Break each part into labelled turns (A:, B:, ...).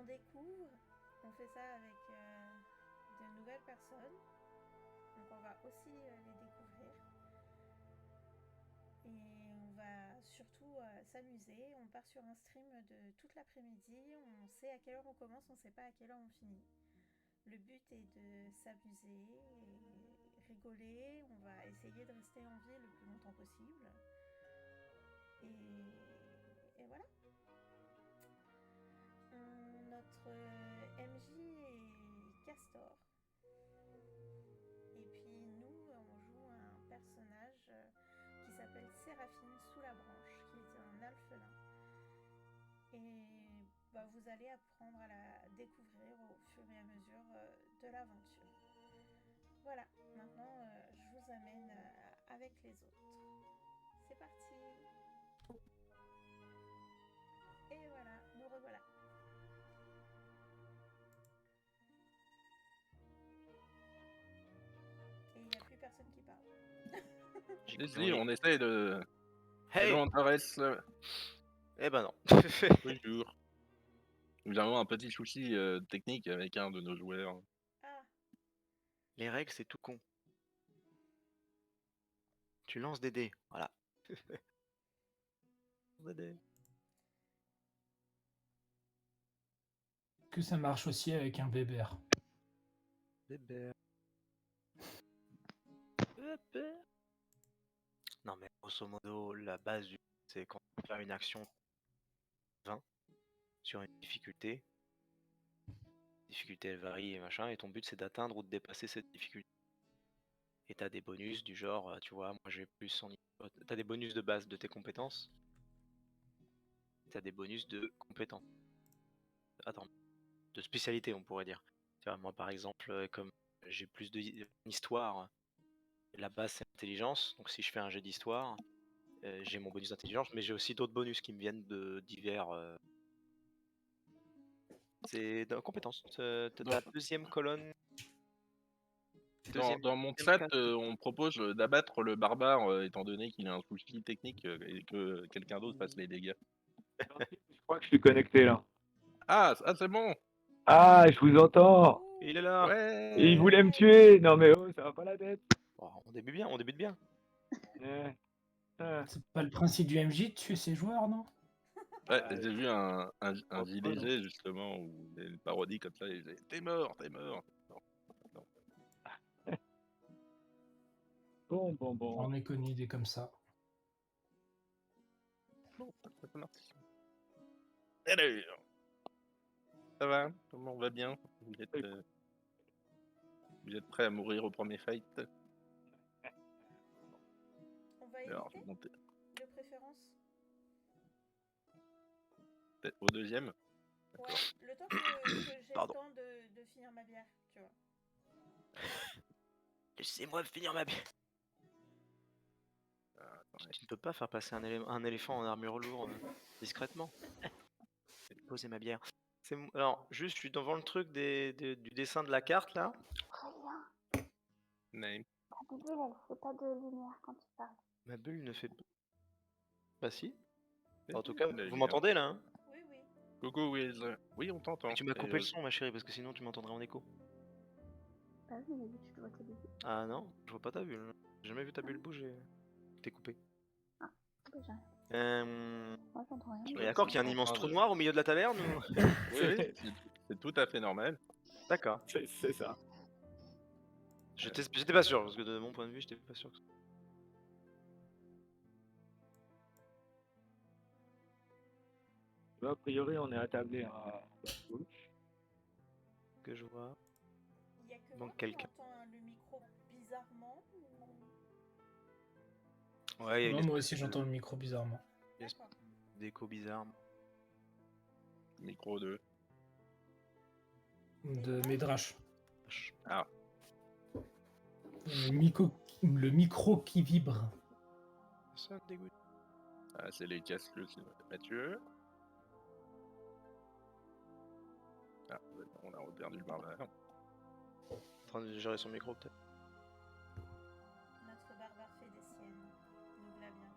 A: découvre, on fait ça avec de nouvelles personnes. Donc on va aussi les découvrir. Et on va surtout s'amuser. On part sur un stream de toute l'après-midi. On sait à quelle heure on commence, on ne sait pas à quelle heure on finit. Le but est de s'amuser et rigoler. On va essayer de rester en vie le plus longtemps possible. Et voilà. Notre MJ est Castor. Et puis nous, on joue un personnage qui s'appelle Séraphine sous la branche, qui est un alphelin. Et vous allez apprendre à la découvrir au fur et à mesure de l'aventure. Voilà, maintenant je vous amène avec les autres. C'est parti. Et voilà, nous revoilà. Et il n'y a plus personne qui parle.
B: Si, on essaie de...
C: Hey!
B: Hello Antares.
C: Eh ben non.
B: Bonjour. Nous avons un petit souci technique avec un de nos joueurs.
A: Ah,
C: Les règles, c'est tout con. Tu lances des dés, voilà. Des dés.
D: Que ça marche aussi avec un bébert.
C: Bébé. Non mais grosso modo, la base du c'est quand tu fais une action 20 sur une difficulté. Difficulté elle varie et machin, et ton but c'est d'atteindre ou de dépasser cette difficulté. Et t'as des bonus du genre, tu vois, moi j'ai plus en... T'as des bonus de base de tes compétences. T'as des bonus de compétences. Attends, de spécialité on pourrait dire. Tu vois, moi par exemple, comme j'ai plus d'histoire, la base c'est intelligence, donc si je fais un jet d'histoire, j'ai mon bonus d'intelligence, mais j'ai aussi d'autres bonus qui me viennent de divers... C'est dans compétences. T'as la deuxième colonne.
B: Dans mon chat, on propose d'abattre le barbare étant donné qu'il a un souci technique et que quelqu'un d'autre fasse les dégâts.
E: Je crois que je suis connecté là.
B: Ah, c'est bon.
E: Ah, je vous entends.
C: Il est là.
B: Ouais.
E: Et il voulait me tuer. Non mais oh, ça va pas la tête.
C: Oh, on débute bien, on débute bien.
D: C'est pas le principe du MJ de tuer ses joueurs, non?
B: Ouais, j'ai vu un JDG justement où il y a une parodie comme ça, il disait t'es mort, t'es mort. Non.
E: Bon.
D: J'en ai connu des comme ça.
B: Bon, ça marche. Alors, ça va? Comment on va bien? Vous êtes prêts à mourir au premier fight?
A: on va
B: Alors, je
A: éviter
B: vais monter.
A: de préférence.
B: Peut-être au deuxième?
A: Ouais, le temps que j'ai le temps de finir ma bière, tu vois.
C: Laissez-moi finir ma bière. Tu ne peux pas faire passer un éléphant en armure lourde discrètement. Poser ma bière. Alors, juste, je suis devant le truc du dessin de la carte là.
F: Rien.
B: Name.
F: Ta bulle, elle fait pas de lumière quand tu parles.
C: Ma bulle ne fait pas. Bah si. En tout cas, vous m'entendez là, hein?
A: Oui.
B: Coucou Wiz. Oui, on t'entend.
C: Tu m'as coupé le son, ma chérie, parce que sinon tu m'entendrais en écho.
F: Bah oui, mais tu dois te bulle.
C: Ah non, je vois pas ta bulle. J'ai jamais vu ta bulle bouger. T'es coupé.
F: Ah, déjà.
C: Moi
F: j'entends rien.
C: On est d'accord qu'il y a un immense trou noir au milieu de la taverne ou...
B: Oui, c'est tout à fait normal.
C: D'accord.
E: C'est ça.
C: J'étais pas sûr, parce que de mon point de vue, j'étais pas sûr.
E: A priori, on est attablé à gauche.
C: Que je vois.
A: Il y a que
C: Donc
A: moi
C: quelqu'un.
A: qui entends le micro bizarrement ou...
C: Ouais,
D: Non, moi aussi j'entends le micro bizarrement.
A: D'accord.
C: D'écho bizarre.
B: Micro 2.
D: De Médrache.
B: Ah.
D: Le micro qui vibre.
C: Ça me dégoûte.
B: Ah, c'est les casse-le, c'est Mathieu. Ah, on a perdu le barbare.
C: En train de gérer son micro peut-être.
A: Notre barbare fait des siennes. Nous l'a bien.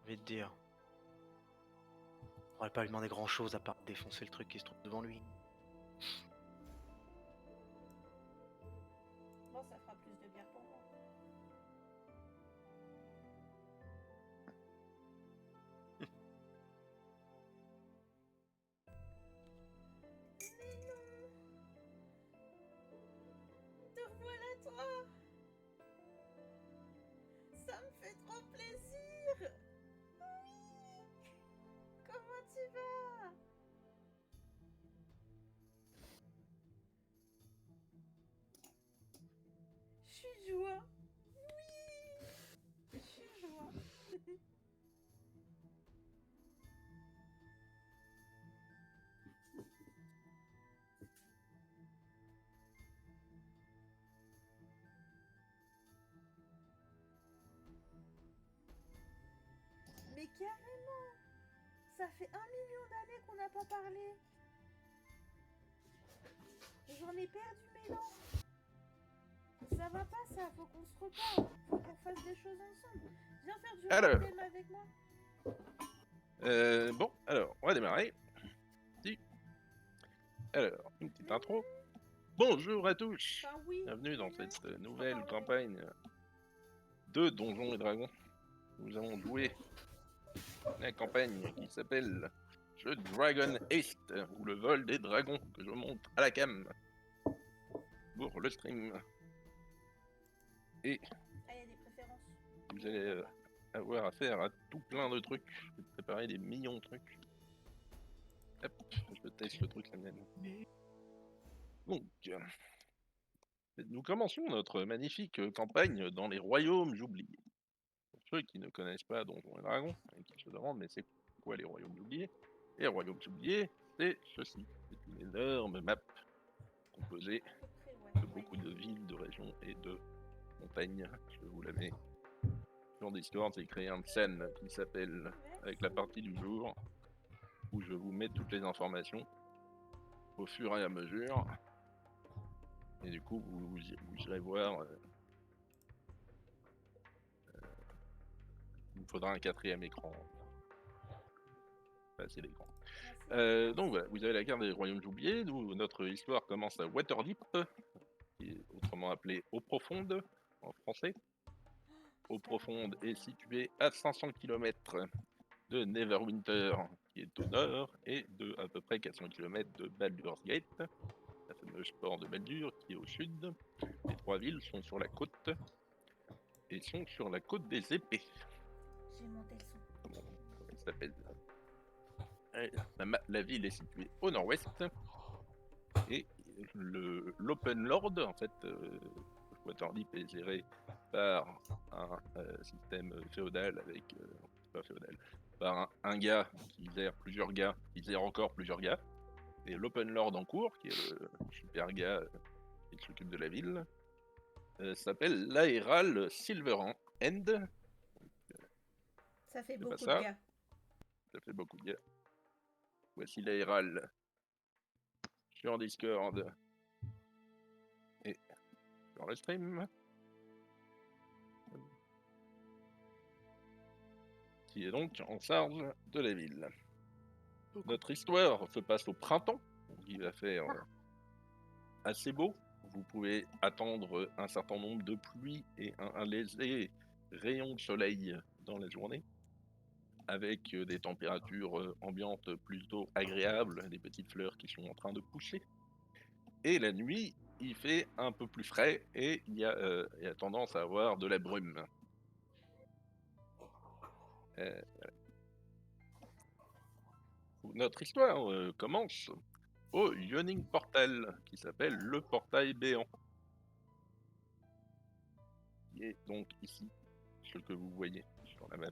C: Je vais te dire. On va pas lui demander grand chose à part défoncer le truc qui se trouve devant lui.
A: Bon, ça fera plus de bière pour moi. Mais non! Te voilà toi! Ça me fait trop plaisir! Oui! Comment tu vas? Je suis joie! Oui! Je suis joie! Mais carrément! Ça fait 1 million d'années qu'on n'a pas parlé! J'en ai perdu mes dents! Ça va pas ça, faut qu'on se reparle, faut qu'on fasse des choses ensemble. Viens faire du
B: Alors.
A: random avec moi.
B: Bon, alors, on va démarrer. Si. Alors, une petite intro. Bonjour à tous.
A: Enfin oui.
B: Bienvenue dans
A: mais
B: cette
A: non,
B: nouvelle
A: pardon.
B: campagne de Donjons et Dragons. Nous allons jouer la campagne qui s'appelle The Dragon Heist, ou le vol des dragons, que je montre à la cam pour le stream. Et
A: Ah, il y a des préférences.
B: vous allez avoir affaire à tout plein de trucs. Je vais préparer des millions de trucs. Hop, je teste le truc, la mienne. Donc, nous commençons notre magnifique campagne dans les royaumes oubliés. Pour ceux qui ne connaissent pas Donjons et Dragons, et qui se demandent mais c'est quoi les royaumes oubliés? Les royaumes oubliés, c'est ceci. C'est une énorme map composée
A: À peu près, ouais.
B: de beaucoup de villes, de régions et de montagnes. Je vous la mets sur Discord, j'ai créé une scène qui s'appelle avec la partie du jour, où je vous mets toutes les informations au fur et à mesure. Et du coup, vous irez voir. Il me faudra un 4e écran. Enfin, c'est l'écran. Donc voilà, vous avez la carte des royaumes oubliés. Nous, notre histoire commence à Waterdeep, qui est autrement appelé Eau Profonde en français. Eau Profonde est située à 500 km de Neverwinter, qui est au nord, et de à peu près 400 km de Baldur's Gate, la fameuse port de Baldur, qui est au sud. Les 3 villes sont sur la côte, et sont sur la côte des épées.
A: J'ai monté le son.
B: Comment elle s'appelle? La ville est située au nord-ouest, et l'Open Lord, en fait, Waterdeep est géré par un système féodal avec, pas féodal, par un gars qui gère plusieurs gars, qui gère encore plusieurs gars, et l'Open Lord en cours, qui est le super gars qui s'occupe de la ville, s'appelle l'Aéral Silverhand.
A: Ça fait
B: C'est pas
A: beaucoup
B: ça.
A: de gars.
B: Ça fait beaucoup de gars. Voici l'Aéral sur Discord et sur le stream, qui est donc en charge de la ville. Notre histoire se passe au printemps, il va faire assez beau. Vous pouvez attendre un certain nombre de pluies et un léger rayon de soleil dans la journée, avec des températures ambiantes plutôt agréables, des petites fleurs qui sont en train de pousser. Et la nuit, il fait un peu plus frais et il y a tendance à avoir de la brume. Notre histoire commence au Yawning Portal, qui s'appelle le portail béant. Qui est donc ici, ce que vous voyez sur la map.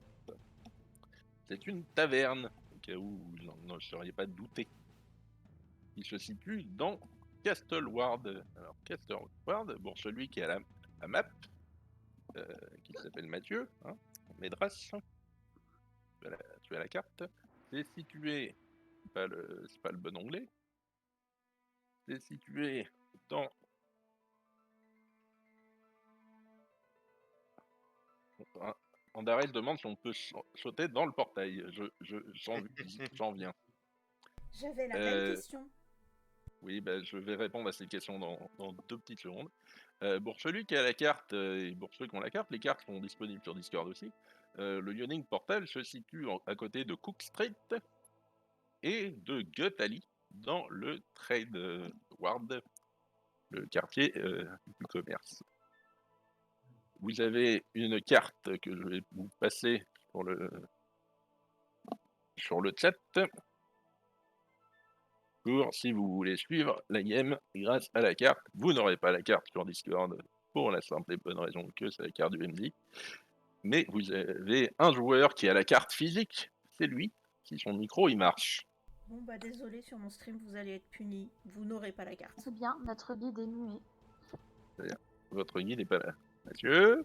B: C'est une taverne, au cas où vous n'en seriez pas douté. Il se situe dans Castleward. Alors, Castleward, pour celui qui a la map, qui s'appelle Mathieu, hein, Médras, tu as la carte, c'est situé, c'est pas le bon onglet, c'est situé dans Andarès demande si on peut sauter dans le portail. J'en viens.
A: J'avais la même
B: Euh,
A: question.
B: Oui, je vais répondre à ces questions dans 2 petites secondes. Pour celui qui a la carte et pour ceux qui ont la carte, les cartes sont disponibles sur Discord aussi. Le Yawning Portal se situe à côté de Cook Street et de Guthali dans le Trade Ward, le quartier du commerce. Vous avez une carte que je vais vous passer sur le chat pour si vous voulez suivre la game grâce à la carte. Vous n'aurez pas la carte sur Discord pour la simple et bonne raison que c'est la carte du MD. Mais vous avez un joueur qui a la carte physique, c'est lui, si son micro il marche.
A: Bon bah désolé, sur mon stream vous allez être puni. Vous n'aurez pas la carte.
F: C'est bien, notre guide est muet.
B: Votre guide n'est pas là. Mathieu,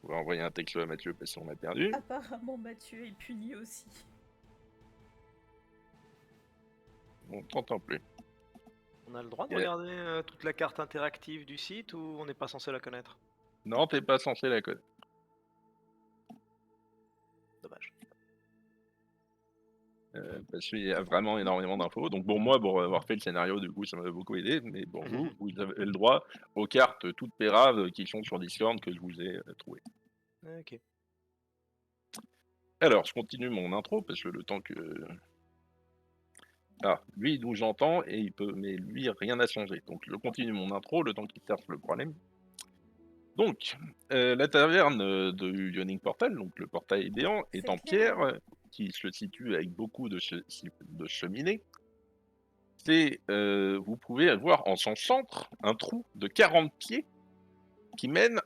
B: on va envoyer un texto à Mathieu parce qu'on a perdu.
A: Apparemment Mathieu est puni aussi.
B: On t'entend plus.
C: On a le droit de
B: Yeah.
C: regarder toute la carte interactive du site ou on n'est pas censé la connaître?
B: Non, t'es pas censé la connaître.
C: Dommage.
B: Parce qu'il y a vraiment énormément d'infos. Donc pour moi, pour avoir fait le scénario, du coup, ça m'a beaucoup aidé. Mais pour vous, vous avez le droit aux cartes toutes péraves qui sont sur Discord que je vous ai trouvées.
C: Ok.
B: Alors, je continue mon intro parce que le temps que... Ah, lui, d'où j'entends, et il peut... mais lui, rien n'a changé. Donc je continue mon intro, le temps qu'il cherche le problème. Donc, la taverne de Yawning Portal, donc le portail béant, est
A: C'est
B: en
A: clair.
B: pierre, qui se situe avec beaucoup de cheminées. C'est, vous pouvez voir en son centre un trou de 40 pieds qui mène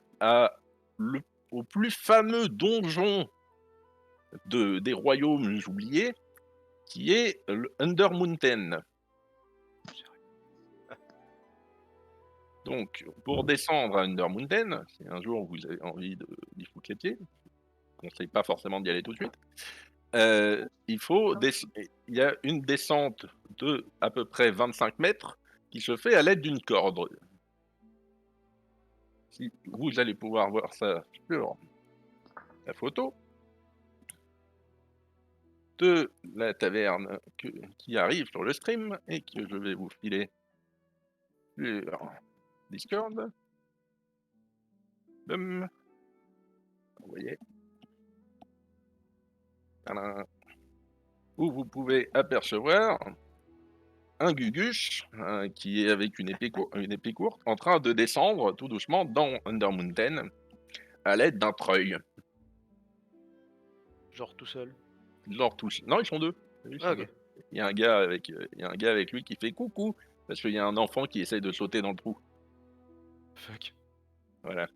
B: au plus fameux donjon des royaumes oubliés, qui est le Undermountain. Donc, pour descendre à Undermountain, si un jour vous avez envie d'y foutre les pieds, je ne conseille pas forcément d'y aller tout de suite, il y a une descente de à peu près 25 mètres qui se fait à l'aide d'une corde. Si vous allez pouvoir voir ça sur la photo de la taverne qui arrive sur le stream et que je vais vous filer sur Discord. Vous voyez. Voilà. Où vous pouvez apercevoir un Guguche qui est avec une épée courte en train de descendre tout doucement dans Undermountain à l'aide d'un treuil.
C: Genre tout seul.
B: Genre tous. Non, ils sont deux.
C: Ah, ok.
B: Il y a un gars avec lui qui fait coucou parce qu'il y a un enfant qui essaye de sauter dans le trou.
C: Fuck.
B: Voilà.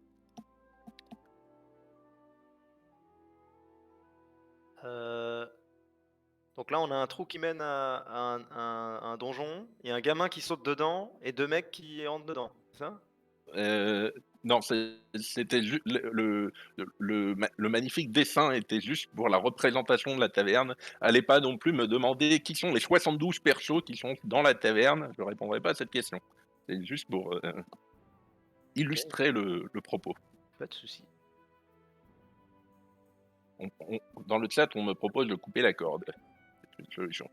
C: Donc là, on a un trou qui mène à un donjon, il y a un gamin qui saute dedans et 2 mecs qui rentrent dedans, c'est ça?
B: Non, c'était juste le magnifique dessin était juste pour la représentation de la taverne. Allez pas non plus me demander qui sont les 72 persos qui sont dans la taverne. Je répondrai pas à cette question. C'est juste pour illustrer le propos.
C: Pas de souci.
B: Dans le chat, on me propose de couper la corde. C'est une solution.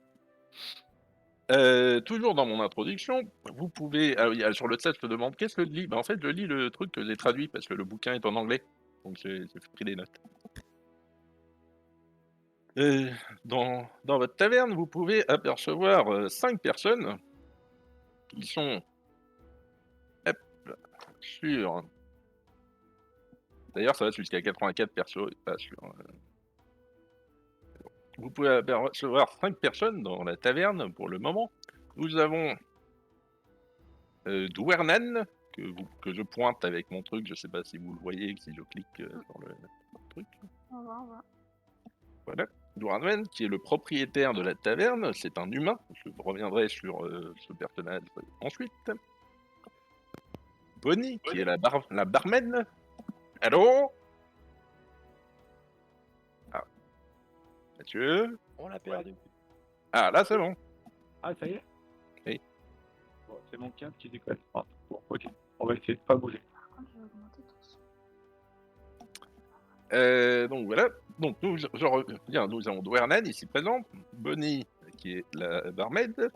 B: Toujours dans mon introduction, vous pouvez... sur le chat, je te demande qu'est-ce que je lis. En fait, je lis le truc que j'ai traduit parce que le bouquin est en anglais. Donc, j'ai pris des notes. Dans votre taverne, vous pouvez apercevoir 5 personnes qui sont sur... D'ailleurs, ça va jusqu'à 84 persos, pas sur... Vous pouvez apercevoir 5 personnes dans la taverne pour le moment. Nous avons Dwernan, que je pointe avec mon truc. Je sais pas si vous le voyez, si je clique sur le truc.
F: On va.
B: Voilà. Dwernan, qui est le propriétaire de la taverne. C'est un humain. Je reviendrai sur ce personnage ensuite. Bonnie, qui est la barman. Allô? Ah. Mathieu?
C: On l'a perdu.
B: Ah, là, c'est bon.
E: Ah, ça y est?
B: Oui.
E: Bon, c'est mon câble qui déconne. Ah, bon, ok. On va essayer de pas bouger.
F: contre, je vais augmenter ton son.
B: Donc voilà. Donc je reviens, nous avons Dwernan ici présent, Bonnie qui est la barmaid.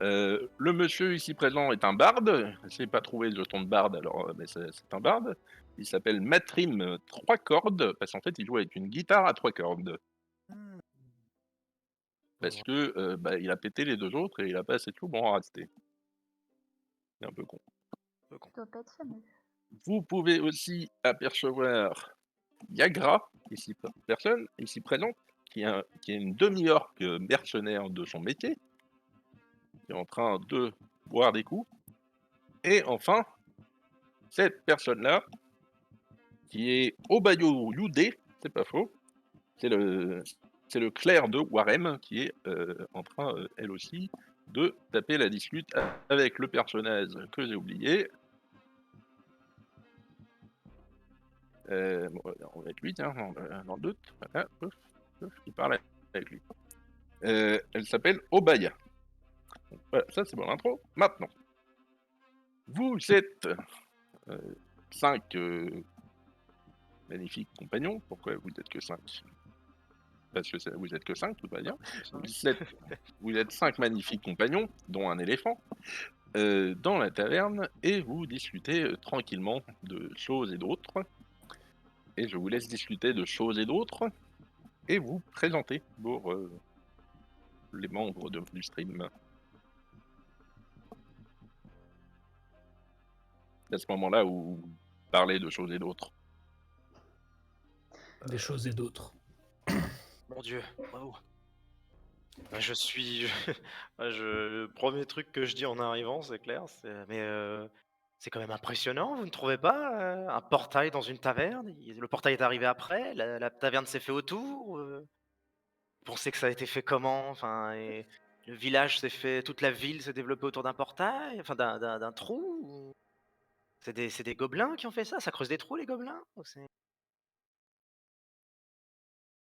B: Le monsieur ici présent est un barde. Je n'ai pas trouvé le jeton de barde, alors mais c'est un barde. Il s'appelle Matrim 3 cordes, parce qu'en fait il joue avec une guitare à 3 cordes. Parce que il a pété les 2 autres et il a pas assez de sous pour en rester. C'est un peu con.
F: Ça doit pas être fameux.
B: Vous pouvez aussi apercevoir Yagra, ici présente, qui est une demi-orque mercenaire de son métier, qui est en train de boire des coups. Et enfin, cette personne-là, qui est Obayo Yudé, c'est pas faux, c'est le clerc de Warem, qui est en train, elle aussi, de taper la discute avec le personnage que j'ai oublié. Bon, on va avec lui, tiens, dans le doute. Voilà, il parle avec lui. Elle s'appelle Obaya. Voilà, ça c'est bon l'intro. Maintenant, vous êtes 5 magnifiques compagnons. Pourquoi vous êtes que 5? Parce que vous êtes que 5, tout va bien. Vous êtes 5 magnifiques compagnons, dont un éléphant, dans la taverne, et vous discutez tranquillement de choses et d'autres. Et je vous laisse discuter de choses et d'autres, et vous présenter pour les membres du stream. C'est à ce moment-là où vous parlez de choses et d'autres.
D: Des choses et d'autres.
C: Mon Dieu, waouh. Bah, le premier truc que je dis en arrivant, c'est clair, c'est quand même impressionnant, vous ne trouvez pas? Un portail dans une taverne, le portail est arrivé après, la taverne s'est fait autour. Vous pensez que ça a été fait comment? Enfin, et le village s'est fait, toute la ville s'est développée autour d'un portail, enfin d'un trou? C'est des gobelins qui ont fait ça? Ça creuse des trous, les gobelins?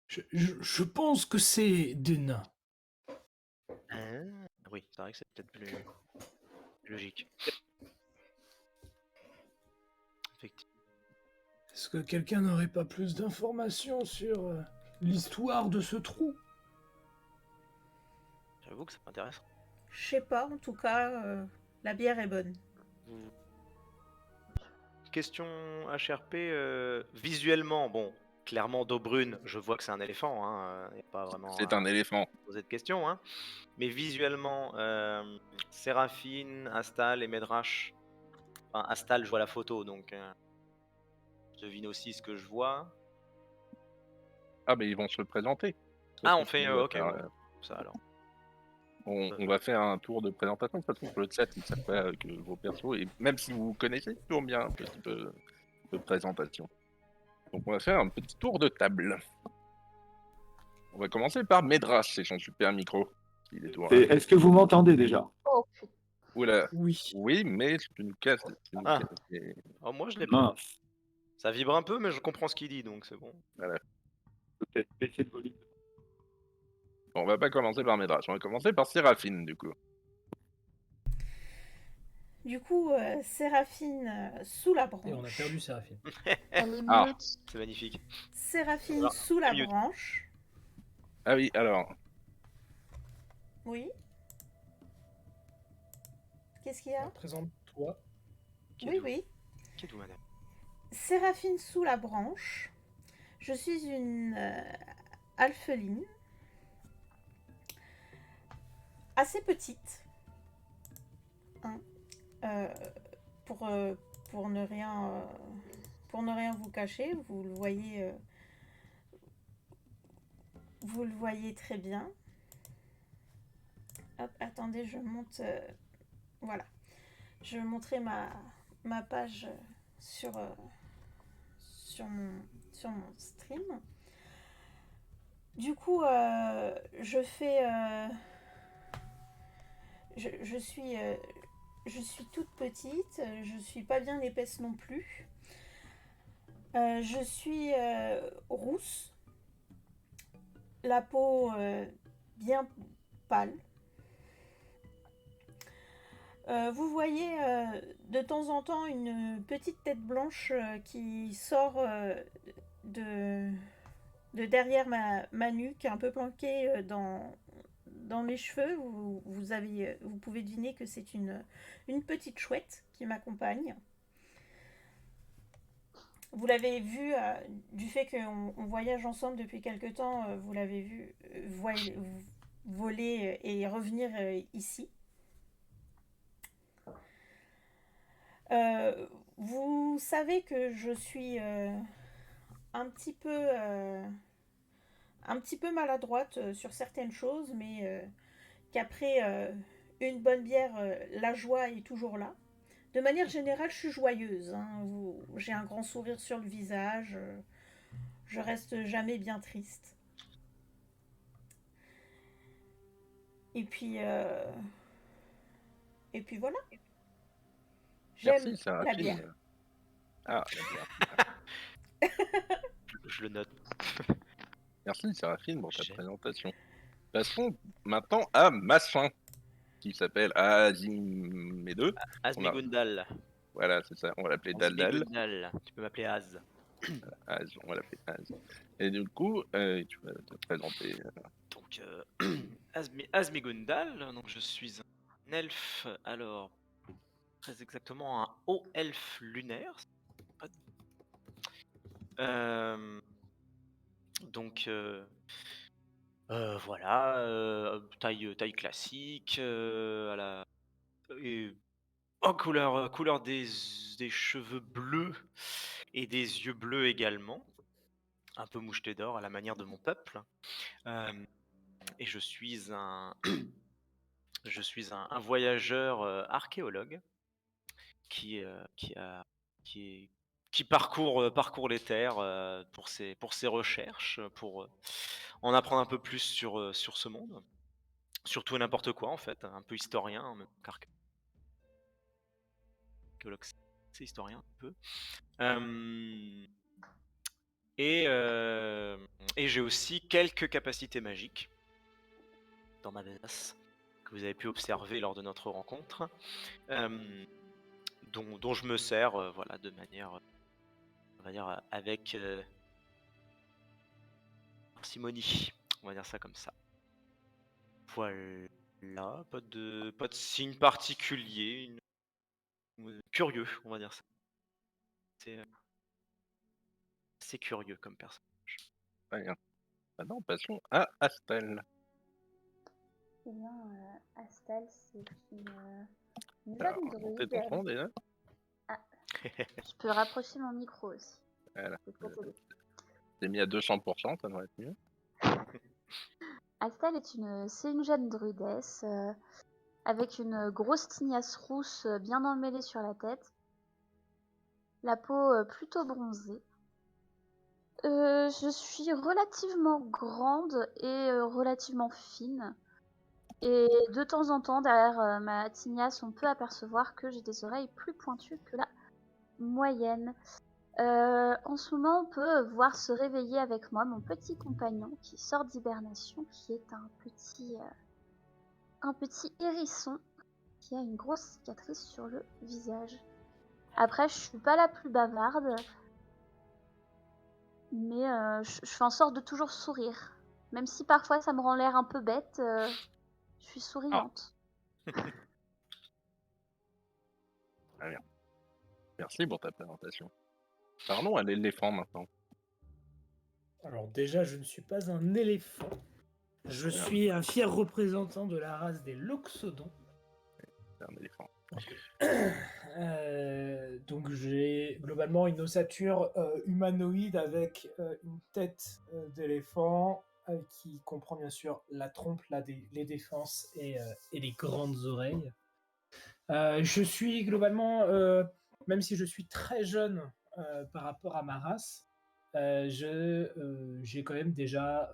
D: Je pense que c'est des nains.
C: Ah, oui, c'est vrai que c'est peut-être plus logique. Effectivement.
D: Est-ce que quelqu'un n'aurait pas plus d'informations sur l'histoire de ce trou?
C: J'avoue que ça m'intéresse.
A: Je sais pas, en tout cas, la bière est bonne.
C: Question HRP, visuellement, bon, clairement d'eau brune, je vois que c'est un éléphant, hein, y a pas vraiment
B: C'est un éléphant.
C: poser de questions, hein. Mais visuellement, Séraphine, Astal et Medrash. Enfin, Astal, je vois la photo, donc je devine aussi ce que je vois.
B: Ah, mais ils vont se présenter. Ça,
C: Ah,
B: c'est
C: on
B: ce
C: fait,
B: qu'on va
C: ok,
B: faire,
C: bon, ça alors.
B: on va faire un tour de présentation. De toute façon, sur le chat, ils ne savent pas que vos persos, et même si vous connaissez, c'est toujours bien un petit peu de présentation. Donc, on va faire un petit tour de table. On va commencer par Medras et son super micro. Il est tout ravi.
E: Est-ce que vous m'entendez déjà?
F: Oh putain.
B: Oula.
D: Oui.
B: Oui, mais tu nous casses.
C: Ah. Oh, moi, je l'ai pas.
E: Mince.
C: Ça vibre un peu, mais je comprends ce qu'il dit, donc c'est bon.
B: Voilà.
E: Peut-être baisser le volume.
B: Bon, on va pas commencer par Medras, on va commencer par Séraphine, du coup.
A: Du coup, Séraphine sous la branche.
D: Et on a perdu Séraphine.
F: Elle est
B: Ah.
F: mute.
C: C'est magnifique.
A: Séraphine
C: Alors,
A: sous la
C: mute.
A: branche.
B: Ah oui, alors,
A: Oui. Qu'est-ce qu'il y a?
D: Présente-toi.
C: Qui
A: Oui,
C: êtes-vous
A: oui.
C: Qui êtes-vous, madame?
A: Séraphine sous la branche. Je suis une alpheline. Assez petite. Hein. Pour ne rien vous cacher, vous le voyez très bien. Hop, attendez, je monte. Voilà. Je vais montrer ma page sur mon stream. Du coup, je fais. Je suis toute petite, je suis pas bien épaisse non plus. Je suis rousse, la peau bien pâle. Vous voyez de temps en temps une petite tête blanche qui sort de, de derrière ma nuque, un peu planquée dans mes cheveux. Vous pouvez deviner que c'est une petite chouette qui m'accompagne. Vous l'avez vu, du fait qu'on voyage ensemble depuis quelque temps, vous l'avez vu voler et revenir ici. Vous savez que je suis un petit peu maladroite sur certaines choses, mais qu'après une bonne bière, la joie est toujours là. De manière générale, je suis joyeuse. Hein. J'ai un grand sourire sur le visage. Je reste jamais bien triste. Et puis, voilà. J'aime
B: Merci,
A: la bière.
B: Séraphine. Ah, la bière.
C: Je le note.
B: Merci, Séraphine, pour ta
C: J'aime.
B: présentation. Passons maintenant à Massin, qui s'appelle Azimé2.
C: Azmigundal.
B: Voilà, c'est ça, on va l'appeler Daldal.
C: Azmigundal. Tu peux m'appeler Az.
B: Az, on va l'appeler Az. Et du coup, tu vas te présenter.
C: Donc, Azmigundal, donc je suis un elfe, alors très exactement un haut elfe lunaire. Donc voilà, taille classique, et couleur des cheveux bleus et des yeux bleus également, un peu moucheté d'or à la manière de mon peuple. Et je suis un voyageur archéologue qui parcourt les terres pour ses recherches, pour en apprendre un peu plus sur ce monde, surtout n'importe quoi en fait, un peu historien, même archéologue, c'est historien un peu. Et j'ai aussi quelques capacités magiques dans ma besace que vous avez pu observer lors de notre rencontre, dont je me sers voilà, de manière, on va dire, avec parcimonie, on va dire ça comme ça. Voilà, pas de signe particulier, curieux, on va dire ça. C'est curieux comme personnage.
B: Très bien. Maintenant, passons à Astel.
F: Eh bien, Astal, c'est une
B: Alors,
F: jeune
B: montez
F: druide.
B: ton son déjà.
F: Je peux rapprocher mon micro aussi.
B: Voilà.
F: C'est pour t'aider.
B: J'ai mis à 200%, ça devrait être mieux.
F: Astal c'est une jeune druidesse avec une grosse tignasse rousse bien emmêlée sur la tête, la peau plutôt bronzée. Je suis relativement grande et relativement fine. Et de temps en temps, derrière ma tignasse, on peut apercevoir que j'ai des oreilles plus pointues que la moyenne. En ce moment, on peut voir se réveiller avec moi mon petit compagnon qui sort d'hibernation, qui est un petit hérisson qui a une grosse cicatrice sur le visage. Après, je suis pas la plus bavarde, mais je fais en sorte de toujours sourire. Même si parfois ça me rend l'air un peu bête, je suis souriante.
B: Très bien. Merci pour ta présentation. Parlons à l'éléphant maintenant.
D: Alors déjà, je ne suis pas un éléphant. Je suis un fier représentant de la race des Loxodons.
B: C'est un éléphant.
D: Donc j'ai globalement une ossature humanoïde avec une tête d'éléphant qui comprend bien sûr la trompe, les défenses et les grandes oreilles. Je suis globalement, même si je suis très jeune par rapport à ma race, j'ai quand même déjà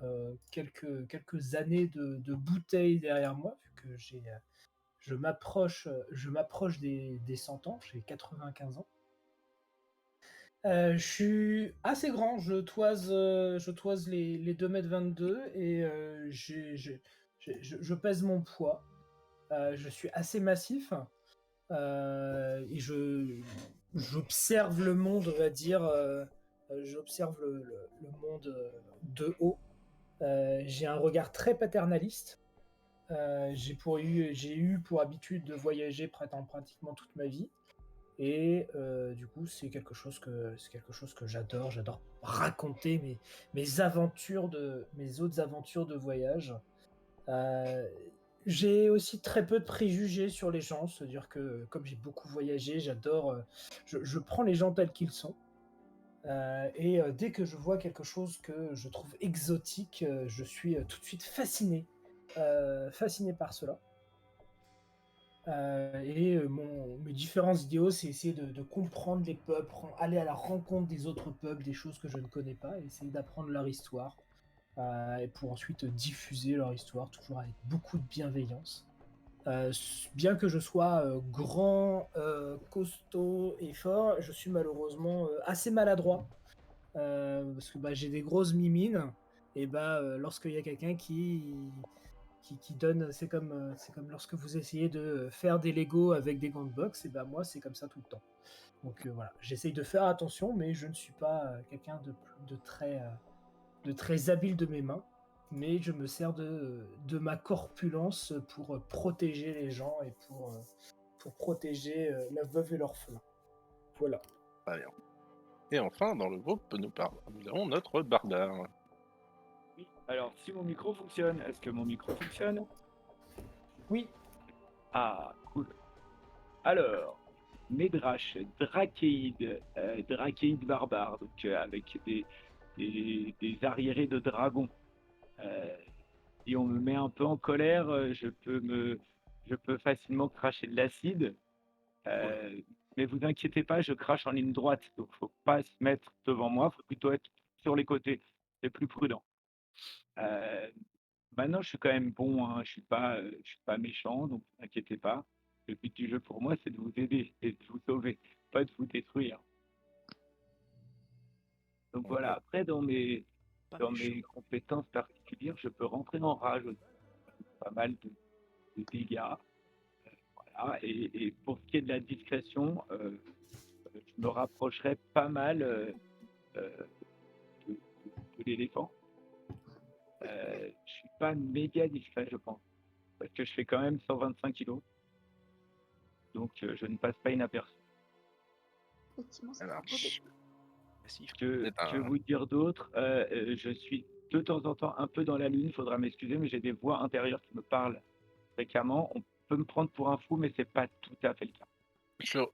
D: quelques années de bouteilles derrière moi, vu que je m'approche des 100 ans, j'ai 95 ans. Je suis assez grand, je toise les 2,22 m et je pèse mon poids. Je suis assez massif. et j'observe le monde, on va dire. J'observe le monde de haut. J'ai un regard très paternaliste. J'ai eu pour habitude de voyager pratiquement toute ma vie. Et du coup, c'est quelque chose que j'adore. J'adore raconter mes autres aventures de voyage. Euh, j'ai aussi très peu de préjugés sur les gens, c'est-à-dire que comme j'ai beaucoup voyagé, j'adore. Je prends les gens tels qu'ils sont. Et dès que je vois quelque chose que je trouve exotique, je suis tout de suite fasciné par cela. Mes différents idéaux, c'est essayer de comprendre les peuples, aller à la rencontre des autres peuples, des choses que je ne connais pas, et essayer d'apprendre leur histoire, et pour ensuite diffuser leur histoire, toujours avec beaucoup de bienveillance. Bien que je sois grand, costaud et fort, je suis malheureusement assez maladroit, parce que j'ai des grosses mimines, et lorsqu'il y a quelqu'un qui donne, c'est comme lorsque vous essayez de faire des Lego avec des gants de boxe, et moi c'est comme ça tout le temps. Donc voilà, j'essaye de faire attention, mais je ne suis pas quelqu'un de très habile de mes mains, mais je me sers de ma corpulence pour protéger les gens et pour protéger la veuve et l'orphelin. Voilà.
B: Très bien. Et enfin, dans le groupe, nous avons notre barbare.
E: Oui. Alors, si mon micro fonctionne, est-ce que mon micro fonctionne?
D: Oui.
E: Ah, cool. Alors, Médrache, Drakeïde, Drakeïde barbare, donc avec des arriérés de dragons. Si on me met un peu en colère, je peux facilement cracher de l'acide. Mais vous inquiétez pas, je crache en ligne droite, donc faut pas se mettre devant moi, faut plutôt être sur les côtés, c'est plus prudent. Maintenant, je suis quand même bon, hein, je suis pas méchant, donc ne vous inquiétez pas. Le but du jeu pour moi, c'est de vous aider et de vous sauver, pas de vous détruire. Donc voilà, après,
C: Pas
E: dans
C: méchant.
E: mes compétences particulières, je peux rentrer en rage aussi. Pas mal de dégâts. Voilà. Et pour ce qui est de la discrétion, je me rapprocherai pas mal euh, de l'éléphant. Je suis pas méga discret, je pense, parce que je fais quand même 125 kilos, donc je ne passe pas inaperçu.
F: Effectivement, ça
B: Ça
F: fait un beau bébé.
B: marche.
C: Massif.
E: Que vous dire d'autre? Je suis de temps en temps un peu dans la lune, il faudra m'excuser, mais j'ai des voix intérieures qui me parlent fréquemment. On peut me prendre pour un fou, mais c'est pas tout à fait le cas.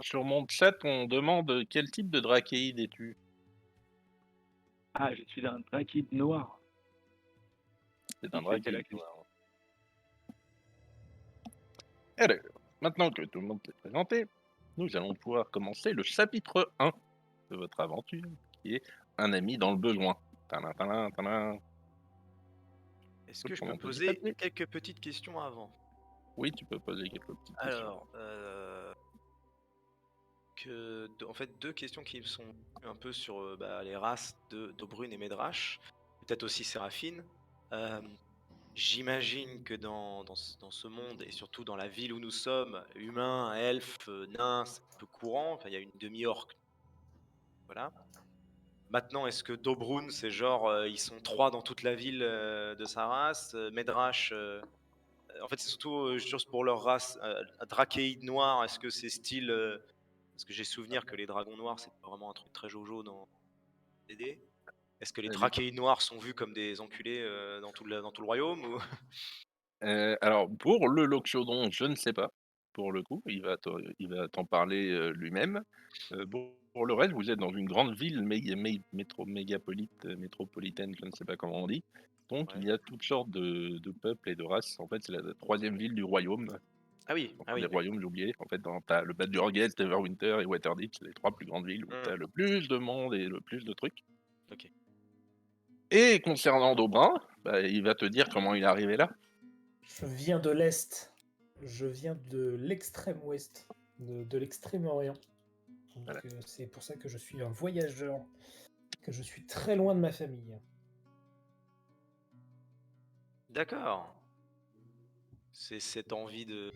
B: Sur mon chat, on demande quel type de drakéide es-tu?
E: Ah, je suis un drakeïde noir.
B: C'est
E: Si
B: un
E: c'était la
B: drakéide
E: question.
B: noir. Alors, maintenant que tout le monde est présenté, nous allons pouvoir commencer le chapitre 1 de votre aventure, qui est un ami dans le besoin. Tadam, tadam, tadam.
C: Est-ce
B: Faut
C: que je
B: prendre
C: peux
B: un petit
C: poser
B: papier.
C: quelques petites questions avant?
B: Oui, tu peux poser quelques petites questions.
C: Alors, en fait, deux questions qui me sont un peu sur les races d'Obrune et Médrache, peut-être aussi Séraphine. J'imagine que dans ce monde, et surtout dans la ville où nous sommes, humains, elfes, nains, c'est un peu courant, enfin, il y a une demi-orque. Voilà. Maintenant, est-ce que Dobrun, c'est genre, ils sont 3 dans toute la ville de sa race, Médrache, en fait, c'est surtout juste pour leur race, Drakéide noir, est-ce que c'est style. Parce que j'ai souvenir que les dragons noirs, c'est pas vraiment un truc très jojo dans DD. Est-ce que les Drakéides noirs sont vus comme des enculés dans tout le royaume ou...
B: Alors, pour le Loxodon, je ne sais pas. Pour le coup, il va t'en parler lui-même. Pour le reste, vous êtes dans une grande ville métropolitaine, je ne sais pas comment on dit. Donc,
C: Ouais.
B: il y a toutes sortes de peuples et de races. En fait, c'est la troisième ville du royaume.
C: Ah oui,
B: Les royaumes, j'ai oublié. En fait, t'as le Bad-Urgest, Everwinter et Waterdeep, c'est les trois plus grandes villes où t'as le plus de monde et le plus de trucs.
C: Ok.
B: Et concernant Dobrin, il va te dire comment il est arrivé là.
D: Je viens de l'Est. Je viens de l'extrême ouest, de l'extrême orient. Donc,
B: Voilà.
D: c'est pour ça que je suis un voyageur, que je suis très loin de ma famille.
C: D'accord. C'est cette envie de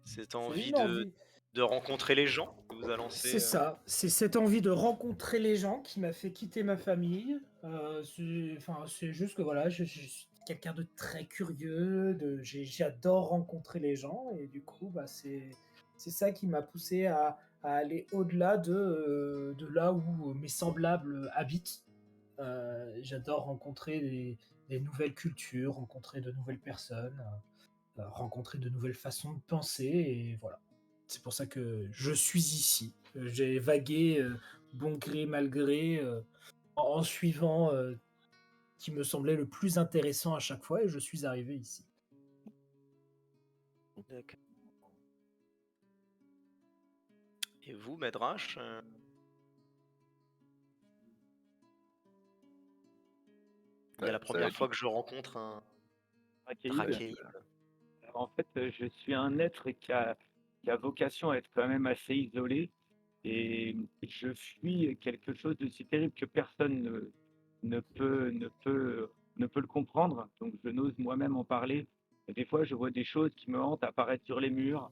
C: Cette
D: C'est
C: envie
D: une envie.
C: de rencontrer les gens que vous a lancé.
D: C'est ça, c'est cette envie de rencontrer les gens qui m'a fait quitter ma famille. C'est juste que voilà, je suis quelqu'un de très curieux, j'adore rencontrer les gens et du coup, bah, c'est ça qui m'a poussé à aller au-delà de là où mes semblables habitent. J'adore rencontrer des nouvelles cultures, rencontrer de nouvelles personnes, rencontrer de nouvelles façons de penser et voilà. C'est pour ça que je suis ici. J'ai vagué, bon gré, mal gré, en suivant qui me semblait le plus intéressant à chaque fois et je suis arrivé ici.
C: D'accord. Et vous, Medrash, il y a la
B: Ça va
C: première
B: être-
C: fois que je rencontre un
E: Drakeid.
C: Drakeid.
E: Alors, en fait, je suis un être qui a vocation à être quand même assez isolé et je fuis quelque chose de si terrible que personne ne peut le comprendre. Donc, je n'ose moi-même en parler. Et des fois, je vois des choses qui me hantent apparaître sur les murs.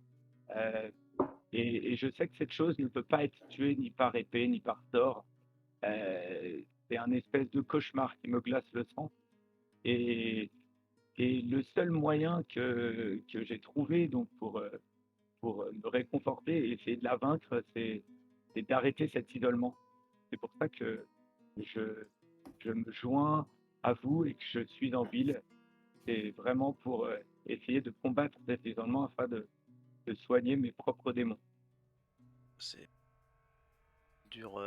E: euh, et je sais que cette chose ne peut pas être tuée ni par épée, ni par sort. C'est un espèce de cauchemar qui me glace le sang. Et, et le seul moyen que j'ai trouvé donc pour me réconforter et essayer de la vaincre, c'est d'arrêter cet isolement. C'est pour ça que je, je me joins à vous et que je suis en ville. C'est vraiment pour essayer de combattre cet isolement afin de soigner mes propres démons.
C: C'est dure,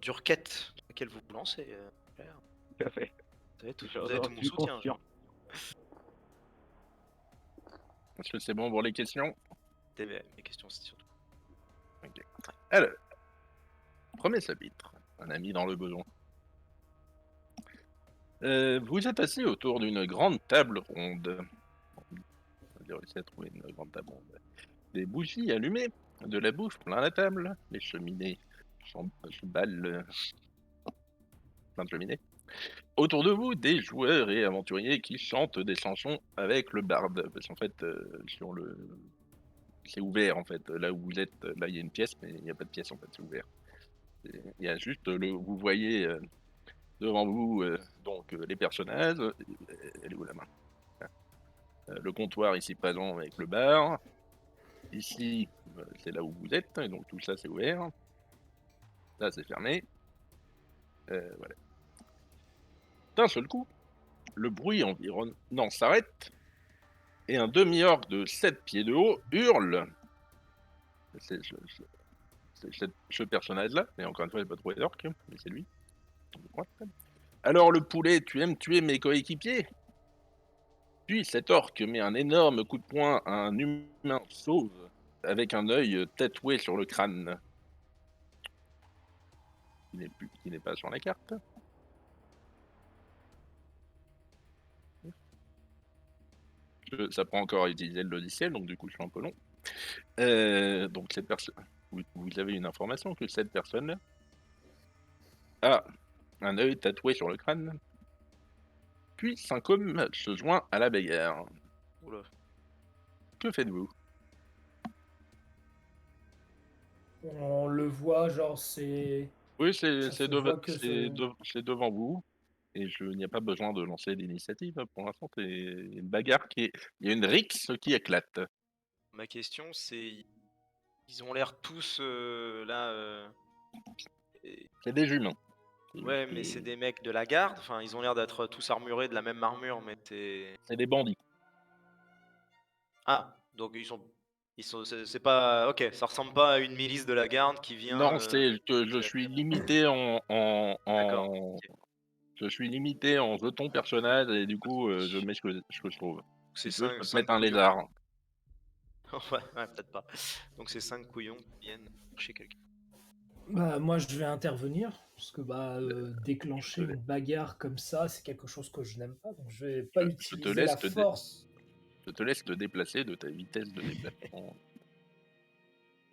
C: dure quête à laquelle vous vous lancez. Claire.
E: Tout à fait.
C: Vous avez tout mon
E: suis
C: soutien.
E: conscient.
B: Est-ce que c'est bon pour les questions?
C: Mes questions, c'est surtout.
B: Ok. Alors, premier chapitre. Un ami dans le besoin. Vous êtes assis autour d'une grande table ronde. On va réussi à trouver une grande table ronde. Des bougies allumées, de la bouffe plein la table, les cheminées chamballent plein de cheminées. Autour de vous, des joueurs et aventuriers qui chantent des chansons avec le barde. Parce qu'en fait, sur le... c'est ouvert en fait. Là où vous êtes, là il y a une pièce, mais il n'y a pas de pièce en fait, c'est ouvert. Il y a juste vous voyez devant vous donc les personnages. Elle est où la main? Le comptoir ici présent avec le bar. Ici, c'est là où vous êtes, et donc tout ça c'est ouvert. Là c'est fermé. Voilà. D'un seul coup, le bruit environnant s'arrête et un demi-orc de 7 pieds de haut hurle. C'est ce personnage-là, mais encore une fois, il n'a pas trouvé d'orc, mais c'est lui. Alors le poulet, tu aimes tuer mes coéquipiers? Puis cet orc met un énorme coup de poing à un humain sauve avec un œil tatoué sur le crâne. Qui n'est pas sur la carte. Ça prend encore à utiliser le logiciel, donc du coup je suis un peu long. Donc cette personne, vous avez une information que cette personne a un œil tatoué sur le crâne. Puis Syncom se joint à la bagarre.
C: Oula.
B: Que faites-vous?
D: On le voit, genre c'est.
B: Oui,
D: Ça se voit que
B: c'est devant vous. Et il n'y a pas besoin de lancer d'initiative pour l'instant. C'est une bagarre il y a une rixe qui éclate.
C: Ma question, c'est. Ils ont l'air tous là.
B: C'est des humains.
C: Ouais, mais c'est des mecs de la garde. Enfin, ils ont l'air d'être tous armurés de la même armure, mais
B: C'est des bandits.
C: Ah, donc c'est pas. Ok, ça ressemble pas à une milice de la garde qui vient.
B: Non, c'est que je suis limité
C: D'accord. Ok.
B: Je suis limité en jetons personnage et du coup, je mets ce que je trouve.
C: C'est
B: Si tu veux, je peux te
C: 5
B: mettre un
C: couillons.
B: lézard.
C: Ouais, peut-être pas. Donc c'est 5 couillons qui viennent chez quelqu'un.
D: Bah, moi, je vais intervenir, parce que déclencher une bagarre comme ça, c'est quelque chose que je n'aime pas, donc je vais pas utiliser la force.
B: Je te laisse te déplacer de ta vitesse de déplacement.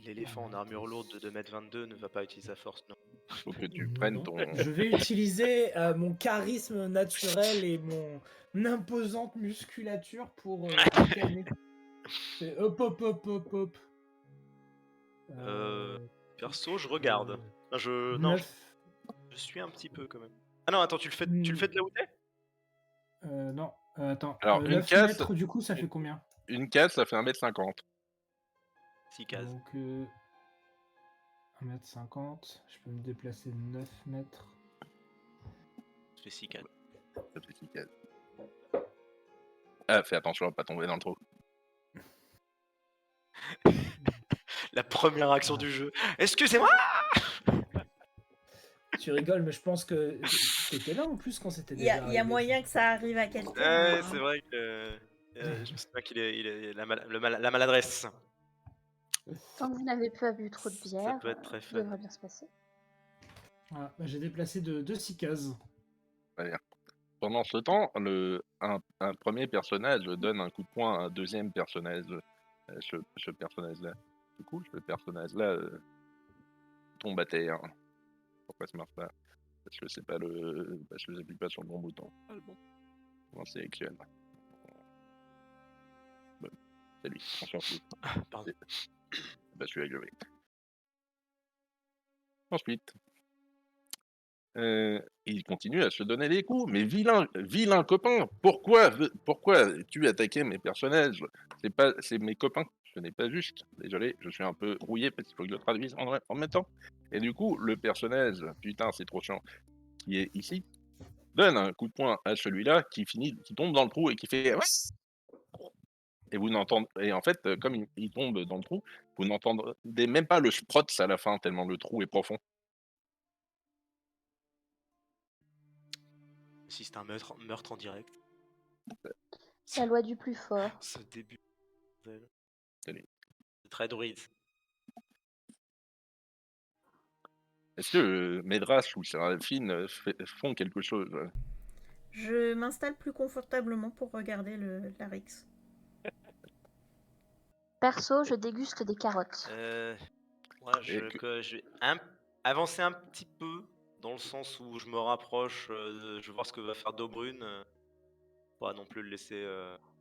C: L'éléphant en armure lourde de 2m22 ne va pas utiliser sa force, non.
B: Faut que tu prennes ton...
D: Je vais utiliser mon charisme naturel et mon imposante musculature pour me calmer. Et hop, hop, hop, hop, hop.
C: Perso, je regarde. Non, je
D: 9.
C: suis un petit peu quand même. Ah non, attends, tu le fais de là où t'es?
D: Non, attends.
B: Alors, une
D: 9
B: case,
D: mètres, du coup, ça fait combien?
B: une case, ça fait 1m50.
C: 6 cases.
D: Donc, 1m50. Je peux me déplacer de 9 mètres.
C: Ça fait 6 cases.
B: Ça fait 6 cases. Ah, fais attention à pas tomber dans le trou.
C: La première action du jeu. Excusez-moi!
D: Tu rigoles, mais je pense que t'étais là en plus quand c'était
A: Il y
D: déjà
A: a
D: arrivé.
A: moyen que ça arrive à quelqu'un.
C: Ouais,
A: hein.
C: c'est vrai que. Je me souviens qu'il est la maladresse.
F: Tant que vous n'avez pas bu trop de
C: Ça
F: bière,
C: peut être très
F: ça
C: fun.
F: devrait bien se passer.
D: Voilà, j'ai déplacé de 6 cases.
B: Pendant ce temps, un premier personnage donne un coup de poing à un deuxième personnage. Ce personnage-là. Du coup, ce personnage-là tombe à terre. Pourquoi ça marche pas? Parce que c'est pas le. Parce que j'appuie pas sur le bon bouton. Ah, le bon. On sélectionne. Bon, c'est lui, on s'en fout.
C: Pardon.
B: Bah, je suis aggravé. Ensuite, il continue à se donner des coups. Mais vilain copain, pourquoi tu attaquais mes personnages? C'est mes copains. Ce n'est pas juste. Désolé, je suis un peu rouillé parce qu'il faut que je le traduise en même temps. Et du coup, le personnage, putain, c'est trop chiant, qui est ici, donne un coup de poing à celui-là qui tombe dans le trou et qui fait. Et vous n'entendez. Et en fait, comme il tombe dans le trou, vous n'entendez même pas le sprotz à la fin, tellement le trou est profond.
C: Si c'est un meurtre en direct.
F: La loi du plus fort.
C: Ce début.
B: Salut.
C: C'est très druide.
B: Est-ce que Médras ou Séraphine font quelque chose?
A: Je m'installe plus confortablement pour regarder l'Arix.
F: Perso, je déguste des carottes.
C: Moi, je vais avancer un petit peu, dans le sens où je me rapproche, je vais voir ce que va faire Dobrune. Pas non plus le laisser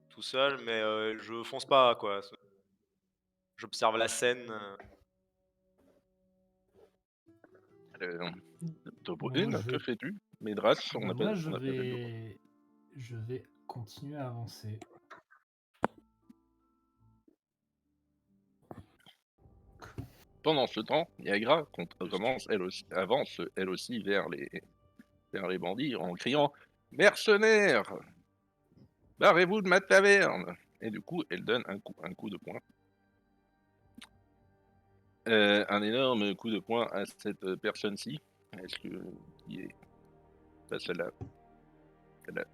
C: tout seul, mais je fonce pas, quoi. J'observe la scène.
B: Dobrune,
D: Moi,
B: que fais-tu? Médras, on
D: Bah,
B: n'a
D: moi,
B: pas fait le tour.
D: je vais continuer à avancer.
B: Pendant ce temps, Niagara avance elle aussi vers les bandits en criant « Mercenaires! Barrez-vous de ma taverne !» Et du coup, elle donne un coup de poing. Un énorme coup de poing à cette personne-ci. Est-ce que... qui est... Pas celle-là. Celle-là.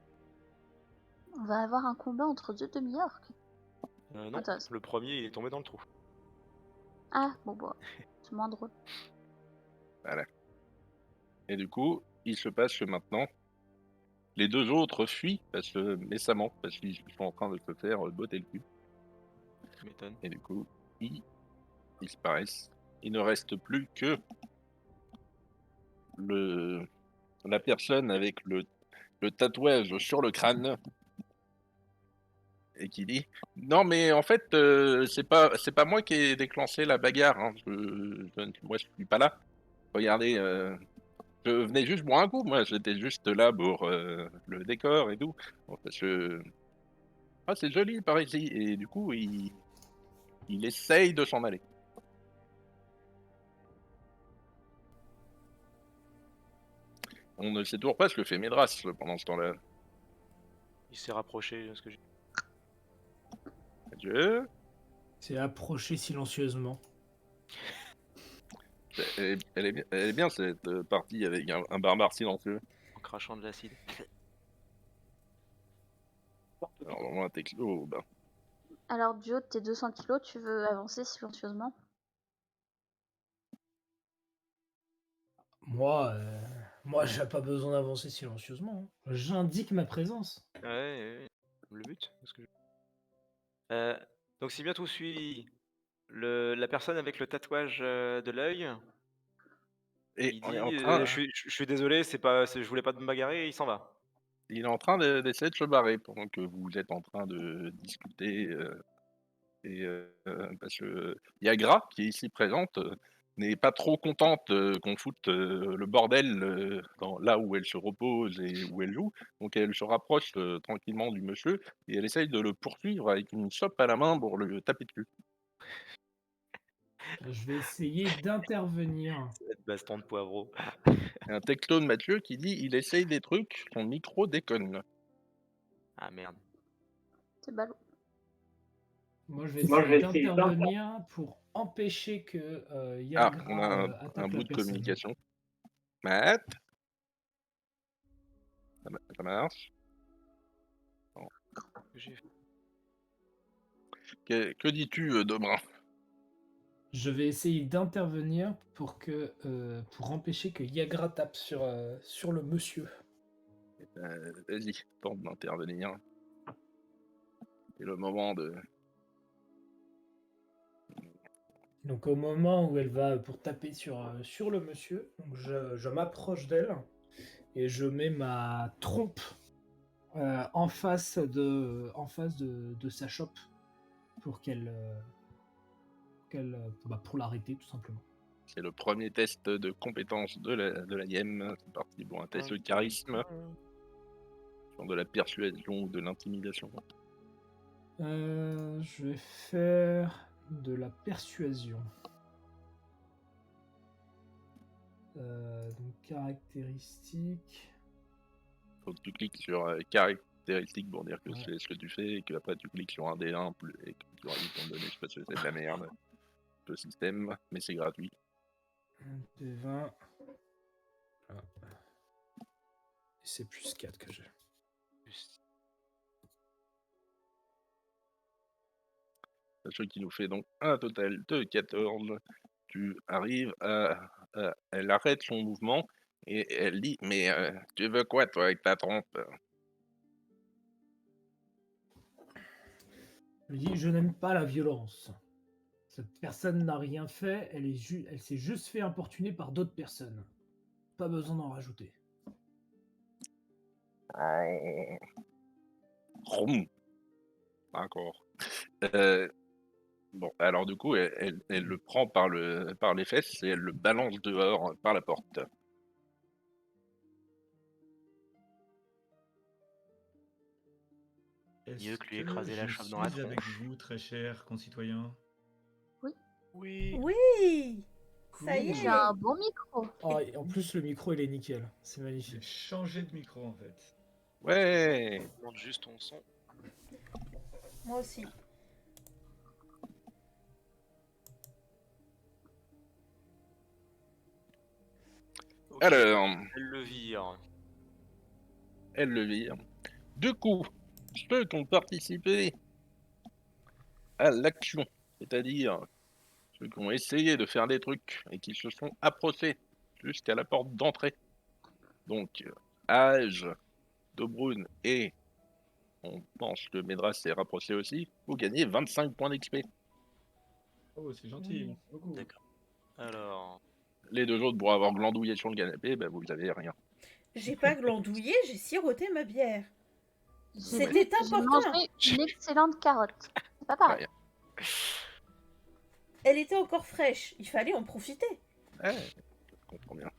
F: On va avoir un combat entre deux demi-orques.
C: Non,
F: Intéressant.
C: le premier, il est tombé dans le trou.
F: Ah, bon, bah, c'est moins drôle.
B: Voilà. Et du coup, il se passe que maintenant, les deux autres fuient méchamment, parce qu'ils sont en train de se faire botter le cul.
C: Tu m'étonnes.
B: Et du coup, ils disparaissent. Il ne reste plus que la personne avec le tatouage sur le crâne et qui dit non mais en fait c'est pas moi qui ai déclenché la bagarre, hein. Moi je suis pas là. Regardez, je venais juste boire un coup, moi j'étais juste là pour le décor et tout. Bon, parce que c'est joli par ici et du coup il essaye de s'en aller. On ne sait toujours pas ce que fait Médras pendant ce temps-là.
C: Il s'est rapproché, ce que j'ai.
B: Adieu.
D: C'est approché silencieusement.
B: Elle est bien cette partie avec un barbare silencieux.
C: En crachant de l'acide.
B: Alors vraiment un texto, ben.
F: Alors, Dio, t'es 200 kilos, tu veux avancer silencieusement?
D: Moi, j'ai pas besoin d'avancer silencieusement. Hein. J'indique ma présence.
C: Ouais. Le but, donc c'est bien tout suivi. La personne avec le tatouage de l'œil,
B: Et
C: il
B: on est
C: dit
B: en train,
C: je suis désolé, je voulais pas me bagarrer, et il s'en va.
B: il est en train d'essayer de se barrer pendant que vous êtes en train de discuter. Et parce que Yagra, qui est ici présente, n'est pas trop contente qu'on foute le bordel là où elle se repose et où elle joue. Donc elle se rapproche tranquillement du monsieur et elle essaye de le poursuivre avec une chope à la main pour le taper dessus.
D: Je vais essayer d'intervenir.
C: Cette baston de poivreau.
B: Et un texto de Mathieu qui dit il essaye des trucs, son micro déconne.
C: Ah merde.
F: C'est ballot.
D: Moi, je vais essayer d'intervenir pour empêcher que
B: Ah,
D: Yagra
B: on a
D: attaque
B: un
D: la
B: bout de
D: personne.
B: communication. Matt, ça marche. Que dis-tu, Dobrun?
D: Je vais essayer d'intervenir pour empêcher que Yagra tape sur le monsieur.
B: Vas-y, tente d'intervenir. C'est le moment de...
D: Donc au moment où elle va pour taper sur le monsieur, donc je m'approche d'elle et je mets ma trompe en face de sa chope pour pour l'arrêter tout simplement.
B: C'est le premier test de compétence de la YEM. C'est parti pour un test de charisme. Sur de la persuasion ou de l'intimidation.
D: Je vais faire de la persuasion. Donc caractéristique.
B: Faut que tu cliques sur caractéristique pour dire que
D: Ouais.
B: c'est ce que tu fais et que après tu cliques sur un D1 et que tu rajoutes ton donné. Je sais pas si c'est de la merde. Le système, mais c'est gratuit.
D: Un D20. Ah. Et c'est plus 4 que j'ai.
B: Ce qui nous fait donc un total de 14. Tu arrives à... Elle arrête son mouvement et elle dit « Mais tu veux quoi toi avec ta trompe ?»
D: Je lui dis, je n'aime pas la violence. Cette personne n'a rien fait, elle s'est juste fait importuner par d'autres personnes. Pas besoin d'en rajouter.
B: D'accord. Bon, alors du coup, elle le prend par les fesses et elle le balance dehors par la porte.
C: Mieux que lui écraser la chope dans la
G: Je suis avec
C: tronche.
G: vous, très cher concitoyen.
C: Oui.
A: Oui, ça y
G: Cool.
A: est.
F: Tu as un bon micro.
D: Oh, et en plus, le micro, il est nickel. C'est
G: J'ai
D: magnifique.
G: changé de micro en fait.
B: Ouais.
C: Monte juste ton son.
A: Moi aussi.
C: Ok.
B: Alors,
C: Elle le vire.
B: elle le vire. Du coup, ceux qui ont participé à l'action, c'est-à-dire ceux qui ont essayé de faire des trucs et qui se sont approchés jusqu'à la porte d'entrée. Donc, Age, Dobrun et on pense que Medras s'est rapproché aussi. Vous gagnez 25 points d'XP.
G: Oh, c'est gentil, merci beaucoup.
C: D'accord. Alors,
B: Les deux autres, pour avoir glandouillé sur le canapé, ben vous avez rien.
A: J'ai pas glandouillé, j'ai siroté ma bière. C'était
F: J'ai
A: important.
F: mangé une excellente carotte. C'est pas pareil.
B: Ouais.
A: Elle était encore fraîche, il fallait en profiter.
B: Ouais, je comprends bien.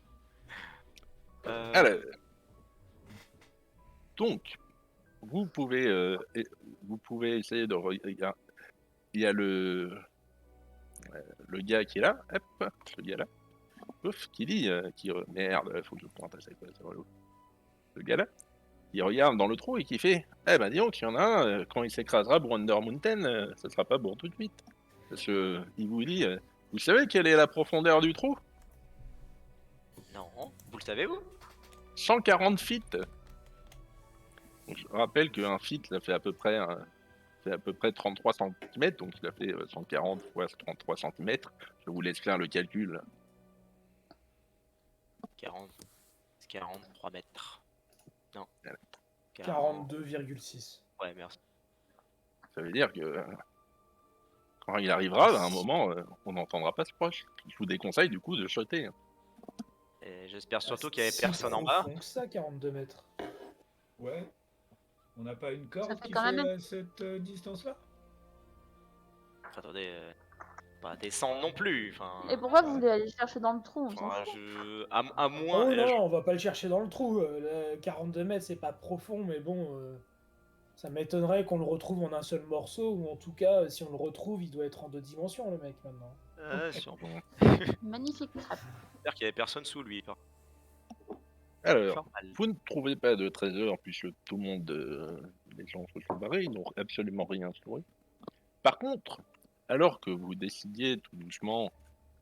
C: euh,
B: Alors, donc, vous pouvez essayer de regarder. Il y a le gars qui est là, hop, ce gars-là, pouf, qui dit, merde, faut que je pointe à ça, quoi, c'est relou. Le gars-là, il regarde dans le trou et qui fait, eh ben dis donc, il y en a un, quand il s'écrasera pour Wonder Mountain, ça sera pas bon tout de suite. Parce que il vous dit, vous savez quelle est la profondeur du trou?
C: non. Vous le savez, vous
B: 140 feet. Donc, je rappelle qu'un feet, ça fait à peu près 33 cm, donc il a fait 140 fois 33 cm. Je vous laisse faire le calcul.
C: 43 mètres. Non.
D: 42,6.
C: Ouais, merci.
B: Ça veut dire que quand il arrivera, à un moment, on n'entendra pas ce proche. Je vous déconseille du coup de shotter.
C: Et j'espère surtout
D: Ah,
C: qu'il y avait
D: si
C: personne en bas.
D: profond que ça, 42 mètres.
G: Ouais. On n'a pas une corde
F: fait
G: qui
F: quand
G: fait
F: même
G: cette distance-là?
C: Attendez, pas descendre non plus. Enfin,
F: Et pourquoi vous voulez aller le chercher dans le trou? On s'en
C: enfin,
F: fout.
C: à moins.
D: Oh non, on va pas le chercher dans le trou. 42 mètres, c'est pas profond, mais bon, ça m'étonnerait qu'on le retrouve en un seul morceau, ou en tout cas, si on le retrouve, il doit être en 2 dimensions, le mec, maintenant.
C: Sûrement.
F: Magnifique trappe.
C: J'espère qu'il y avait personne sous lui.
B: Alors,
C: Normal.
B: vous ne trouvez pas de trésor puisque tout le monde, les gens se sont barrés, ils n'ont absolument rien trouvé. Par contre, alors que vous décidiez tout doucement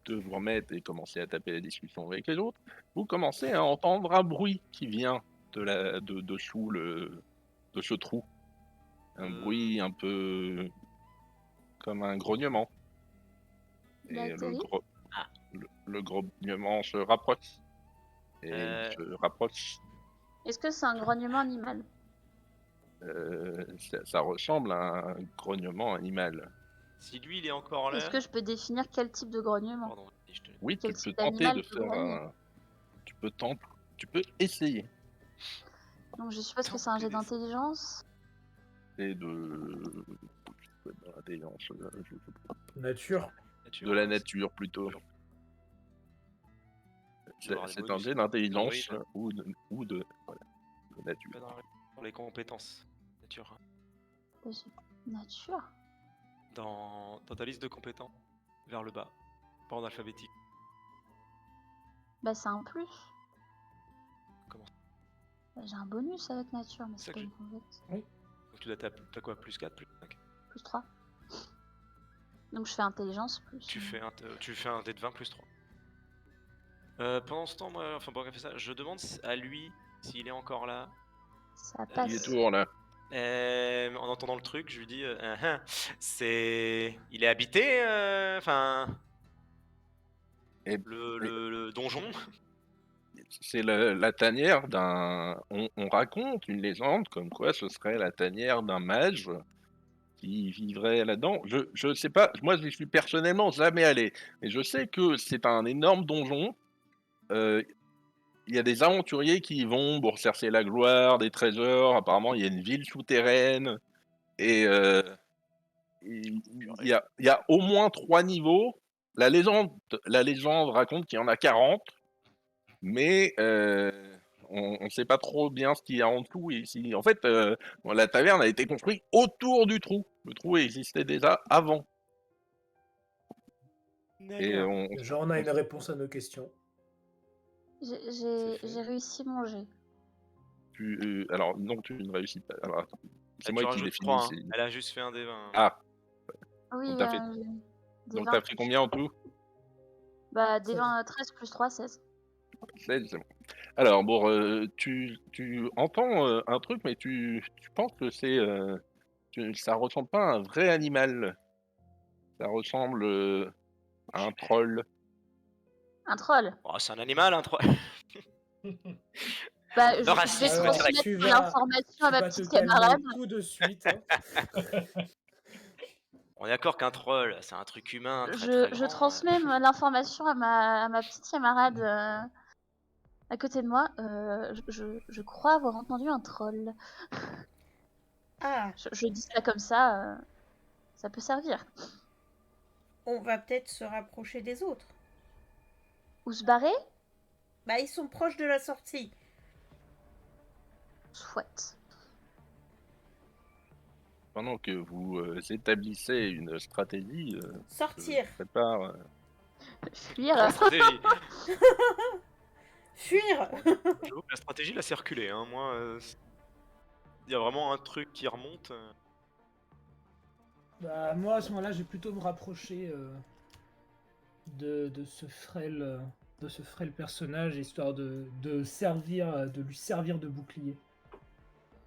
B: de vous remettre et commencer à taper la discussion avec les autres, vous commencez à entendre un bruit qui vient de sous de ce trou. Un bruit un peu comme un grognement.
F: Il a
B: Et
F: atterri
B: le grognement se rapproche. Et
C: Euh.
B: il se rapproche.
F: Est-ce que c'est un grognement animal?
B: Ça ressemble à un grognement animal.
C: Si lui il est encore là.
F: Est-ce que je peux définir quel type de grognement?
C: Pardon, je te...
B: Oui, tu
F: Quel
B: peux
F: type
B: tenter
F: d'animal
B: de
F: peut
B: faire
F: grogner?
B: un. Tu peux essayer.
F: Donc je suppose que c'est un jet d'intelligence.
B: Et de. D'intelligence,
D: Nature.
B: de la nature plutôt.
C: Tu vas avoir des
B: C'est un
C: bonus.
B: jet d'intelligence
C: Android.
B: ou de nature.
C: Pas dans les compétences. Nature.
F: Nature?
C: Dans ta liste de compétences, vers le bas, pas en alphabétique.
F: Bah c'est un plus.
C: Comment?
F: Bah, j'ai un bonus avec nature, mais
C: C'est
F: c'est
C: ça
F: pas
C: que
F: une compétence.
C: Donc tu dois t'as quoi? Plus 4, plus 5.
F: Plus 3. Donc je fais intelligence plus.
C: Tu fais un dé de 20 plus 3. Pendant ce temps, moi, enfin bon, on a fait ça. Je demande à lui s'il est encore là.
F: Ça
B: Il
F: passe.
B: est toujours là.
C: En entendant le truc, je lui dis il est habité, enfin.
B: Et-
C: le donjon.
B: C'est la tanière d'un. On raconte une légende comme quoi ce serait la tanière d'un mage qui vivrait là-dedans. Je sais pas, moi je suis personnellement jamais allé, mais je sais que c'est un énorme donjon. Il y a des aventuriers qui y vont pour chercher la gloire, des trésors. Apparemment, il y a une ville souterraine et il y a au moins 3 niveaux. La légende raconte qu'il y en a 40, mais on ne sait pas trop bien ce qu'il y a en dessous ici. En fait, la taverne a été construite autour du trou. Le trou existait déjà avant. Et
D: Genre, on a une réponse à nos questions.
F: J'ai réussi mon jet.
B: alors, non, tu ne réussis pas. Alors, attends. C'est
C: Tu
B: moi qui
C: rajoutes
B: définis.
C: 3, hein. Elle a juste fait un D20.
B: Ah,
F: Oui,
B: donc
F: bah, des
B: donc
F: 20.
B: t'as fait combien en tout?
F: Bah, des 20, 13 plus 3, 16.
B: 16, c'est bon. Alors, bon, tu entends un truc, mais tu penses que ça ressemble pas à un vrai animal. Ça ressemble à un troll.
F: Un troll.
C: Oh, c'est un animal, hein, 3.
F: Bah, je vais
C: racisme
F: transmettre
D: tu
F: l'information à ma
D: vas te
F: petite
D: calmer
F: camarade.
D: tout de suite. Hein.
C: On est d'accord qu'un troll, c'est un truc humain très,
F: Je
C: très grand.
F: transmets l'information à ma petite camarade à côté de moi. Je crois avoir entendu un troll.
A: Ah,
F: Je dis ça comme ça peut servir.
A: on va peut-être se rapprocher des autres.
F: Où se barrer?
A: Bah, ils sont proches de la sortie.
F: Soit.
B: Pendant que vous établissez une stratégie,
A: Sortir.
B: je prépare.
F: Fuir.
C: Grande stratégie.
A: Fuir.
C: J'avoue que la stratégie, là, c'est reculé. Hein. Moi, il y a vraiment un truc qui remonte.
D: Bah, moi, à ce moment-là, je vais plutôt me rapprocher de ce frêle personnage, histoire de lui servir de bouclier.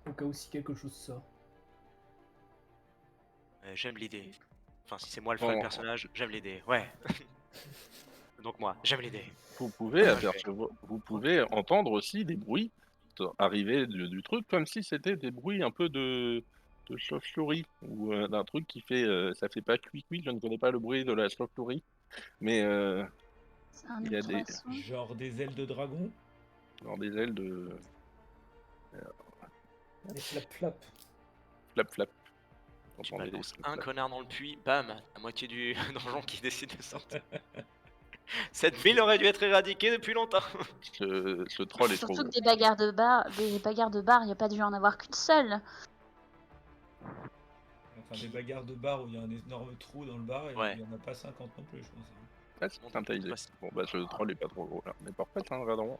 D: Au cas où si quelque chose sort.
C: J'aime l'idée. Enfin, si c'est moi le frère personnage, j'aime l'idée. Ouais. Donc moi, j'aime l'idée.
B: Vous pouvez entendre aussi des bruits arriver du truc, comme si c'était des bruits un peu de chauve-souris ou d'un truc qui fait, ça fait pas cuit-cuit. Je ne connais pas le bruit de la chauve-souris, mais
F: C'est un
B: il y a des
F: ultrason.
G: Genre des ailes de dragon.
B: genre des ailes de
D: Des flap-flap.
B: flap flap.
C: Tu
B: entendez
C: balances
B: tout
C: un
B: ça.
C: connard dans le puits, bam, la moitié du donjon qui décide de sortir. Cette ville aurait dû être éradiquée depuis longtemps.
B: Ce troll est trop
F: Surtout
B: gros.
F: que des bagarres de bar, il n'y a pas dû en avoir qu'une seule.
G: Enfin, des bagarres de bar où il y a un énorme trou dans le bar et
C: Ouais.
G: il n'y en a pas 50 non plus, je pense.
B: Ah, c'est
C: Bon,
B: synthétisé.
C: passe.
B: Bon, bah, ce troll est pas trop gros là. Mais parfait, c'est un radon.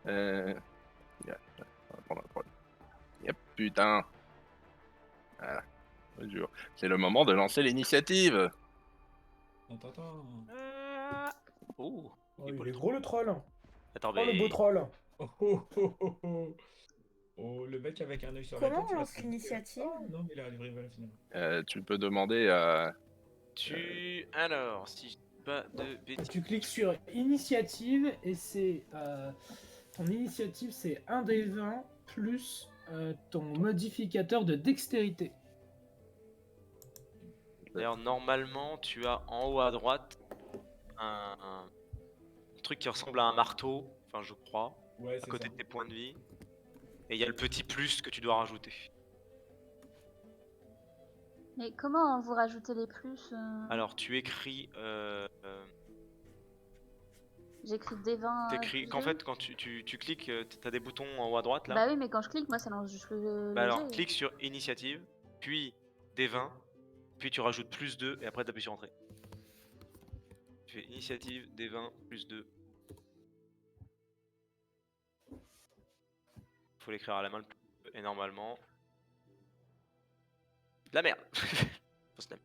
B: Yeah, on va prendre un troll. Yep, putain. Ah, je jure. C'est le moment de lancer l'initiative.
G: Attends.
C: Oh,
D: Oh,
C: il est beau
D: il est
C: le
D: gros le troll.
C: Attends,
D: Oh, le beau
C: mais
D: troll.
G: Oh, le mec avec un œil sur
A: Comment
G: la tête,
A: on
G: il va
A: lance
G: se faire buter, hein.
A: l'initiative?
G: Oh, non, mais il arrive à la finale.
B: Tu peux demander à.
C: Alors, si je dis pas de bêtises.
D: Tu cliques sur initiative et c'est ton initiative, c'est 1 des 20 plus ton modificateur de dextérité.
C: D'ailleurs, normalement, tu as en haut à droite un truc qui ressemble à un marteau, enfin, je crois,
G: Ouais,
C: à
G: c'est
C: côté
G: ça.
C: de tes points de vie. Et il y a le petit plus que tu dois rajouter.
F: Mais comment vous rajoutez les plus
C: Alors, tu écris.
F: J'écris des 20.
C: T'écris qu'en fait, quand tu cliques, t'as des boutons en haut à droite là.
F: Bah oui, mais quand je clique, moi ça lance juste
C: Bah
F: le
C: alors,
F: jet.
C: clique sur initiative, puis des 20, puis tu rajoutes plus 2 et après t'appuies sur entrée. Tu fais initiative, des 20, plus 2. Faut l'écrire à la main et normalement. De la merde. Faut se la-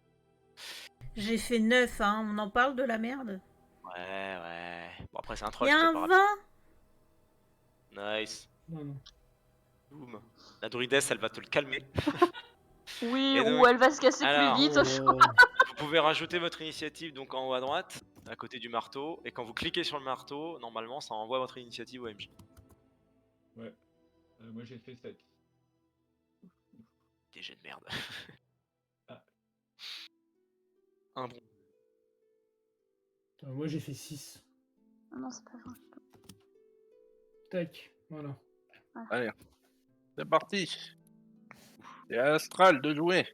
A: J'ai fait 9, hein. On en parle de la merde.
C: Ouais. Bon, après, c'est un
A: Il
C: troll,
A: y a
C: c'était
A: un
C: pas
A: 20.
C: rapide. Nice.
D: Non.
C: Boum. La druidesse, elle va te le calmer.
F: Oui,
C: Et
F: ou
C: donc,
F: elle va se casser
C: alors,
F: plus vite au choix.
C: vous pouvez rajouter votre initiative donc en haut à droite, à côté du marteau, et quand vous cliquez sur le marteau, normalement ça envoie votre initiative au MJ.
G: Ouais. Moi, j'ai fait 7.
C: Des jets de merde.
G: Ah.
C: Un bon.
D: Moi j'ai fait 6.
F: Ah non, c'est pas vrai.
D: Tac, voilà.
B: Allez, c'est parti. C'est à Astral de jouer.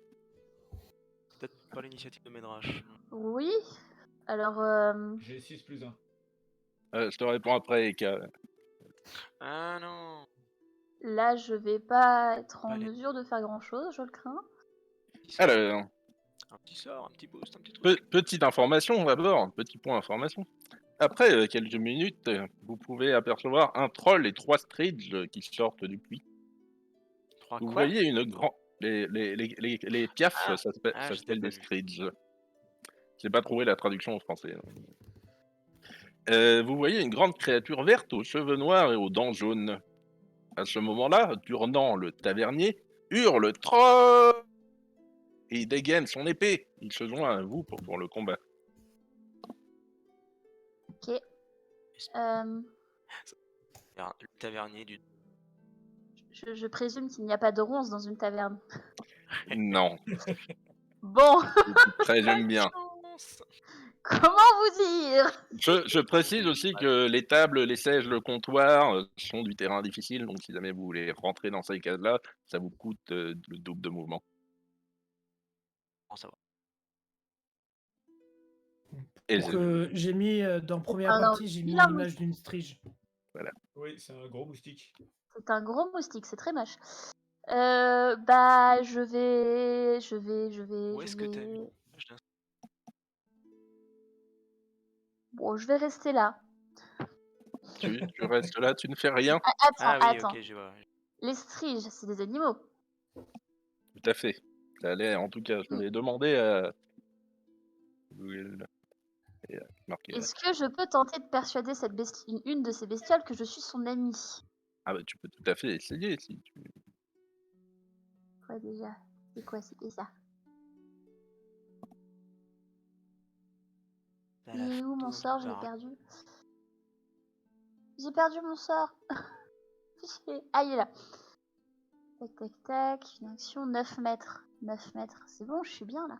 C: Peut-être pas l'initiative de Médrache.
F: Oui. Alors,
G: J'ai 6 plus 1.
B: Je te réponds après, Eka.
C: Ah non.
F: là, je vais pas être en
C: Allez.
F: mesure de faire grand chose, je le crains.
B: Alors,
C: Un petit sort, un petit boost, un petit truc.
B: petite information d'abord, petit point information. Après quelques minutes, vous pouvez apercevoir un troll et 3 Stridge qui sortent du puits.
C: 3
B: Vous
C: quoi?
B: voyez une grande. Les piafs,
C: Ah.
B: ça
C: Ah, je
B: s'appelle
C: t'ai pas
B: des
C: vu.
B: Stridge. J'ai pas trouvé la traduction en français. Vous voyez une grande créature verte aux cheveux noirs et aux dents jaunes. À ce moment-là, Durnan le tavernier hurle troll et il dégaine son épée. Il se joint à vous pour le combat.
F: Ok. Euh,
C: Le tavernier du.
F: je présume qu'il n'y a pas de ronces dans une taverne.
B: Non,
F: Bon,
B: tu présumes bien.
C: Chance.
F: comment vous dire?
B: Je précise aussi que les tables, les sièges, le comptoir sont du terrain difficile, donc si jamais vous voulez rentrer dans ces cases-là, ça vous coûte le double de mouvement.
C: Bon, ça va.
B: Et
D: Pour que j'ai mis dans première
F: Alors,
D: partie, j'ai mis
F: il a
D: l'image d'une strige.
G: Oui, c'est un gros moustique.
F: C'est un gros moustique, c'est très moche. Bah, je vais.
C: Où est-ce que t'as mis?
F: Bon, je vais rester là.
B: tu restes là, tu ne fais rien.
C: Ah oui,
F: Attends.
C: ok, je vois.
F: Les striges, c'est des animaux.
B: Tout à fait. Ça allait, en tout cas, je vais demander à Google. Et marquer là.
F: Est-ce que je peux tenter de persuader une de ces bestioles que je suis son amie?
B: Ah bah tu peux tout à fait essayer si tu.
F: Quoi déjà? C'est quoi c'était ça? Il est où mon sort? Je l'ai perdu. J'ai perdu mon sort. Ah, il est là. Tac. Une action 9 mètres. 9 mètres. C'est bon, je suis bien là.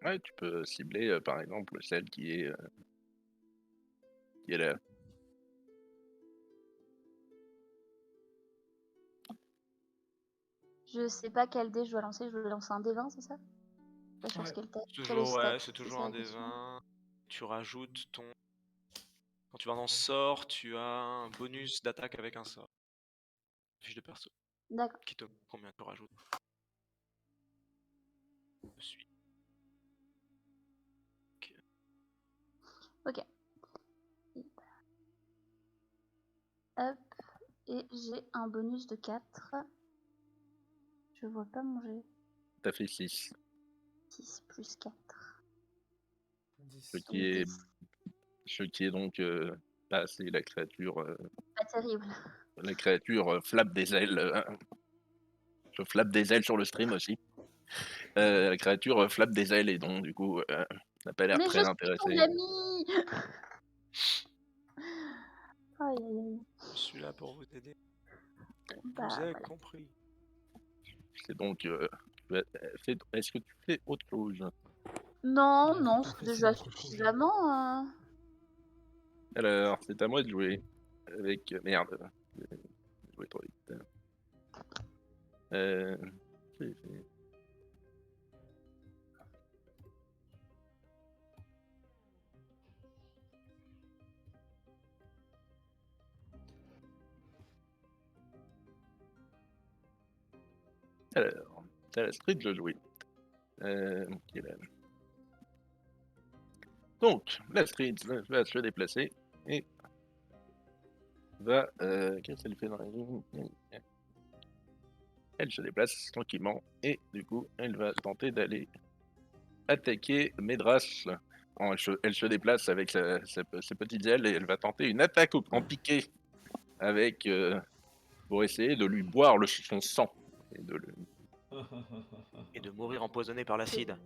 B: Ouais, tu peux cibler par exemple celle qui est là.
F: Je sais pas quel dé je dois lancer. Je dois lancer un D20, c'est ça? Pas sûr
D: Ouais.
F: quel
C: C'est
F: quel
C: toujours,
F: stat,
C: ouais, c'est toujours
F: ça
C: un
F: la
C: des
F: question.
C: 20. Tu rajoutes ton. Quand tu vas dans sort, tu as un bonus d'attaque avec un sort. Fiche de perso.
F: D'accord.
C: Qui te combien tu rajoutes. Je suis.
F: Ok. Hop. Et j'ai un bonus de 4. Je vois pas mon G.
B: T'as fait 6.
F: 6 plus 4.
B: Ce
D: 10.
B: qui est donc. Bah, c'est la créature.
F: Pas terrible.
B: La créature flappe des ailes. Je flappe des ailes sur le stream aussi. La créature flappe des ailes et donc, du coup, n'a pas l'air
F: Mais
B: très
F: je suis ton
B: intéressée.
F: ami. Aïe aïe aïe.
C: Je suis là pour vous aider.
F: Bah
C: Vous avez
F: voilà.
C: compris.
B: C'est donc. Est-ce que tu fais autre chose?
F: Non,
D: Il a
F: non,
D: tout
F: c'est
D: fait,
F: déjà
D: c'est notre projet.
F: suffisamment.
B: Alors, c'est à moi de jouer. Avec. Merde. J'ai joué trop vite. J'ai fait- Alors, c'est à la street de jouer. Qui est là. Donc, la street va se déplacer et va. Qu'est-ce qu'elle fait dans la vie? Elle se déplace tranquillement et du coup, elle va tenter d'aller attaquer Médras. Elle se déplace avec ses petites ailes et elle va tenter une attaque en piqué avec pour essayer de lui boire son sang et de le.
C: Et de mourir empoisonné par l'acide.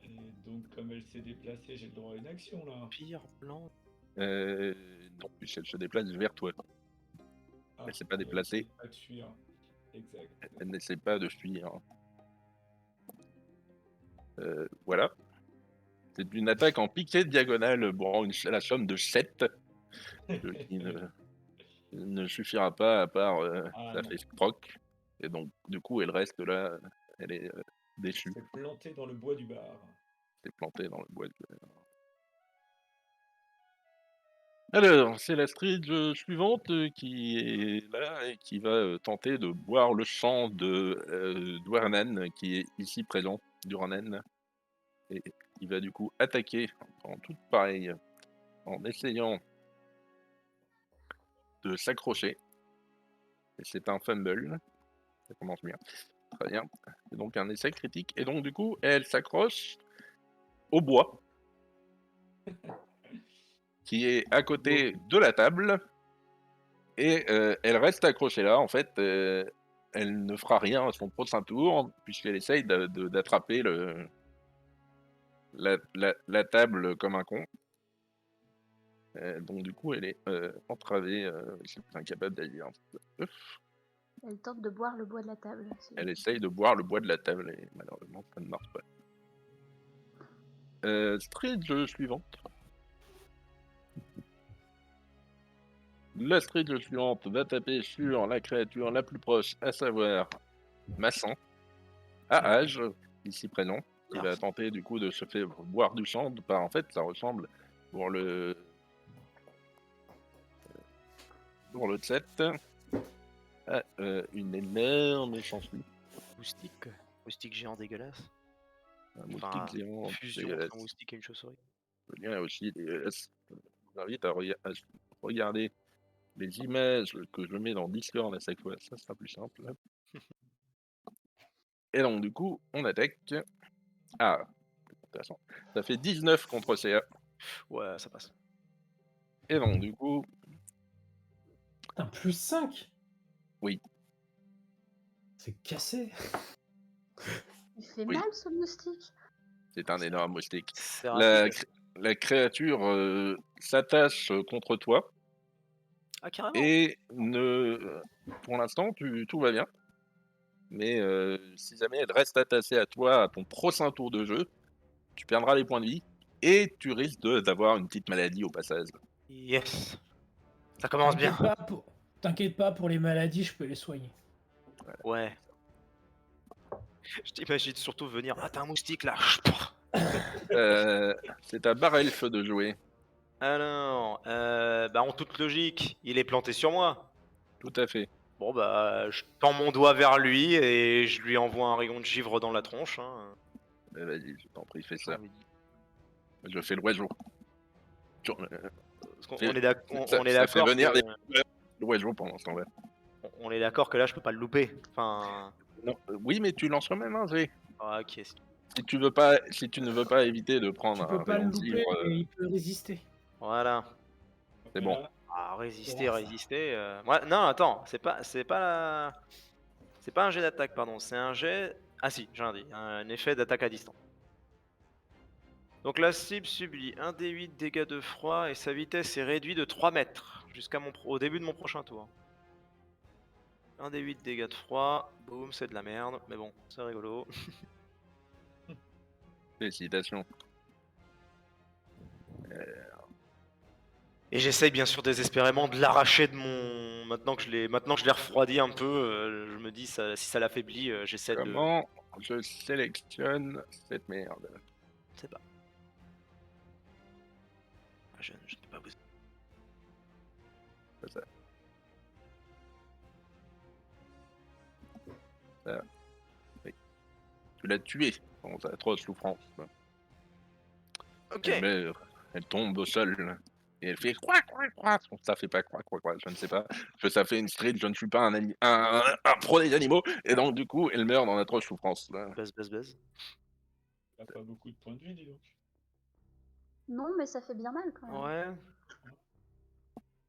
G: Et donc, comme elle s'est déplacée, j'ai le droit à une action là.
C: Pire plan.
B: Non, puisqu'elle se déplace vers toi.
G: Ah,
B: Elle s'est pas
G: et
B: déplacée.
G: elle essaie pas de fuir. Exact.
B: Elle n'essaie pas de fuir. Voilà. C'est une attaque en piqué diagonale pour la somme de 7, qui ne suffira pas à part
G: Ah
B: ça
G: non.
B: fait proc. Et donc, du coup, elle reste là. Elle est déchue.
G: C'est planté dans le bois du bar.
B: C'est planté dans le bois. Alors, c'est la street suivante qui est là et qui va tenter de boire le sang de Dwarnan, qui est ici présent, Dwarnan. Et il va du coup attaquer en tout pareil, en essayant de s'accrocher. Et c'est un fumble. Ça commence bien. Très bien. C'est donc un essai critique. Et donc, du coup, elle s'accroche au bois, qui est à côté de la table. Et elle reste accrochée là. En fait, elle ne fera rien à son prochain tour, puisqu'elle essaye d'attraper la table comme un con. Donc, du coup, elle est entravée. C'est incapable d'agir.
F: Elle tente de boire le bois de la table.
B: Elle essaye de boire le bois de la table et malheureusement, ça ne marche pas. Street suivante. La street suivante va taper sur la créature la plus proche, à savoir Massan, à âge, ici présent, qui va
C: Merci.
B: tenter du coup de se faire boire du sang. En fait, ça ressemble pour le 7 à une énorme chanceux.
C: Moustique. Moustique géant dégueulasse.
B: Un moustique
C: Enfin,
B: géant
C: fusion
B: dégueulasse.
C: entre un moustique et une chauve-souris.
B: Il y a aussi dégueulasse. Je vous invite à regarder les images que je mets dans Discord à chaque fois, ça sera plus simple. Et donc, du coup, on attaque. Ah, intéressant. Ça fait 19 contre CA.
C: Ouais, ça passe.
B: Et donc, du coup,
D: Un plus 5.
B: Oui.
D: C'est cassé.
F: Il fait
B: Oui.
F: mal ce moustique.
B: c'est un énorme moustique.
C: C'est
B: La,
C: rapide.
B: la créature s'attache contre toi
C: Ah, carrément.
B: et pour l'instant, tout va bien. Mais si jamais elle reste attachée à toi à ton prochain tour de jeu, tu perdras les points de vie et tu risques d'avoir une petite maladie au passage.
C: Yes. Ça commence bien.
D: T'inquiète pas pour les maladies, je peux les soigner.
C: Ouais. Je t'imagine surtout venir. Ah, t'as un moustique là.
B: C'est à Barelf de jouer.
C: Alors, bah en toute logique, il est planté sur moi.
B: Tout à fait.
C: Bon bah, je tends mon doigt vers lui et je lui envoie un rayon de givre dans la tronche. Hein.
B: Vas-y, je t'en prie, fais
C: J'ai
B: ça.
C: envie de dire.
B: Je fais l'oiseau.
C: Parce qu'on-
B: Fais-
C: on est
B: Ça fait
C: d'accord
B: venir
C: que
B: l'oiseau pendant ce temps-là.
C: on est d'accord que là je peux pas le louper. Enfin,
B: Non, oui, mais tu lances quand même un G.
C: ok.
B: Si tu ne veux pas éviter de prendre
D: Tu peux
B: un
D: pas le
B: rayon de
D: louper,
B: givre,
D: mais il peut résister.
C: Voilà.
B: c'est bon.
G: Voilà.
C: Ah, résister,
D: voir ça.
C: résister. Ouais, non, attends, c'est pas un jet d'attaque, pardon. C'est un jet. Ah si, j'ai un dit, un effet d'attaque à distance. Donc la cible subit 1 d8 dégâts de froid et sa vitesse est réduite de 3 mètres au début de mon prochain tour. 1 d8 dégâts de froid, boum, c'est de la merde, mais bon, c'est rigolo.
B: Félicitations.
C: Et j'essaye bien sûr désespérément de l'arracher de mon. Maintenant que je l'ai refroidi un peu, je me dis si ça l'affaiblit, j'essaie de.
B: Comment je sélectionne cette merde?
C: Je sais pas. Ah, je n'ai pas besoin.
B: C'est ça. Ça. Oui. Tu l'as tué dans sa atroce souffrance.
C: Ok.
B: Elle meurt, elle tombe au sol. Et elle fait quoi. Ça fait pas quoi, je ne sais pas. Ça fait une street, je ne suis pas un pro des animaux. Et donc, du coup, elle meurt dans d'atroces souffrances.
C: Buzz.
G: T'as pas beaucoup de points de vie, dis donc.
F: Non, mais ça fait bien mal quand même.
C: Ouais.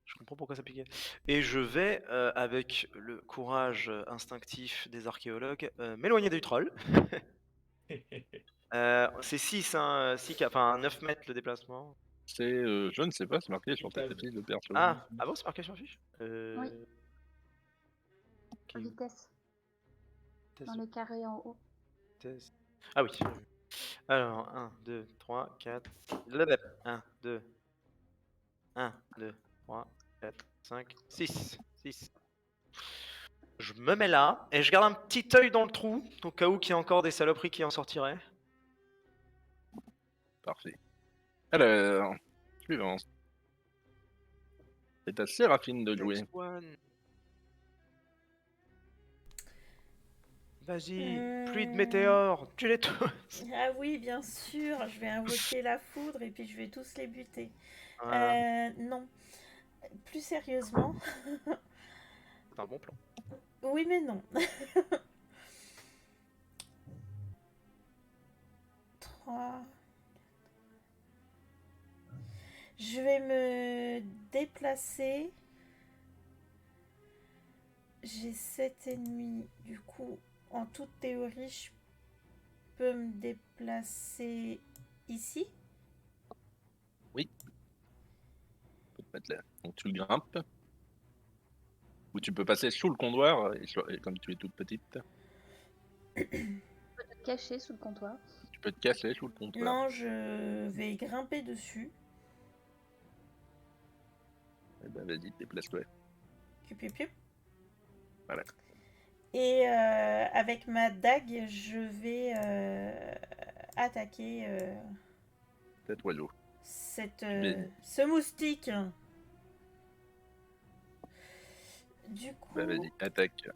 C: Je comprends pourquoi ça piquait. Et je vais, avec le courage instinctif des archéologues, m'éloigner du troll. C'est 6, hein, 9 mètres le déplacement.
B: C'est, je ne sais pas, c'est marqué sur ta fiche de perso.
C: Ah bon, c'est marqué sur la fiche
F: Oui.
C: ok,
F: Vitesse,
C: vitesse
F: dans
C: de
F: les carrés en haut.
C: vitesse. Ah oui. Alors, 1, 2, 3, 4. 1, 2. 1, 2, 3, 4, 5, 6. 6. Je me mets là et je garde un petit œil dans le trou au cas où qu'il y a encore des saloperies qui en sortiraient.
B: Parfait. Alors, suivant. C'est à Séraphine de jouer.
C: Next one. Vas-y, pluie de météores, tue-les tous.
A: Ah oui, bien sûr, je vais invoquer la foudre et puis je vais tous les buter.
C: Voilà,
A: Non. Plus sérieusement.
C: c'est un bon plan.
A: Oui, mais non. 3. Je vais me déplacer. J'ai 7 ennemis. Du coup, en toute théorie, je peux me déplacer ici.
B: Oui. Tu peux te mettre là. Donc tu grimpes. Ou tu peux passer sous le comptoir, et comme tu es toute petite,
F: Tu peux te cacher sous le comptoir.
B: tu peux te casser sous le comptoir.
A: Non, je vais grimper dessus.
B: Eh ben vas-y, déplace-toi.
A: Piu.
B: Voilà.
A: Et avec ma dague, je vais attaquer
B: Cet oiseau.
A: ce moustique. Du coup,
B: Bah vas-y, attaque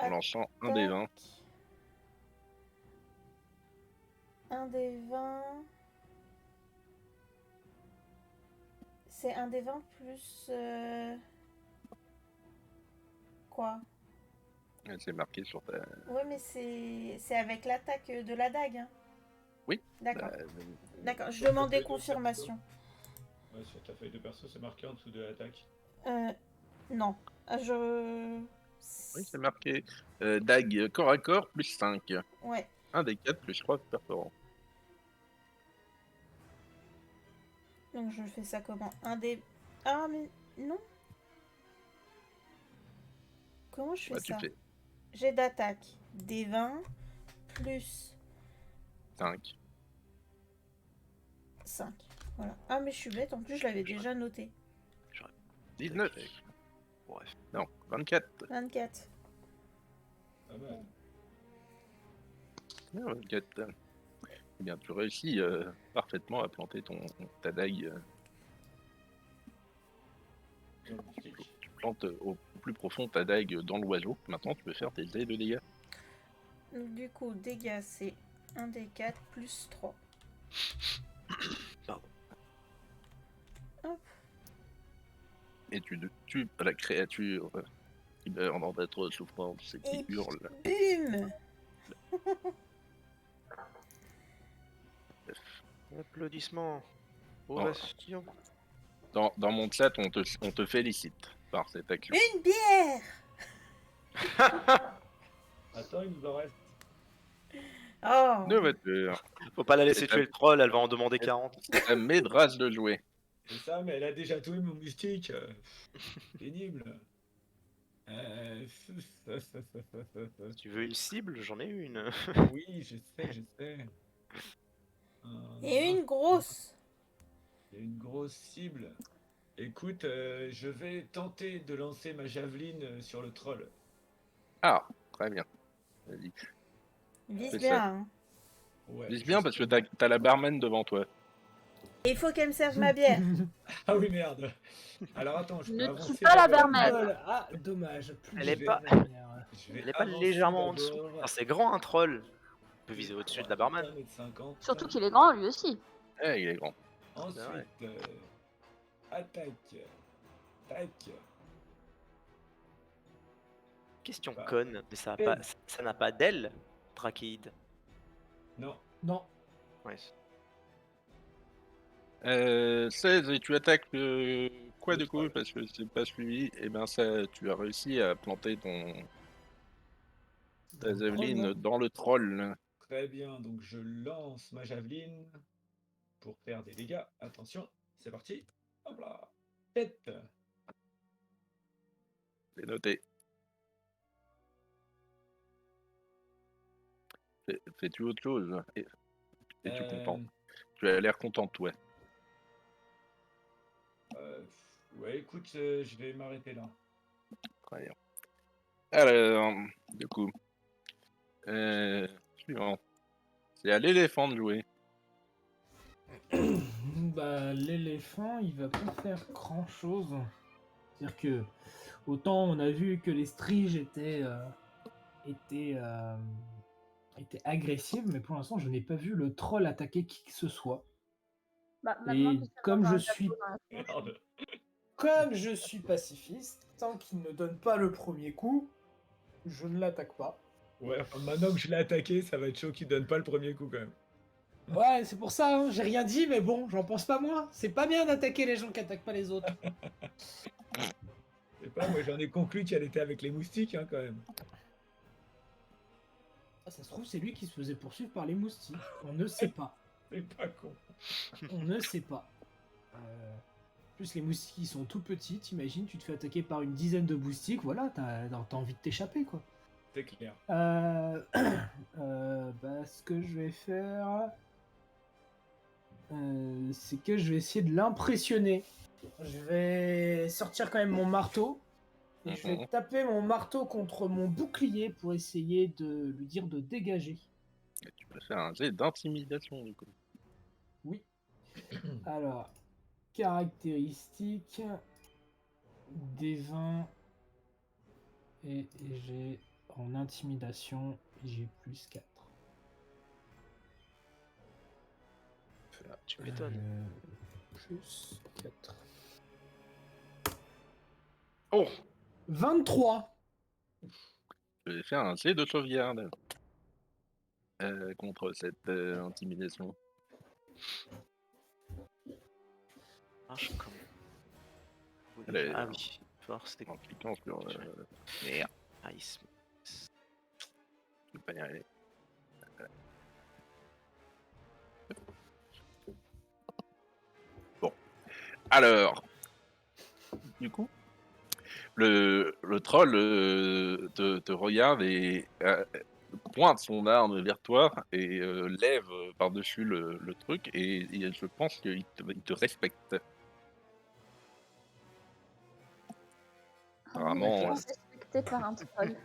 B: en lançant un des 20.
A: Un des 20. C'est un des 20 plus... Quoi?
B: C'est marqué sur ta...
A: Ouais, mais c'est avec l'attaque de la dague. Hein.
B: Oui.
A: D'accord.
B: Bah,
A: D'accord, je demandais confirmation.
G: Ouais, sur ta feuille de perso, c'est marqué en dessous de l'attaque.
A: Non. Je...
B: oui, c'est marqué dague corps à corps plus 5.
A: Ouais.
B: 1 des 4 plus 3 perforants.
A: Donc je fais ça comment? Un des... Ah, mais non. Comment je fais
B: Bah,
A: ça?
B: tu fais
A: J'ai d'attaque des 20 plus
B: 5.
A: 5. Voilà. Ah, mais je suis bête, en plus je l'avais déjà noté.
B: 19.
C: Bref.
B: Non, 24.
A: 24.
G: Pas mal.
B: 24. Eh bien, tu réussis parfaitement à planter ta dague. Tu plantes au plus profond ta dague dans l'oiseau. Maintenant, tu peux faire tes jets de dégâts.
A: Donc, du coup, dégâts, c'est 1 des 4 plus 3.
C: Pardon.
A: Hop.
B: Et tu tues la créature qui meurt dans d'être souffrance et qui
A: Et
B: hurle.
A: Bum.
C: Applaudissements.
B: Oh.
C: Ovation.
B: Dans mon chat, on te félicite par cette action.
A: Une bière.
G: Attends, il nous en reste.
A: Oh.
B: De voiture.
C: Faut pas la laisser
B: C'est
C: tuer le troll, elle va en demander 40.
B: C'est à Médrage de jouer.
G: C'est ça, mais elle a déjà tué mon moustique. Pénible.
C: Tu veux une cible? J'en ai une.
G: Oui, je sais.
A: Et une grosse.
G: Il y a une grosse cible. Écoute, je vais tenter de lancer ma javeline sur le troll.
B: Ah, très bien. Vas-y.
A: Vise
B: C'est
A: bien.
B: ça.
A: Hein.
G: Ouais,
B: Vise bien parce que t'as la barman devant toi.
A: Et il faut qu'elle me serve ma bière.
G: Ah oui, merde. Alors attends, je peux
F: Ne
G: avancer
F: tue pas la
G: d'abord.
F: barmaid.
D: Ah, dommage. Plus
C: Elle
D: de
C: est pas-
D: dernière.
G: Je vais
C: Elle est pas
G: avancer
C: légèrement en dessous.
G: d'abord.
C: Enfin, c'est grand un troll. On peut viser au-dessus de la barman.
G: 1m50.
F: Surtout qu'il est grand lui aussi.
B: Eh, il est grand.
G: Ensuite,
C: vrai.
G: attaque. Tac.
C: Question
G: Bah,
C: conne, mais ça a
G: elle.
C: pas, ça n'a pas d'aile, Trachéide.
G: Non.
D: Non.
C: Ouais.
B: 16 et tu attaques quoi
G: Le
B: du coup
G: troll.
B: parce que c'est pas suivi. Et ben ça, tu as réussi à planter ta javeline dans le troll.
G: Très bien, donc je lance ma javeline pour faire des dégâts. Attention, c'est parti. Hop là. Tête.
B: C'est noté. Fais-tu autre chose? Es-tu content? Tu as l'air content, toi.
G: Ouais, écoute, je vais m'arrêter là.
B: Très bien. Alors, du coup, suivant. C'est à l'éléphant de jouer.
D: Bah, l'éléphant, il va pas faire grand chose. C'est-à-dire que, autant on a vu que les striges étaient agressives, mais pour l'instant, je n'ai pas vu le troll attaquer qui que ce soit.
F: Bah, maintenant
D: Et
F: que ça
D: comme
F: va
D: je
F: faire un
D: suis,
F: gâteau dans la tronche.
G: Merde.
D: comme je suis pacifiste, tant qu'il ne donne pas le premier coup, je ne l'attaque pas.
G: Ouais, enfin, maintenant que je l'ai attaqué, ça va être chaud qu'il donne pas le premier coup quand même.
D: Ouais, c'est pour ça, hein, j'ai rien dit, mais bon, j'en pense pas moi. C'est pas bien d'attaquer les gens qui attaquent pas les autres.
G: Je sais pas, moi j'en ai conclu qu'elle était avec les moustiques hein, quand même.
D: Ah, ça se trouve, c'est lui qui se faisait poursuivre par les moustiques. On ne sait pas.
G: C'est pas con.
D: On ne sait pas. En plus, les moustiques ils sont tout petits. T'imagines, tu te fais attaquer par une dizaine de moustiques. Voilà, t'as envie de t'échapper, quoi.
G: C'est clair.
D: Bah, ce que je vais faire, c'est que je vais essayer de l'impressionner. Je vais sortir quand même mon marteau. Et je vais taper mon marteau contre mon bouclier pour essayer de lui dire de dégager.
B: Et tu peux faire un jet d'intimidation du coup.
D: Oui. Alors, caractéristiques, des 20 et j'ai en intimidation, j'ai plus 4.
C: Tu m'étonnes.
D: Plus 4.
C: Oh
D: 23.
B: Je vais faire un jet de sauvegarde contre cette intimidation.
C: Marche comme.
B: Allez.
C: Ah oui, force et
B: En cliquant sur merde,
C: charisme.
B: je vais pas y arriver. Bon, alors, du coup, le troll te regarde et pointe son arme vers toi et lève par-dessus le truc et je pense qu'il te respecte. Apparemment,
F: Respecté par un troll.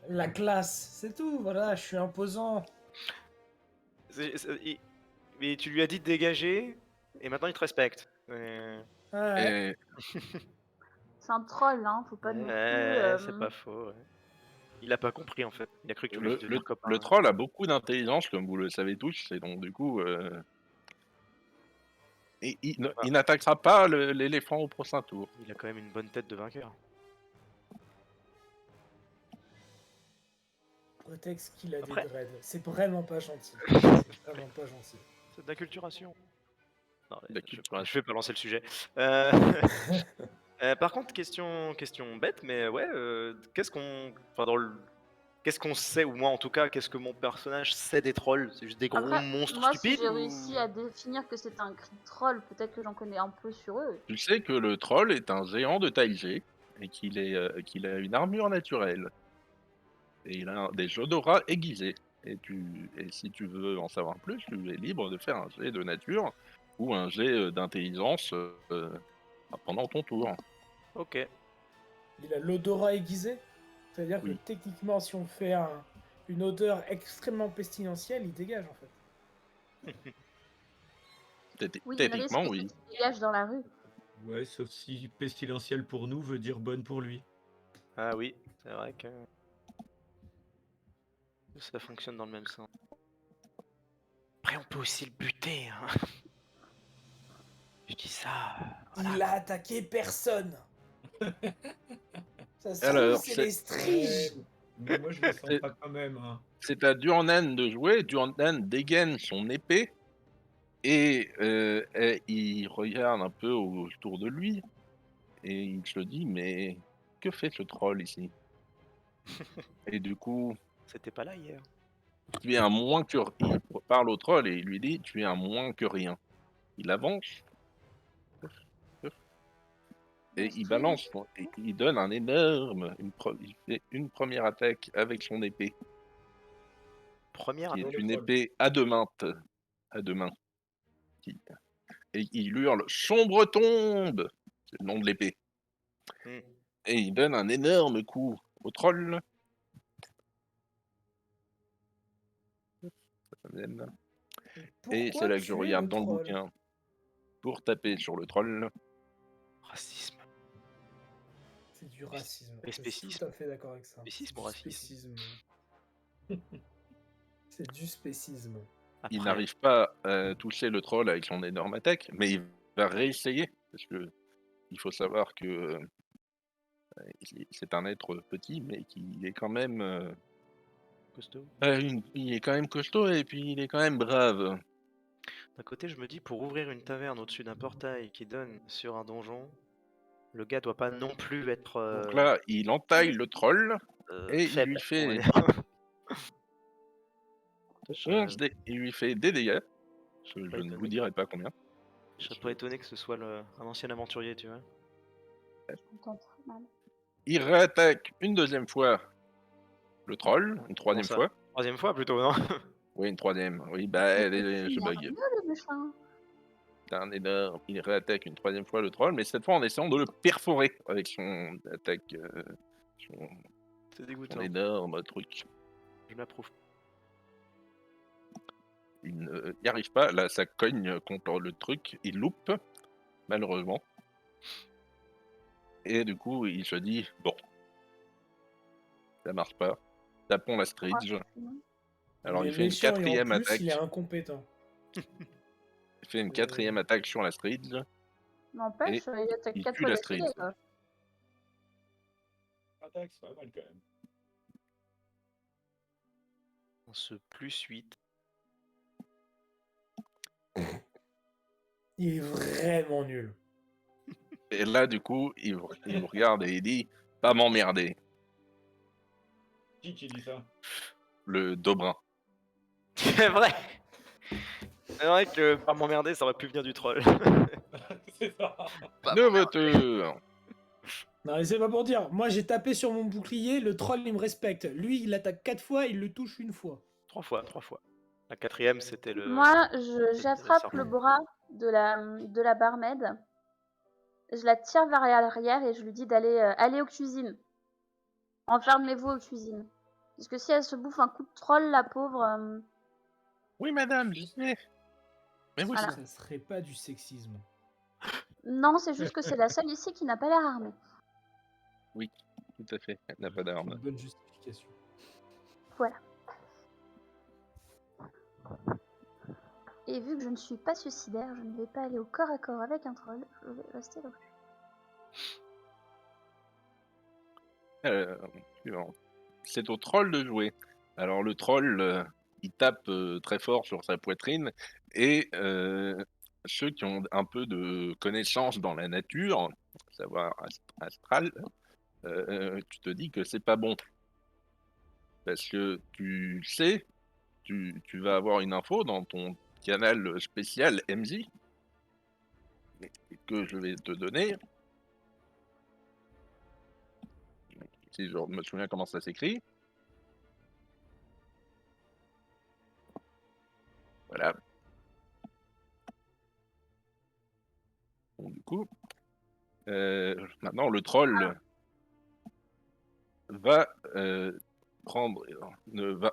D: La classe, c'est tout. Voilà, je suis imposant.
C: Mais tu lui as dit de dégager, et maintenant il te respecte.
D: Ouais.
B: Et
F: C'est un troll, hein, faut pas non plus.
C: Ouais, c'est pas faux. Ouais. Il a pas compris en fait. Il a cru que tu voulais
B: le,
C: devenir copain.
B: le troll a beaucoup d'intelligence, comme vous le savez tous, et donc du coup,
C: Ah.
B: il n'attaquera pas l'éléphant au prochain tour.
C: Il a quand même une bonne tête de vainqueur.
D: Prétexte qu'il a
C: Après.
D: des dreads. C'est vraiment pas gentil. C'est vraiment pas gentil.
C: C'est de l'acculturation. Non,
B: L'acculturation.
C: je vais pas lancer le sujet. Par contre, question bête, mais ouais, qu'est-ce qu'on sait, ou moi en tout cas, qu'est-ce que mon personnage sait des trolls? C'est juste des gros
F: Après,
C: monstres
F: moi, si
C: stupides
F: j'ai
C: ou...
F: réussi à définir que c'est un cri de troll, peut-être que j'en connais un peu sur eux.
B: Tu sais que le troll est un géant de taille G et qu'il a une armure naturelle. Et il a des odorats aiguisés. Et si tu veux en savoir plus, tu es libre de faire un jet de nature ou un jet d'intelligence pendant ton tour.
C: Ok.
D: Il a l'odorat aiguisé. C'est-à-dire
B: Oui.
D: que techniquement, si on fait une odeur extrêmement pestilentielle, il dégage en fait.
F: Oui, il risque
B: Techniquement,
F: que
B: oui.
F: tu dégages dans la rue.
G: Ouais, sauf si pestilentiel pour nous veut dire bonne pour lui.
C: Ah oui, c'est vrai que ça fonctionne dans le même sens. Après, on peut aussi le buter. Hein. Je dis ça. Voilà.
D: Il a attaqué personne. Ça se
B: Alors,
D: trouve, c'est les striges.
G: Mais moi, je le sens pas quand même. Hein.
B: C'est à Durnan de jouer. Durnan dégaine son épée et il regarde un peu autour de lui et il se dit mais que fait ce troll ici? Et du coup,
C: C'était pas là hier.
B: tu es un moins que il parle au troll et il lui dit tu es un moins que rien. Il avance et il balance, et il donne un énorme, il fait une première attaque avec son épée,
C: Première
B: qui est
C: attaque.
B: une épée à deux mains, et il hurle sombre tombe, c'est le nom de l'épée,
C: Hmm.
B: et il donne un énorme coup au troll. Et c'est
D: Pourquoi
B: là que je
D: tuer
B: regarde
D: le
B: dans le
D: troll?
B: bouquin pour taper sur le troll.
C: Racisme.
D: C'est du racisme.
C: Et
D: Je suis
C: spécisme.
D: tout à fait d'accord avec ça.
C: Spécisme
D: C'est
C: ou
D: du
C: racisme?
D: spécisme. C'est du spécisme.
B: Il
C: Après,
B: n'arrive pas à toucher le troll avec son énorme attaque, mais il va réessayer, parce que il faut savoir que c'est un être petit, mais qui est quand même
C: costaud.
B: il est quand même costaud et puis il est quand même brave.
C: D'un côté, je me dis, pour ouvrir une taverne au-dessus d'un portail qui donne sur un donjon, le gars doit pas non plus être
B: Donc là, il entaille le troll et il
C: faible,
B: lui
C: on va
B: fait
C: dire.
B: il lui fait des dégâts. Je
C: Pas
B: ne vous
C: étonné.
B: dirai pas combien.
C: Je serais pas étonné que ce soit un ancien aventurier, tu vois.
F: J'entends très mal.
B: Il réattaque une deuxième fois le troll, une troisième
C: ça
B: fois.
C: Troisième fois plutôt, non?
B: Oui, une troisième. Oui, bah, je bug.
F: Nerveux, le méchant.
B: C'est un énorme. Il réattaque une troisième fois le troll, mais cette fois en essayant de le perforer avec son attaque,
C: C'est
B: son
C: dégoûtant.
B: énorme truc.
C: Je l'approuve.
B: Il n'y arrive pas. Là, ça cogne contre le truc. Il loupe, malheureusement. Et du coup, il se dit bon, ça marche pas. Tapons la Stridge. Alors, il
D: est
B: fait une
D: méchant et en
B: quatrième
D: plus,
B: attaque.
D: il est incompétent.
B: Il fait une quatrième attaque sur la Stridge.
F: N'empêche, il attaque
B: il
F: 4
B: tue
F: fois
B: la
F: d'affilée.
B: Stridge.
F: quoi.
G: Attaque, c'est pas mal quand même.
C: On se plus 8.
D: Il est vraiment nul.
B: Et là, du coup, il vous regarde et il dit pas m'emmerder,
G: Qui dit ça?
B: le Dobrin.
C: C'est vrai. C'est vrai que pas m'emmerder, ça aurait pu venir du troll.
G: C'est ça.
B: De voiture.
D: Non, mais c'est pas pour dire. Moi, j'ai tapé sur mon bouclier, le troll, il me respecte. Lui, il attaque 4 fois, il le touche une fois.
C: 3 fois. La quatrième, c'était le...
F: Moi,
C: c'était
F: j'attrape
C: serpent.
F: le bras de la barmaid. Je la tire vers l'arrière et je lui dis d'aller aller aux cuisines. Enfermez-vous aux cuisines. Parce que si elle se bouffe un coup de troll, la pauvre...
B: Oui, madame, je sais. Mais vous,
F: Voilà.
D: Ça serait pas du sexisme.
F: Non, c'est juste que c'est la seule ici qui n'a pas l'air armée.
B: Oui, tout à fait. Elle n'a pas
D: C'est
B: d'arme.
D: une bonne justification.
F: Voilà. Et vu que je ne suis pas suicidaire, je ne vais pas aller au corps à corps avec un troll. Je vais rester là.
B: Suivant. C'est au troll de jouer. Alors le troll, il tape très fort sur sa poitrine et ceux qui ont un peu de connaissances dans la nature, à savoir astral, tu te dis que c'est pas bon. Parce que tu sais, tu vas avoir une info dans ton canal spécial MJ que je vais te donner. Si je me souviens comment ça s'écrit. Voilà. Bon, du coup, maintenant le troll va prendre,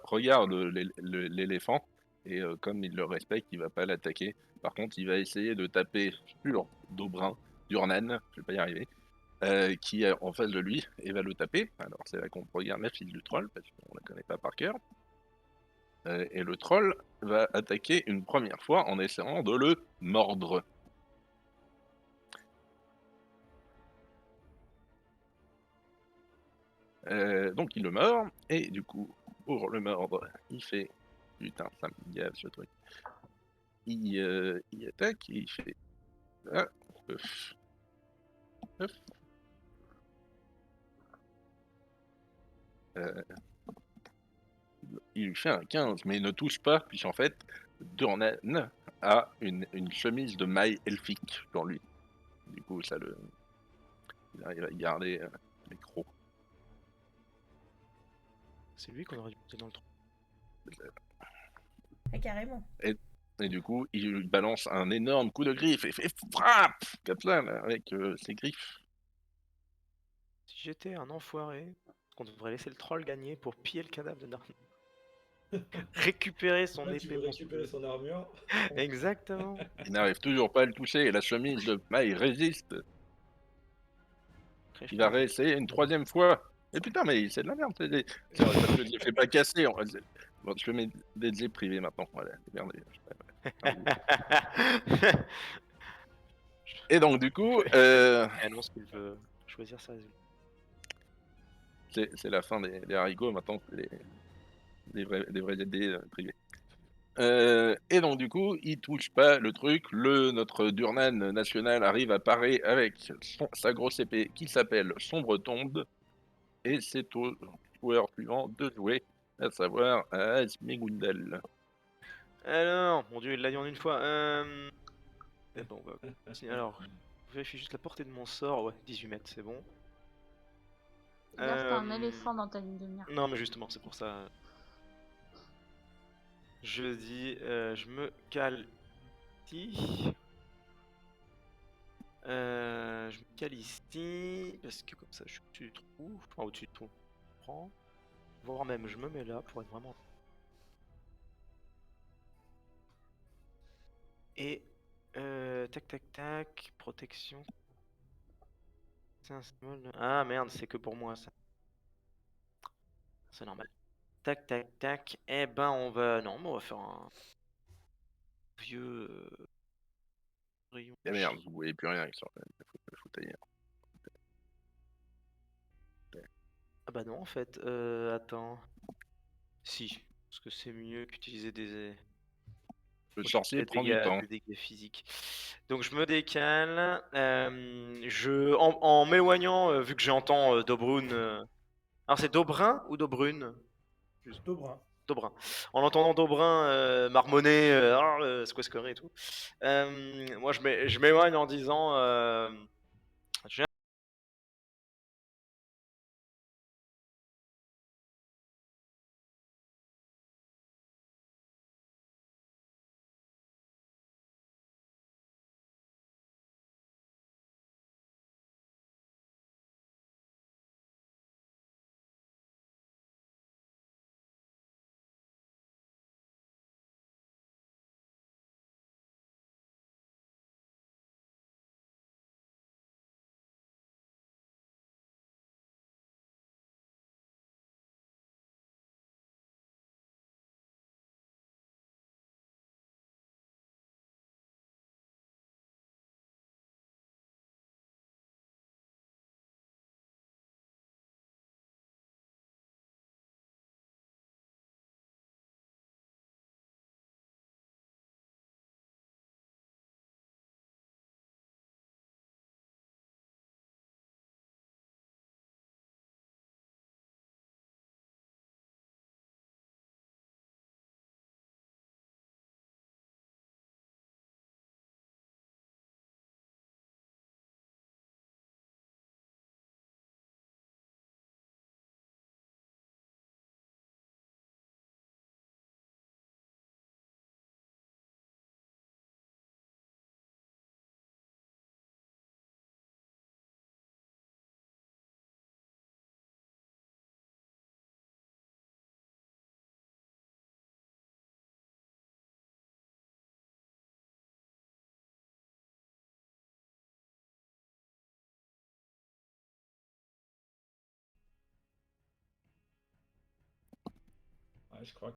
B: regarde l'éléphant et comme il le respecte, il va pas l'attaquer. Par contre, il va essayer de taper sur Dobrin, Durnan, je vais pas y arriver, qui est en face de lui et va le taper. Alors c'est là qu'on regarde la fiche du troll parce qu'on la connaît pas par cœur. Et le troll va attaquer une première fois en essayant de le mordre. Donc il le mord, et du coup, pour le mordre, il fait... Putain, ça me gave ce truc. Il attaque, et il fait... Ah, ouf, ouf. Il lui fait un 15, mais il ne touche pas, puisqu'en fait, Durnan a une chemise de maille elfique sur lui. Du coup, ça le... Il arrive à garder les crocs.
C: C'est lui qu'on aurait dû monter dans le trou.
A: Et carrément.
B: Et du coup, il lui balance un énorme coup de griffe et fait frappe comme ça, là, avec ses griffes.
C: Si j'étais un enfoiré, on devrait laisser le troll gagner pour piller le cadavre de Dark. Récupérer son
G: Là, tu
C: épée
G: veux récupérer
C: monstrueuse.
G: son armure.
C: Exactement.
B: Il n'arrive toujours pas à le toucher et la chemise de maille résiste.
C: Après, je
B: Il va
C: pense que-
B: réessayer une troisième fois. Et putain, mais c'est de la merde. C'est parce que je les fais pas casser. Bon, je mets des jets privés maintenant. Voilà, merde. Et donc, du coup,
C: Il annonce qu'il veut choisir sa résolution.
B: c'est la fin des haricots. Maintenant, c'est des vrais dés privés. Et donc du coup, il touche pas le truc. Notre Durnan national arrive à parer avec sa grosse épée qui s'appelle Sombre Tombe. Et c'est au joueur suivant de jouer, à savoir à Asmigundel.
C: Alors, mon dieu, il l'a dit en une fois. Bon, on va continuer. Alors, je vérifie juste la portée de mon sort. Ouais, 18 mètres, c'est bon.
F: D'ailleurs, t'as un
C: Euh,
F: éléphant dans ta ligne de mire.
C: Non, mais justement, c'est pour ça. Je dis, je me cale ici. Je me cale ici, parce que comme ça, je suis au-dessus du trou. Enfin, au-dessus du trou. Je prends. Voire même, je me mets là pour être vraiment... Et... tac, tac, tac. Protection. C'est un symbole... Ah, merde, c'est que pour moi, ça. C'est normal. Tac, tac, tac. Eh ben, on va... Non, mais on va faire un... vieux... rayon.
B: Et merde, vous voyez plus rien avec ça. Il faut tailler.
C: Ah bah non, en fait. Attends. Si. Parce que c'est mieux qu'utiliser des...
B: Le
C: Moi,
B: sorcier
C: des
B: prend du temps.
C: des dégâts physiques. Donc je me décale. En m'éloignant, vu que j'entends Dobrun. Alors c'est Dobrin ou Dobrune? Juste
D: Dobrin.
C: Dobrin. En entendant Dobrin marmonner, c'est quoi ce connerie et tout. Moi je m'éloigne en disant.
G: je crois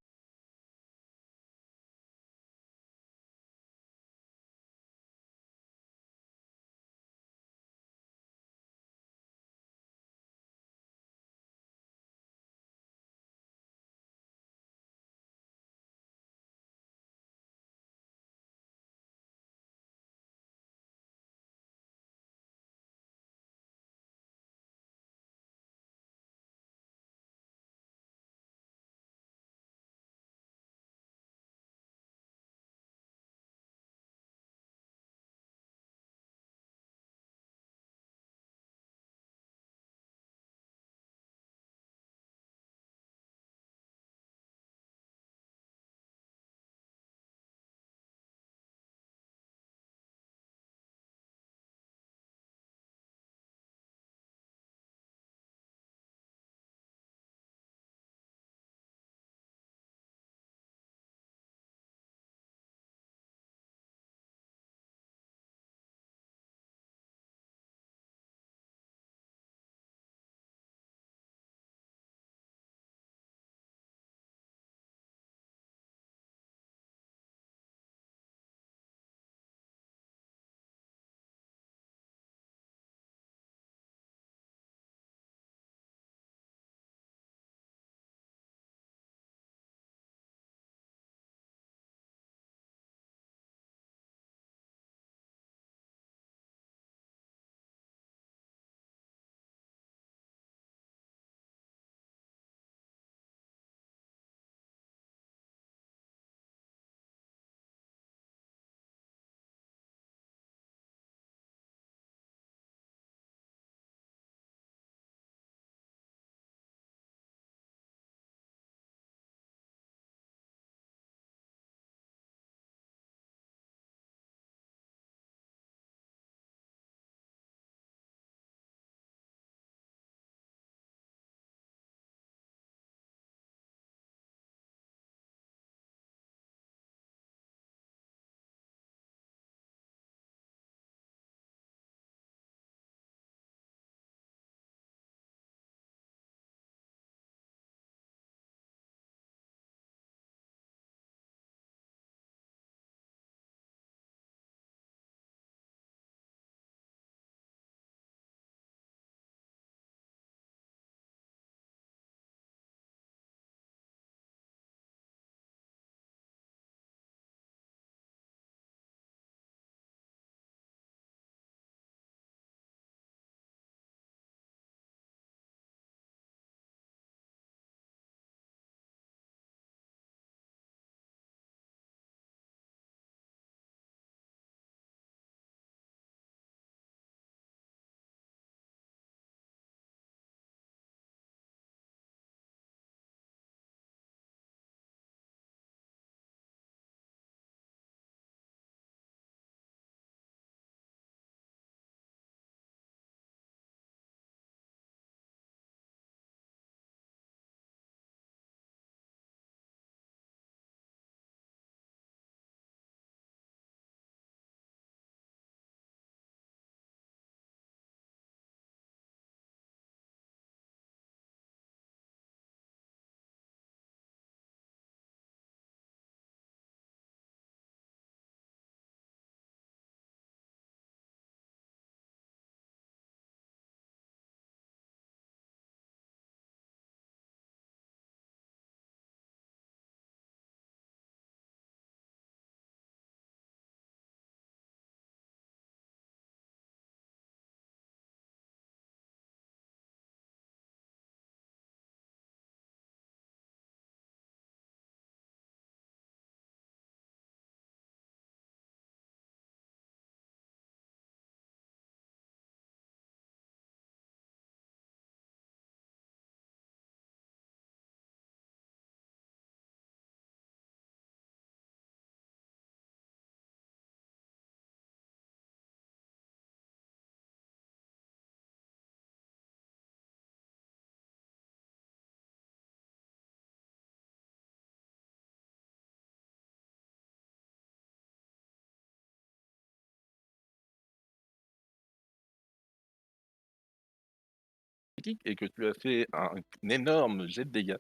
B: critique et que tu as fait un énorme jet de dégâts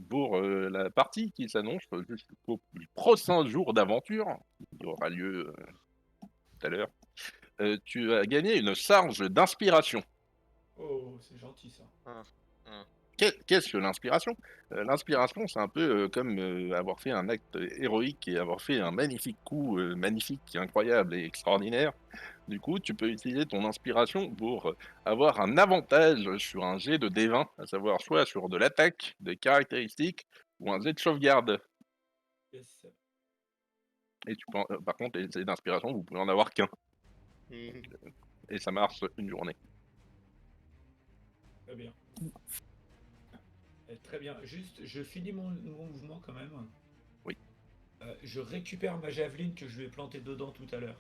B: pour la partie qui s'annonce jusqu'au prochain jour d'aventure, qui aura lieu tout à l'heure, tu as gagné une charge d'inspiration.
G: Oh, c'est gentil ça.
B: Qu'est-ce que l'inspiration? L'inspiration, c'est un peu comme avoir fait un acte héroïque et avoir fait un magnifique coup, magnifique, incroyable et extraordinaire. Du coup, tu peux utiliser ton inspiration pour avoir un avantage sur un jet de D20, à savoir soit sur de l'attaque, des caractéristiques, ou un jet de sauvegarde.
G: Yes.
B: Et tu peux, par contre, les jets d'inspiration, vous pouvez en avoir qu'un. Et ça marche une journée.
G: Très bien. Très bien. Juste, je finis mon mouvement quand même.
B: Oui.
G: Je récupère ma javeline que je lui ai plantée dedans tout à l'heure.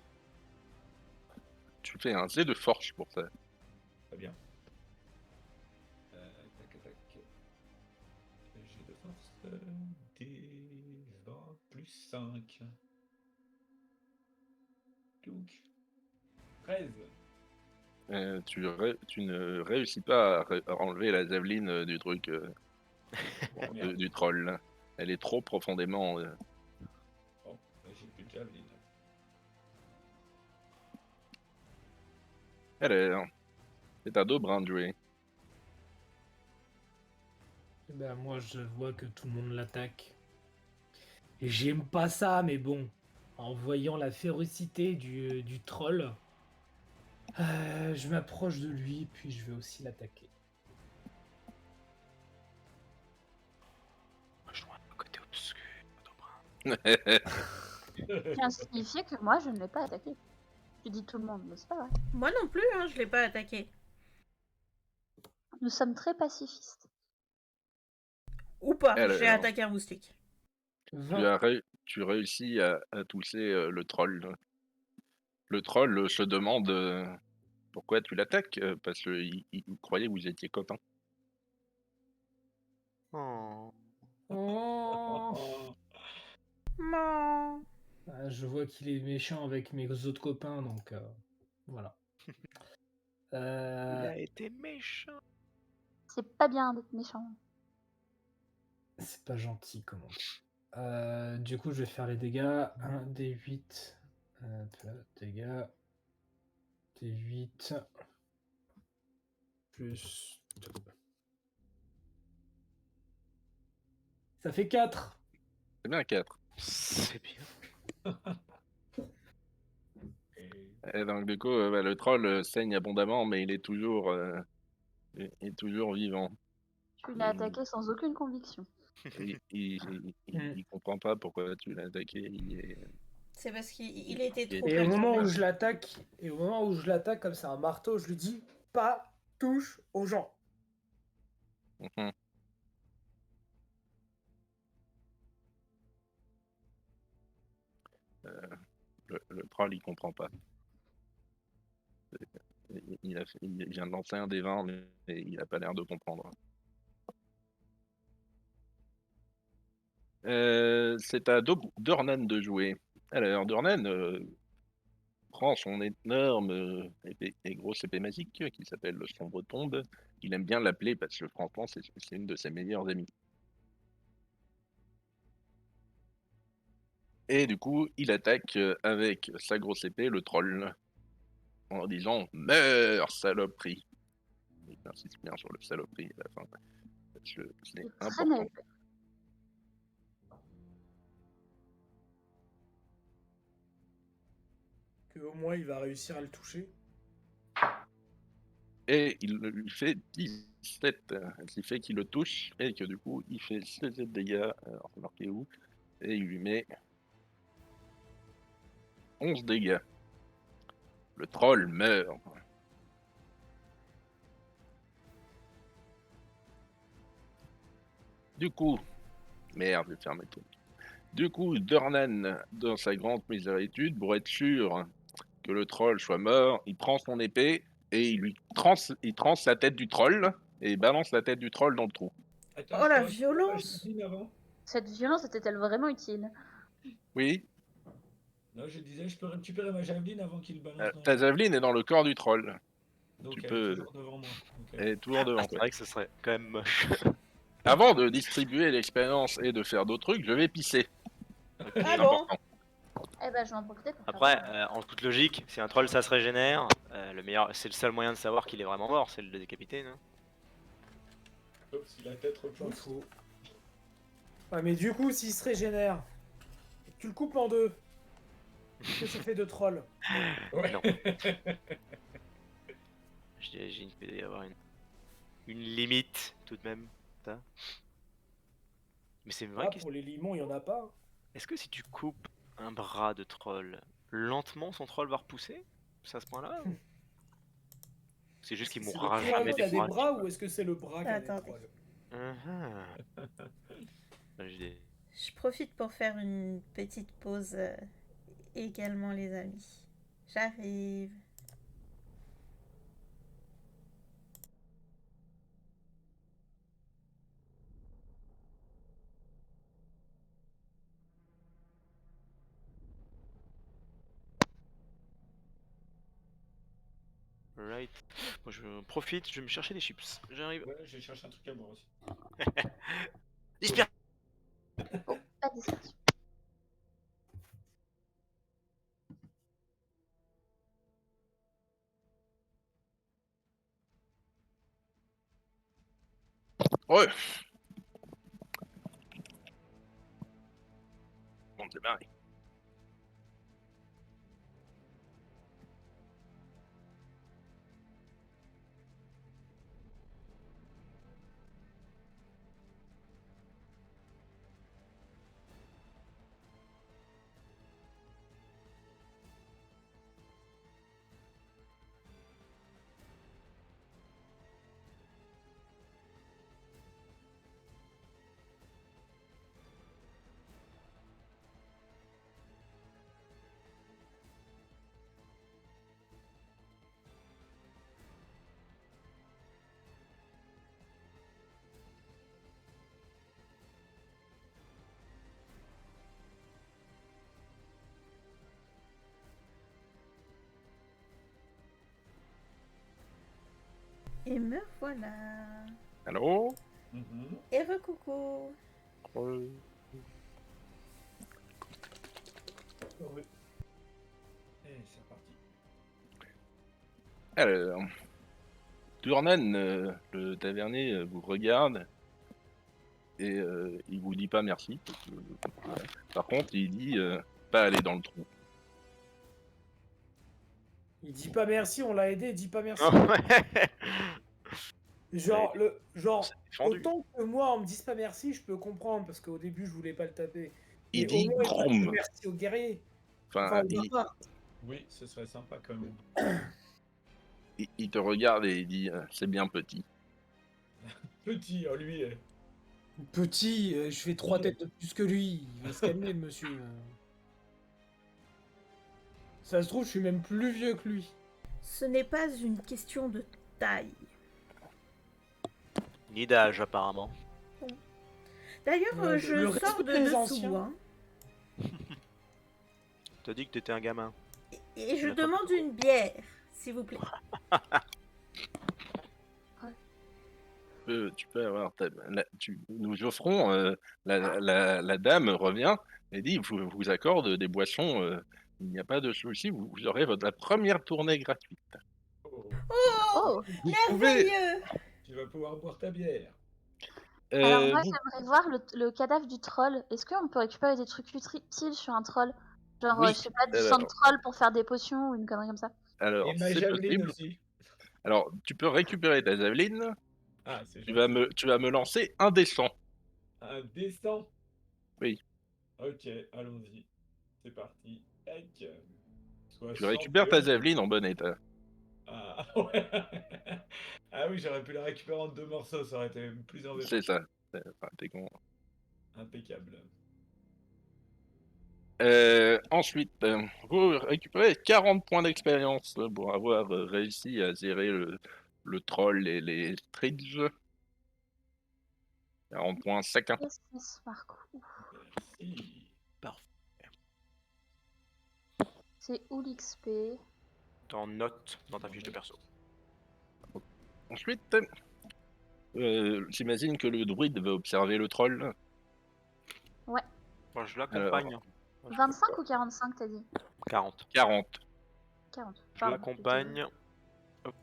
B: Tu fais un jet de force pour ça.
G: Très bien. Tac, tac. J'ai de force. D20 plus 5. Donc. 13.
B: Tu ne réussis pas à enlever la javeline du truc,
G: Merde.
B: du troll. Là. Elle est trop profondément.
G: Bon, j'ai plus de javeline.
B: Alors, c'est à Dobrin de jouer.
D: Ben, moi, je vois que tout le monde l'attaque. Et j'aime pas ça, mais bon, en voyant la férocité du troll, je m'approche de lui, puis je vais aussi l'attaquer.
C: Je vois un côté obscur.
F: Je tiens à signifier que moi, je ne l'ai pas attaqué. Tu dis tout le monde, mais c'est pas vrai.
A: Moi non plus, hein, je l'ai pas attaqué.
F: Nous sommes très pacifistes.
A: Ou pas,
B: Alors.
A: j'ai attaqué un moustique.
B: Tu réussis à toucher le troll. Le troll se demande pourquoi tu l'attaques, parce qu'il croyait que vous étiez copains.
C: Oh.
D: Oh.
G: Oh.
A: Non.
D: Je vois qu'il est méchant avec mes autres copains, donc voilà.
C: Il a été méchant.
F: C'est pas bien d'être méchant.
D: C'est pas gentil, comment dire. Du coup, je vais faire les dégâts. 1 D8. Dégâts. D8. Plus 2. Ça fait 4.
B: C'est bien 4.
C: C'est bien.
B: Et donc du coup, le troll saigne abondamment, mais il est toujours vivant.
F: Tu l'as attaqué sans aucune conviction.
B: Il comprend pas pourquoi tu l'as attaqué.
A: C'est parce qu'il était trop
D: Et au moment où
A: perturbé.
D: je l'attaque, comme c'est un marteau, je lui dis pas touche aux gens.
B: Mhm. Le troll, il comprend pas. Il vient de lancer un des 20, mais il a pas l'air de comprendre. C'est à Dornan de jouer. Alors, Dornan prend son énorme épée, et grosse épée magique qui s'appelle le Sombre Tombe. Il aime bien l'appeler parce que franchement, c'est une de ses meilleures amies. Et du coup, il attaque avec sa grosse épée le troll en disant « Meurs, saloperie !» Il insiste bien sur le saloperie à la fin. Parce que c'est
F: Très
B: important.
F: nul.
D: Que au moins il va réussir à le toucher.
B: Et il lui fait 17, ce qui fait qu'il le touche, et que du coup, il fait 16 de dégâts, alors remarquez où, et il lui met 11 dégâts. Le troll meurt. Du coup, merde, j'ai fermé tout. Du coup, Dornan, dans sa grande miséritude, pour être sûr que le troll soit mort, il prend son épée et il tranche la tête du troll et il balance la tête du troll dans le trou.
G: Attends,
A: Oh
G: je
A: la
G: peux récupérer ma
A: violence!
G: javeline avant.
F: Cette violence était-elle vraiment utile?
B: Oui,
G: Non, je disais, je peux récupérer ma javeline avant qu'il balance dans
B: ta
G: le...
B: javeline est dans le corps du troll.
G: Donc
B: Tu
G: elle est
B: peux.
G: toujours devant moi. Ok.
B: Et toujours devant
C: C'est
B: toi.
C: vrai que ce serait quand même moche.
B: Avant de distribuer l'expérience et de faire d'autres trucs, je vais pisser.
C: Ok.
A: Ah
B: C'est
A: bon
B: important.
F: Eh ben, je vais en profiter pour faire
C: Après,
F: ça.
C: en toute logique, si un troll ça se régénère, c'est le seul moyen de savoir qu'il est vraiment mort, c'est de le décapiter, non?
G: Sauf si la tête
D: Pas
G: repousse.
D: faux. Ouais, mais du coup, s'il se régénère, tu le coupes en deux. Que ça fait 2 trolls.
G: Ouais.
C: Non. J'imagine qu'il doit y avoir une limite tout de même. Ça. Mais c'est une vraie
D: Ah,
C: question.
D: pour les limons, il y en a pas.
C: Est-ce que si tu coupes un bras de troll, lentement son troll va repousser? C'est à ce point-là ou... C'est juste qu'il
D: C'est le
C: mourra
D: troll
C: jamais
D: qui a
C: des
D: des
C: bras.
D: bras ou est-ce que c'est le bras qui a des
A: Attendez.
D: trolls?
C: J'ai des-
A: Je profite pour faire une petite pause également, les amis. J'arrive.
C: Right. Moi je profite, je vais me chercher des chips. J'arrive.
G: Ouais, je vais chercher un truc à boire aussi.
C: Disperse.
F: Oh, pas de dispersion.
B: Ouais. On démarre.
A: Et me voilà.
B: Allô?
G: Mhm.
A: Et recoucou.
D: Oui.
G: Et c'est reparti.
B: Alors, Turnan, le tavernier, vous regarde et il vous dit pas merci. Par contre, il dit pas aller dans le trou.
D: Il dit pas merci, on l'a aidé, il dit pas merci.
C: Ouais.
D: Genre,
C: C'est défendu.
D: autant que moi, on me dise pas merci, je peux comprendre, parce qu'au début, je voulais pas le taper.
B: Il
D: Mais
B: dit
D: au moins, il doit dire
B: Grom.
D: merci aux guerriers.
B: Enfin,
D: Enfin, aux barbares.
G: Oui, ce serait sympa quand même.
B: il te regarde et il dit c'est bien petit.
G: Petit, oh, lui.
D: Petit, je fais 3 têtes de plus que lui. Il va se calmer, le monsieur. Ça se trouve, je suis même plus vieux que lui.
A: Ce n'est pas une question de taille.
C: Ni d'âge apparemment.
A: D'ailleurs,
D: Le
A: je
D: respect
A: sors de
D: des
A: dessous.
D: anciens.
A: Hein.
C: T'as dit que t'étais un gamin.
A: Et je
C: D'accord.
A: demande une bière, s'il vous plaît.
B: Tu peux avoir nous offrons la dame revient et dit vous accorde des boissons. Il n'y a pas de souci, vous aurez la première tournée gratuite.
G: Oh,
F: Oh!
B: Vous pouvez.
A: Merveilleux!
G: tu vas pouvoir boire ta bière.
F: Alors moi,
B: vous-
F: j'aimerais voir le cadavre du troll. Est-ce qu'on peut récupérer des trucs utiles sur un troll? Genre,
B: Oui,
F: je sais pas, du
B: alors-
F: sang de troll pour faire des potions ou une connerie comme ça.
B: Alors
G: Et ma
B: c'est
G: javeline
B: possible.
G: aussi.
B: Alors tu peux récupérer ta javeline.
G: Ah, c'est
B: Tu
G: gentil.
B: vas me lancer un des 100.
G: Un descend.
B: Oui.
G: Ok, allons-y. C'est parti. Tac.
B: Tu récupères ta
G: 61.
B: javeline en bon état.
G: Ah, ouais. Ah oui, j'aurais pu la récupérer en 2 morceaux, ça aurait été plus embêtant.
B: C'est ça. Enfin, t'es con.
G: Impeccable.
B: Ensuite, vous récupérez 40 points d'expérience pour avoir réussi à gérer le troll et les stridges. 40 points chacun.
F: Yes, yes, Marco.
G: Merci.
F: C'est où l'XP?
C: T'en notes dans ta fiche de perso.
B: Ensuite, j'imagine que le druide va observer le troll.
C: Moi, je l'accompagne.
F: 25 ou 45, t'as dit?
C: 40.
B: 40.
F: 40.
C: Je
F: Pardon,
C: l'accompagne. Hop.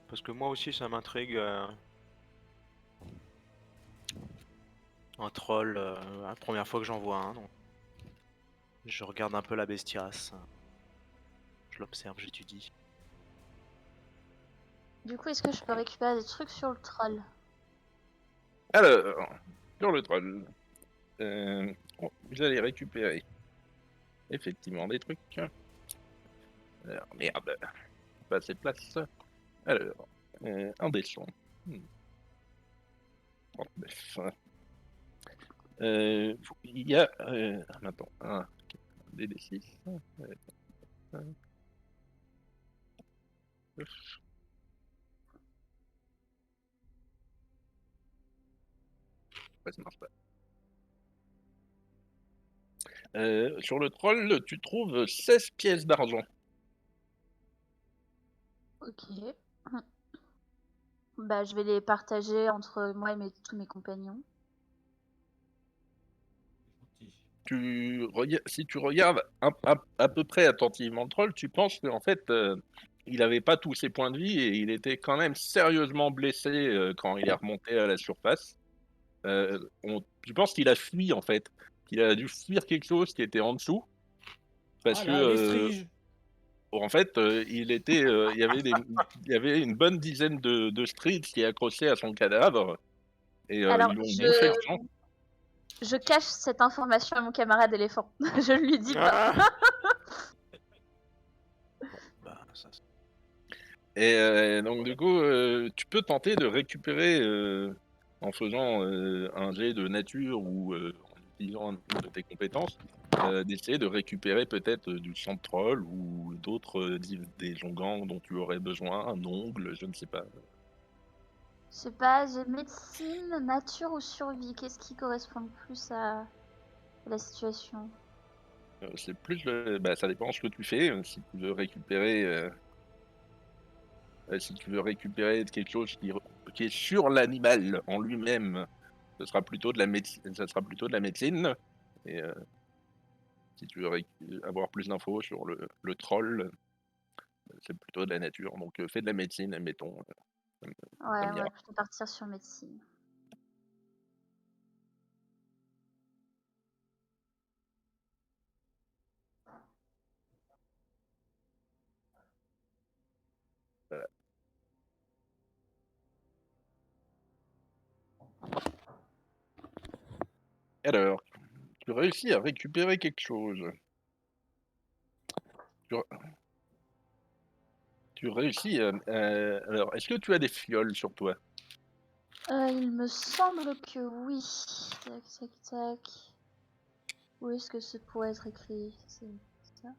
C: Parce que moi aussi, ça m'intrigue. Un troll, la première fois que j'en vois un. Donc. Je regarde un peu la bestiace. Je l'observe, j'étudie.
F: Du coup, est-ce que je peux récupérer des trucs sur le troll?
B: Alors, sur le troll, vous allez récupérer effectivement des trucs. Alors, merde, pas assez de place. Alors, un dessin. 39. Il y a. Attends, un DD6. Ouais, ça marche pas. Sur le troll, tu trouves 16 pièces d'argent.
F: Ok. Bah, je vais les partager entre moi et tous mes compagnons.
B: Si tu regardes à peu près attentivement le troll, tu penses qu'en fait, il n'avait pas tous ses points de vie et il était quand même sérieusement blessé quand il est remonté à la surface. Tu penses qu'il a fui en fait, qu'il a dû fuir quelque chose qui était en dessous, parce
D: Ah
B: que
D: là, les striges.
B: en fait, il y avait une bonne dizaine de strides qui accrochaient à son cadavre et
F: Alors,
B: ils lui ont bouffé le sang.
F: je cache cette information à mon camarade éléphant. Je ne lui dis pas.
C: Ah bah, ça,
B: Et donc du coup, tu peux tenter de récupérer en faisant un jet de nature ou en utilisant une de tes compétences, d'essayer de récupérer peut-être du sang de troll ou d'autres des onguents dont tu aurais besoin, un ongle, je ne sais pas.
F: Je sais pas, j'ai médecine, nature ou survie. Qu'est-ce qui correspond le plus à la situation?
B: C'est plus ça dépend de ce que tu fais. Si tu veux récupérer quelque chose qui est sur l'animal en lui-même, ce sera plutôt de la médecine. Ça sera plutôt de la médecine. Et si tu veux avoir plus d'infos sur le troll, c'est plutôt de la nature. Donc fais de la médecine, admettons. Ça me- ça
F: Ouais, on
B: m'ira.
F: va plutôt partir sur médecine.
B: Voilà. Alors, tu réussis à récupérer quelque chose. Tu, tu réussis. Alors, est-ce que tu as des fioles sur toi?
F: Il me semble que oui. Tac, tac, tac. Où est-ce que ce pourrait être écrit? C'est ça.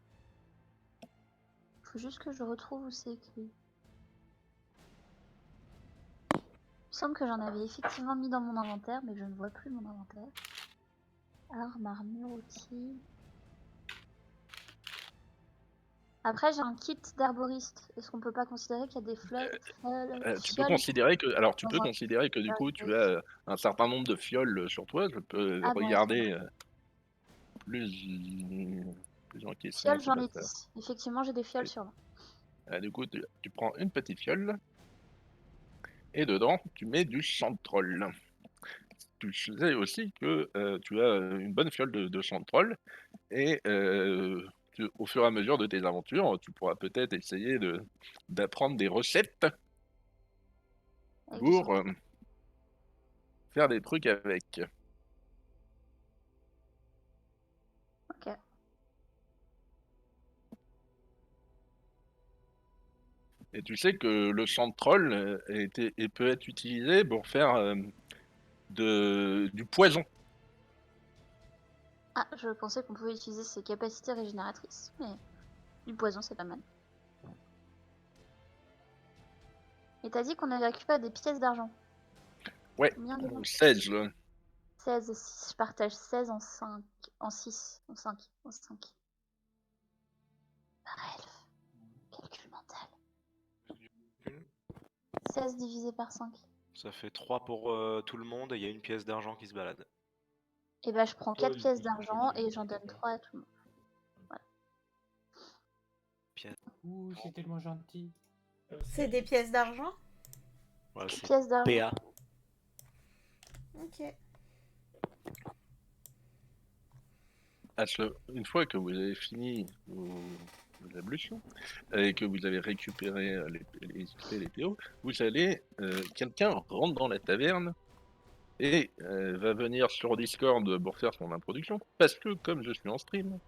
F: Faut juste que je retrouve où c'est écrit. Il me semble que j'en avais effectivement mis dans mon inventaire, mais je ne vois plus mon inventaire. Armes, armure, outils. Après, j'ai un kit d'herboriste. Est-ce qu'on peut pas considérer qu'il y a des
B: Tu peux
F: fioles
B: considérer que, alors, tu
F: dans
B: peux
F: un
B: considérer que du
F: kit
B: coup, tu as
F: d'herboriste?
B: un certain nombre de fioles sur toi. Je peux
F: Ah bon, très bien.
B: regarder plus, plus en question.
F: Fioles,
B: C'est
F: j'en
B: pas
F: ai
B: ça.
F: 10. Effectivement, j'ai des fioles sur moi.
B: Du coup, tu prends une petite fiole et dedans, tu mets du sang de troll. Tu sais aussi que tu as une bonne fiole de sang de troll et au fur et à mesure de tes aventures, tu pourras peut-être essayer d'apprendre des recettes
F: Avec du sang.
B: pour faire des trucs avec.
F: Ok.
B: Et tu sais que le sang de troll peut être utilisé pour faire du poison.
F: Ah, je pensais qu'on pouvait utiliser ses capacités régénératrices, mais du poison, c'est pas mal. Et t'as dit qu'on avait récupéré des pièces d'argent.
B: Ouais,
F: Combien déjà?
B: 16 là.
F: 16, si je partage 16 en 5, en 6, en 5, en 5. Par elfe. Calcul mental. 16 divisé par 5.
C: Ça fait 3 pour tout le monde et il y a une pièce d'argent qui se balade.
F: Et bah je prends 4
G: Oh,
F: pièces
G: il-
F: d'argent et j'en
G: je-
F: donne 3 à tout le monde.
D: Ouh, c'est tellement gentil.
A: C'est des pièces d'argent?
C: Voilà, c'est
F: Pièces d'argent.
C: PA.
A: Ok.
B: Une fois que vous avez fini vos ablutions et que vous avez récupéré les XP et les PO, vous allez. Quelqu'un rentre dans la taverne et va venir sur Discord pour faire son introduction. Parce que, comme je suis en stream,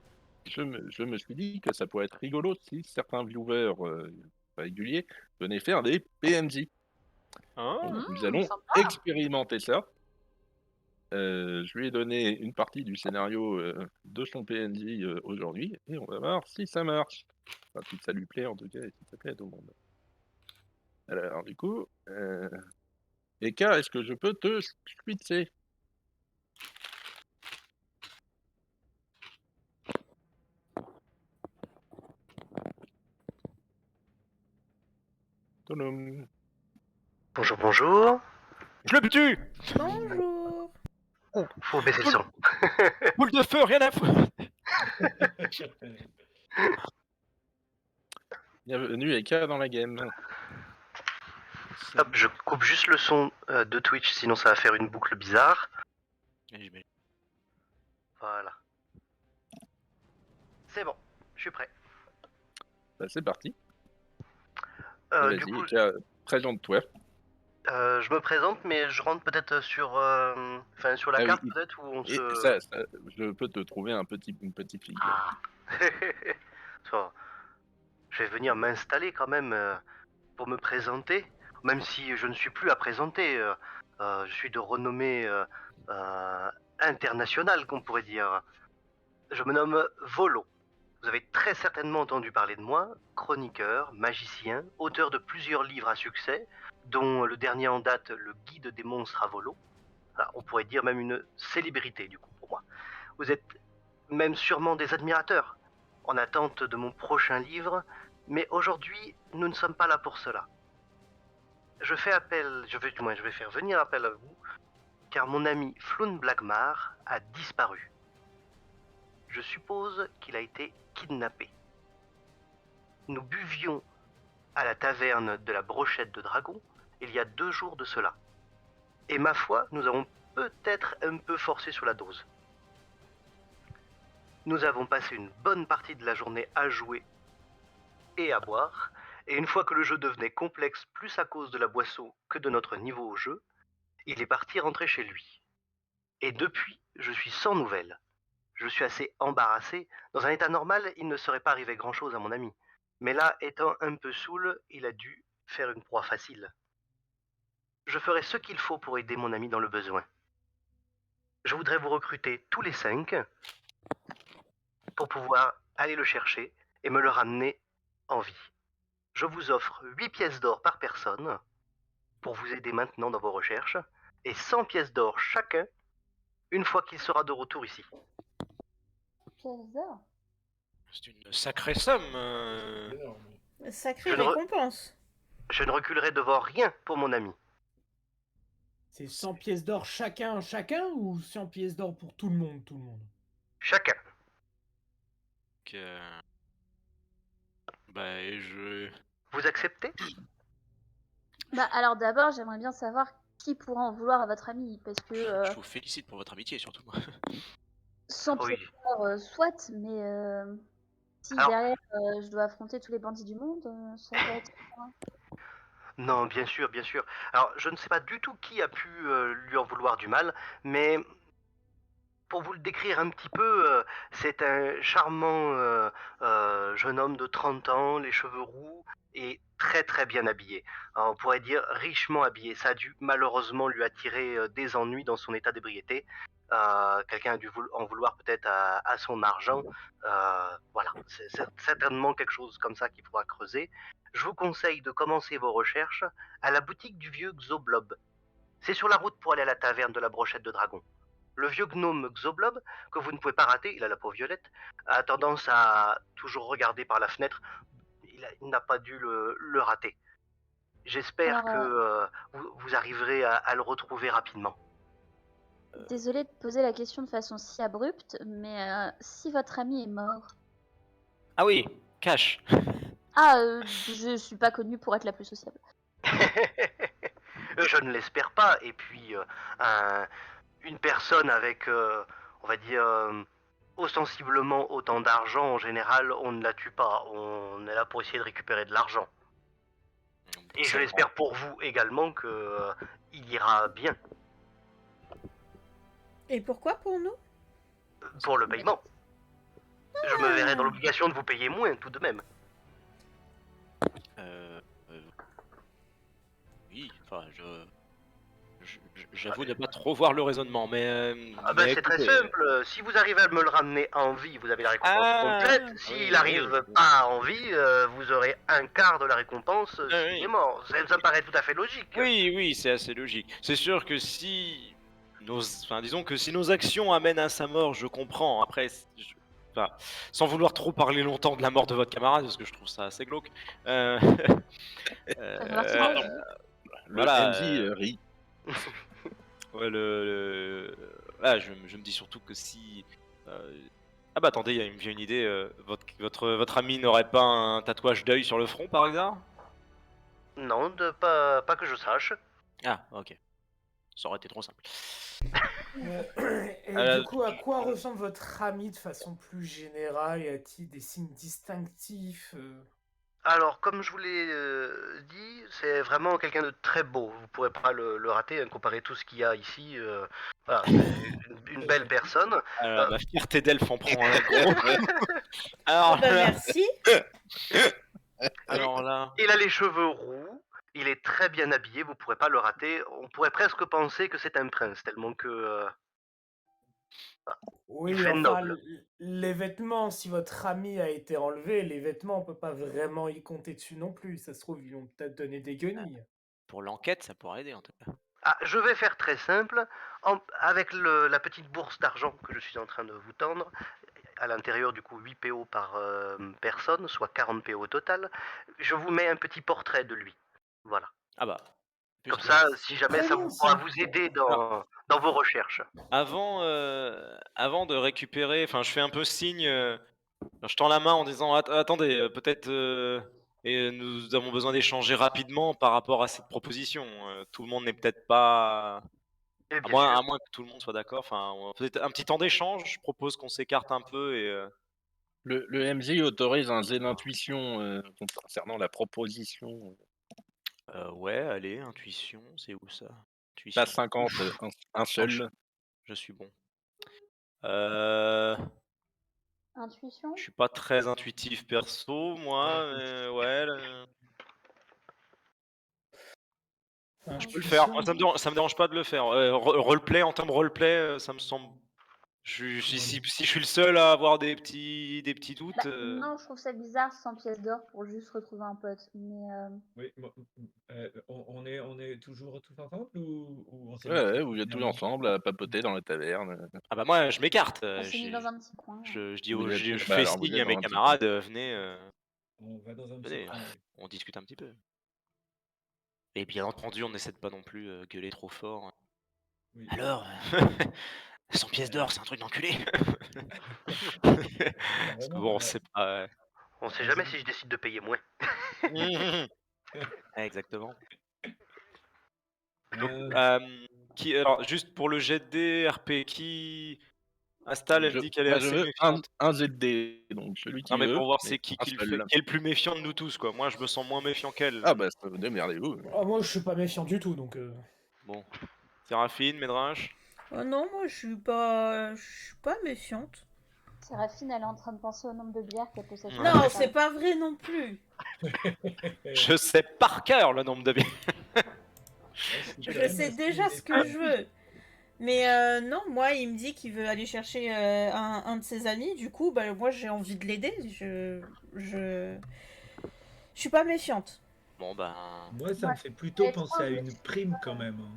B: je me suis dit que ça pourrait être rigolo si certains viewers réguliers venaient faire des PNJ. Donc, nous allons
F: Sympa.
B: expérimenter ça. Je lui ai donné une partie du scénario de son PNJ aujourd'hui et on va voir si ça marche. Enfin, si ça lui plaît en tout cas et si ça plaît à tout le monde. Alors du coup, Eka, est-ce que je peux te switcher? Tadam.
H: Bonjour, bonjour.
C: Je le tue.
A: Bonjour.
H: Oh, faut baisser le son.
C: Boule de feu, rien à foutre.
B: Bienvenue Eka dans la game.
H: Hop, je coupe juste le son de Twitch, sinon ça va faire une boucle bizarre. Voilà. C'est bon, je suis prêt.
B: Bah, c'est parti.
H: Du
B: Vas-y
H: coup,
B: Eka, présente-toi.
H: je me présente, mais je rentre peut-être sur la
B: Ah
H: carte
B: oui,
H: peut-être où on
B: et
H: se.
B: je peux te trouver une petite fille.
H: Ah. So, je vais venir m'installer quand même pour me présenter, même si je ne suis plus à présenter. Je suis de renommée internationale, qu'on pourrait dire. Je me nomme Volo. Vous avez très certainement entendu parler de moi, chroniqueur, magicien, auteur de plusieurs livres à succès, dont le dernier en date, Le Guide des monstres à Volo. Voilà, on pourrait dire même une célébrité du coup pour moi. Vous êtes même sûrement des admirateurs, en attente de mon prochain livre, mais aujourd'hui, nous ne sommes pas là pour cela. Je vais faire venir appel à vous, car mon ami Floun Blagmar a disparu. Je suppose qu'il a été kidnappé. Nous buvions à la taverne de la Brochette de Dragon il y a 2 jours de cela. Et ma foi, nous avons peut-être un peu forcé sur la dose. Nous avons passé une bonne partie de la journée à jouer et à boire, et une fois que le jeu devenait complexe plus à cause de la boisson que de notre niveau au jeu, il est parti rentrer chez lui. Et depuis, je suis sans nouvelles. Je suis assez embarrassé. Dans un état normal, il ne serait pas arrivé grand-chose à mon ami. Mais là, étant un peu saoul, il a dû faire une proie facile. Je ferai ce qu'il faut pour aider mon ami dans le besoin. Je voudrais vous recruter tous les 5 pour pouvoir aller le chercher et me le ramener en vie. Je vous offre 8 pièces d'or par personne pour vous aider maintenant dans vos recherches et 100 pièces d'or chacun une fois qu'il sera de retour ici.
F: Pièces d'or.
C: C'est une sacrée somme.
G: Énorme.
A: Sacrée
H: Je ne re-
A: récompense.
H: Je ne reculerai devant rien pour mon ami.
D: C'est 100 pièces d'or chacun ou 100 pièces d'or pour tout le monde?
H: Chacun.
C: Bah, et je.
H: Vous acceptez?
F: Bah alors d'abord, j'aimerais bien savoir qui pourra en vouloir à votre ami, parce que
C: Je vous félicite pour votre amitié, surtout.
F: 100
H: Oui.
F: pièces d'or, soit, mais si
H: Alors-
F: derrière je dois affronter tous les bandits du monde, ça va être...
H: Non, bien sûr, bien sûr. Alors, je ne sais pas du tout qui a pu lui en vouloir du mal, mais pour vous le décrire un petit peu, c'est un charmant jeune homme de 30 ans, les cheveux roux et très très bien habillé. Alors, on pourrait dire richement habillé. Ça a dû malheureusement lui attirer des ennuis dans son état d'ébriété. Quelqu'un a dû en vouloir peut-être à son argent. Voilà, c'est certainement quelque chose comme ça qu'il faudra creuser. Je vous conseille de commencer vos recherches à la boutique du vieux Xoblob. C'est sur la route pour aller à la taverne de la Brochette de Dragon. Le vieux gnome Xoblob, que vous ne pouvez pas rater, il a la peau violette, a tendance à toujours regarder par la fenêtre. Il n'a pas dû le rater. J'espère
F: Alors,
H: que vous arriverez à le retrouver rapidement.
F: Désolée de poser la question de façon si abrupte, mais si votre ami est mort...
C: Ah oui, cash.
F: Ah, je suis pas connue pour être la plus sociable.
H: Je ne l'espère pas. Et puis, une personne avec, on va dire, ostensiblement autant d'argent, en général, on ne la tue pas. On est là pour essayer de récupérer de l'argent. Et je
C: C'est
H: l'espère pour vous également que il ira bien
A: Et pourquoi pour nous?
H: pour le paiement. Je me verrai dans l'obligation de vous payer moins, tout de même.
C: Oui, enfin, j'avoue ne pas trop voir le raisonnement, mais.
H: Ah ben
C: mais
H: c'est très
C: écoutez,
H: simple, si vous arrivez à me le ramener en vie, vous avez la récompense
C: Ah,
H: complète. S'il
C: oui,
H: arrive
C: oui.
H: pas en vie, vous aurez un quart de la récompense
C: Ah,
H: s'il
C: oui.
H: est mort. Ça me paraît tout à fait logique.
C: Oui, oui, c'est assez logique. C'est sûr que si enfin, disons que si nos actions amènent à sa mort, je comprends. Après, enfin, sans vouloir trop parler longtemps de la mort de votre camarade, parce que je trouve ça assez glauque. euh,
F: Ça fait partie de
C: euh,
F: la vie.
B: Le
C: Voilà,
B: MJ rit.
C: ouais, là, je me dis surtout que si. Ah bah attendez, il me vient une idée. Votre ami n'aurait pas un tatouage d'œil sur le front par hasard?
H: Non, pas que je sache.
C: Ah, ok. Ça aurait été trop simple.
D: Et
C: Euh,
D: du coup, à quoi ressemble votre ami de façon plus générale? Y a-t-il des signes distinctifs
H: Alors, comme je vous l'ai dit, c'est vraiment quelqu'un de très beau. Vous pourrez pas le rater, hein, comparé tout ce qu'il y a ici. Voilà, c'est une belle personne.
C: Ma fierté d'elfe en prend un gros. Alors
A: Oh bah
C: là,
A: merci.
C: alors là.
H: Il a les cheveux roux, il est très bien habillé, vous pourrez pas le rater. On pourrait presque penser que c'est un prince, tellement que il
D: Oui,
H: fait
D: enfin,
H: noble.
D: les vêtements, si votre ami a été enlevé, les vêtements, on peut pas vraiment y compter dessus non plus. Ça se trouve, ils vont peut-être donner des guenilles.
C: Pour l'enquête, ça pourrait aider en tout cas.
H: Ah, je vais faire très simple. Avec la petite bourse d'argent que je suis en train de vous tendre, à l'intérieur du coup 8 PO par personne, soit 40 PO au total, je vous mets un petit portrait de lui. Voilà.
C: Ah bah. plus
H: Comme
C: que-
H: ça, si jamais
D: Très
H: ça
D: bien,
H: pourra
D: ça.
H: vous aider
C: Alors,
H: dans vos recherches.
C: avant de récupérer, enfin, je fais un peu signe. Je tends la main en disant attendez, peut-être. Et nous avons besoin d'échanger rapidement par rapport à cette proposition. Tout le monde n'est peut-être pas.
H: Et
C: À
H: bien
C: moins,
H: sûr.
C: à moins que tout le monde soit d'accord. Enfin, peut-être un petit temps d'échange. Je propose qu'on s'écarte un peu et.
B: Le MJ autorise un jet d'intuition concernant la proposition.
C: Ouais, allez, intuition, c'est où ça?
B: Pas
C: Intuition.
B: 50, un
C: Oh, je,
B: seul.
C: je suis bon. Euh,
F: Intuition?
C: je suis pas très intuitif perso, moi, mais ouais, je peux le faire. Moi, ça me dérange pas de le faire. Roleplay, en termes roleplay, ça me semble. Si je suis le seul à avoir des petits doutes.
F: Bah, non, je trouve ça bizarre 100 pièces d'or pour juste retrouver un pote. Mais
G: Oui, on est toujours tous ensemble ou on s'est mis
B: Ouais,
G: tous
B: vous êtes tous
G: dernièrement?
B: ensemble à papoter dans la taverne.
C: Ah bah moi, je m'écarte.
F: on s'est mis dans un petit coin.
B: Vous êtes,
C: Je
B: bah
C: fais
B: alors vous
C: signe
B: êtes
C: à mes
B: dans un petit coin.
C: camarades, venez,
G: On va dans un petit
C: venez,
G: coin, oui.
C: on discute un petit peu. Et bien entendu, on essaie de pas non plus gueuler trop fort.
G: Oui.
C: Alors, 100 pièces d'or, c'est un truc d'enculé.
G: Alors
C: Parce que
G: vraiment,
C: bon, c'est pas.
H: On sait jamais si je décide de payer moins.
C: Exactement. Donc,
G: euh,
C: alors, juste pour le jet de dés, RP, qui. Astal, elle dit qu'elle est
B: Moi, je
C: assez
B: veux
C: méfiante.
B: un ZD, donc celui qui
C: Non, mais
B: veut,
C: pour voir
B: mais
C: c'est qui
B: un
C: le
B: seul.
C: fait, qui est le plus méfiant de nous tous, quoi. Moi, je me sens moins méfiant qu'elle.
B: Ah bah, démerdez-vous.
D: Ah, moi, je suis pas méfiant du tout, donc...
C: Bon. Séraphine, Médrache.
A: Oh non, moi je suis pas méfiante.
F: Séraphine, elle est en train de penser au nombre de bières qu'elle peut s'acheter.
A: Non, c'est pas vrai non plus.
C: Je sais par cœur le nombre de bières.
A: Je sais déjà ce que je veux. Mais non, moi il me dit qu'il veut aller chercher un de ses amis. Du coup, bah moi j'ai envie de l'aider. Je suis pas méfiante.
C: Bon, ben.
G: moi, ça me fait plutôt penser à une prime quand même, hein.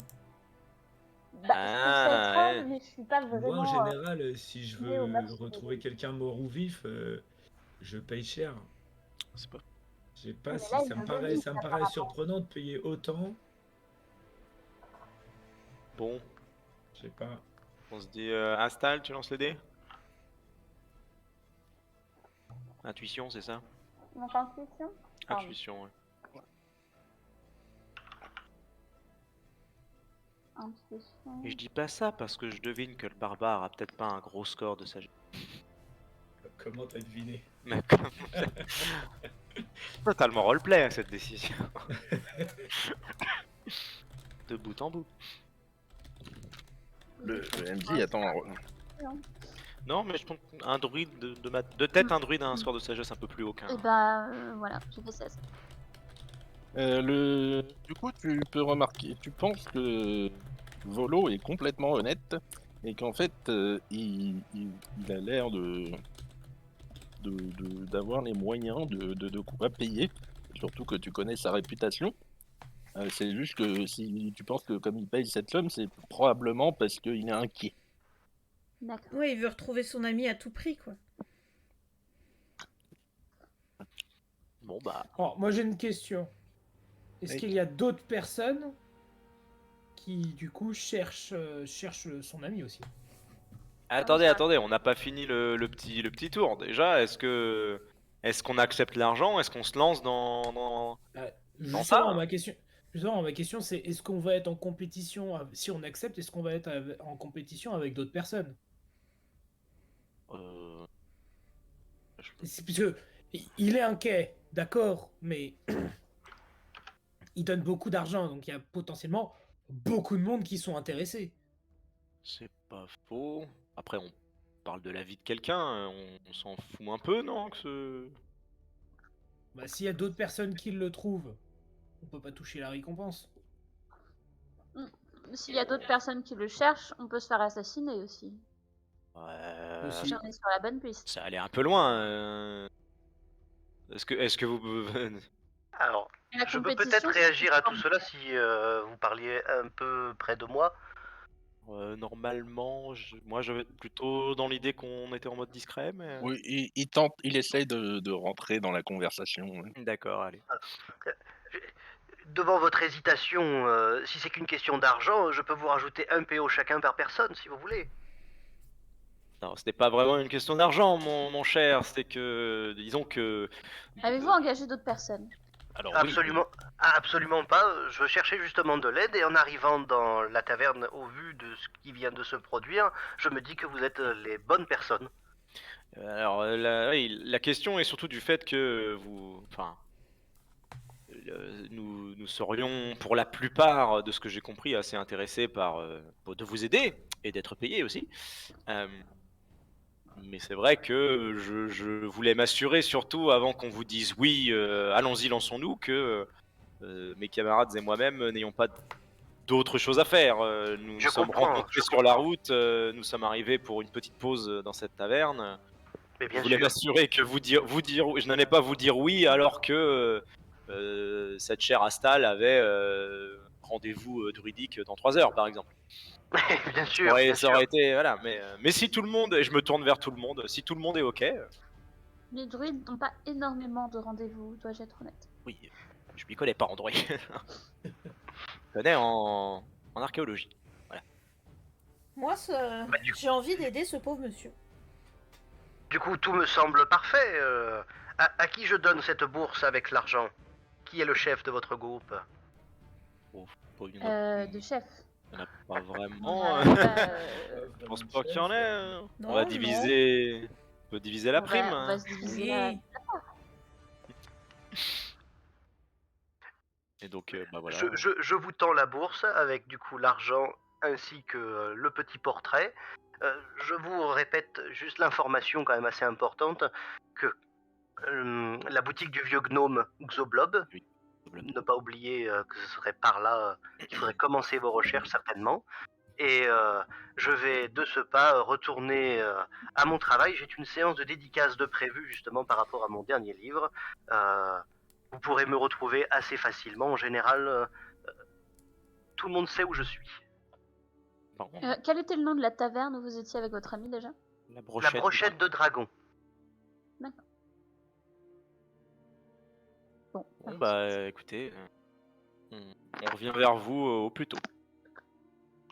F: Bah, je trouve ça étrange, mais je suis pas
G: Moi,
F: vraiment.
G: en général, si je
F: liée au
G: veux
F: meurtre.
G: retrouver quelqu'un mort ou vif, je paye cher.
C: C'est pas.
G: Je sais pas
F: Mais
G: si
F: là,
G: ça
F: il
G: me
F: nous a
G: paraît,
F: dit,
G: ça me
F: ça,
G: paraît
F: par rapport.
G: surprenant de payer autant.
C: Bon,
G: Je sais pas.
C: on se dit installe, tu lances les dés. Intuition, c'est ça?
F: Donc, intuition. Pardon.
C: Intuition, ouais.
F: Intuition.
C: Et je dis pas ça parce que je devine que le barbare a peut-être pas un gros score de sagesse.
G: Comment t'as deviné?
C: Mais comment totalement roleplay hein, cette décision. De bout en bout.
B: Le MJ attend.
C: Non, mais je pense qu'un druide de tête, un druide a un score de sagesse un peu plus haut qu'un.
F: Et bah, voilà, j'ai fait 16.
B: Du coup, tu peux remarquer, tu penses que Volo est complètement honnête et qu'en fait, il a l'air d'avoir les moyens de quoi payer, surtout que tu connais sa réputation. C'est juste que si tu penses que comme il paye cette somme, c'est probablement parce qu'il est inquiet.
F: D'accord.
A: Ouais, il veut retrouver son ami à tout prix, quoi.
C: Bon bah.
D: Alors, moi j'ai une question. Est-ce
B: Oui.
D: qu'il y a d'autres personnes qui, du coup, cherchent son ami aussi?
C: Attendez, on n'a pas fini le petit tour. Déjà, est-ce qu'on accepte l'argent? Est-ce qu'on se lance dans
D: Justement,
C: ça
D: ma question c'est est-ce qu'on va être en compétition, si on accepte, est-ce qu'on va être en compétition avec d'autres personnes? Puisque il est inquiet, d'accord, mais il donne beaucoup d'argent, donc il y a potentiellement beaucoup de monde qui sont intéressés.
C: C'est pas faux. Après, on parle de la vie de quelqu'un, on s'en fout un peu, non
D: Bah, s'il y a d'autres personnes qui le trouvent, on peut pas toucher la récompense.
F: S'il y a d'autres personnes qui le cherchent, on peut se faire assassiner aussi.
D: Aussi.
F: J'en ai sur la bonne piste.
C: Ça allait un peu loin. Est-ce que vous
H: Alors,
F: La
H: je peux
F: compétition,
H: peut-être
F: c'est
H: réagir à
F: différent.
H: tout cela si vous parliez un peu près de moi.
C: normalement, moi j'avais plutôt dans l'idée qu'on était en mode discret, mais
B: Oui, il essaye de rentrer dans la conversation. Ouais.
C: d'accord, allez.
H: Devant votre hésitation, si c'est qu'une question d'argent, je peux vous rajouter un PO chacun par personne si vous voulez.
C: Non, c'était pas vraiment une question d'argent, mon cher. C'était que, disons que.
F: Avez-vous engagé d'autres personnes?
C: Alors oui.
H: Absolument pas. Je cherchais justement de l'aide et en arrivant dans la taverne au vu de ce qui vient de se produire, je me dis que vous êtes les bonnes personnes.
C: Alors la question est surtout du fait que nous serions pour la plupart de ce que j'ai compris assez intéressés par de vous aider et d'être payés aussi. Mais c'est vrai que je voulais m'assurer surtout avant qu'on vous dise oui, allons-y, lançons-nous, que mes camarades et moi-même n'ayons pas d'autres choses à faire. Nous
H: Je
C: sommes
H: comprends,
C: rencontrés
H: je
C: sur la
H: comprends.
C: route, nous sommes arrivés pour une petite pause dans cette taverne.
H: Mais
C: Je
H: bien
C: voulais
H: sûr.
C: m'assurer que je n'allais pas vous dire oui alors que cette chère Astal avait rendez-vous druidique dans 3 heures, par exemple.
H: Bien sûr, bien
C: Ça aurait
H: sûr.
C: été voilà, mais si tout le monde, et je me tourne vers tout le monde, si tout le monde est ok,
F: Les druides n'ont pas énormément de rendez-vous, dois-je être honnête.
C: oui, je m'y connais pas en droit. Je connais en archéologie.
A: Moi,
H: Bah, du-
A: j'ai envie d'aider ce pauvre monsieur.
H: Du coup, tout me semble parfait. À qui je donne cette bourse avec l'argent? Qui est le chef de votre groupe?
C: Il y en a-
F: De chef.
C: il y en a pas vraiment. Je pense pas qu'il y en ait.
A: Non,
C: On va
A: non.
C: diviser. On peut diviser la prime.
F: On va se diviser
A: Oui.
F: la...
C: Et donc, bah voilà.
H: Je vous tends la bourse avec du coup l'argent ainsi que le petit portrait. Je vous répète juste l'information quand même assez importante que la boutique du vieux gnome Xoblob,
C: Oui,
H: ne pas oublier que ce serait par là qu'il faudrait commencer vos recherches certainement. Et je vais de ce pas retourner à mon travail. J'ai une séance de dédicace de prévue justement par rapport à mon dernier livre. Vous pourrez me retrouver assez facilement. En général, tout le monde sait où je suis.
C: Bon,
F: Quel était le nom de la taverne où vous étiez avec votre ami déjà?
C: la
H: La brochette de dragon.
F: D'accord.
C: Bon, bah écoutez, on revient vers vous au plus tôt.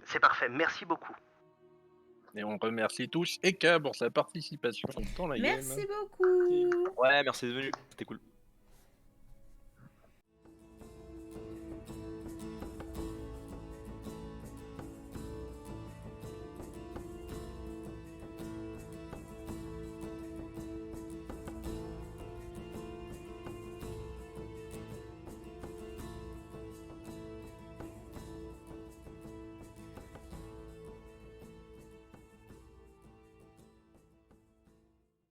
H: C'est parfait, merci beaucoup.
B: Et on remercie tous Eka pour sa participation dans la game.
A: Merci beaucoup.
C: Ouais, merci d'être venu, c'était cool.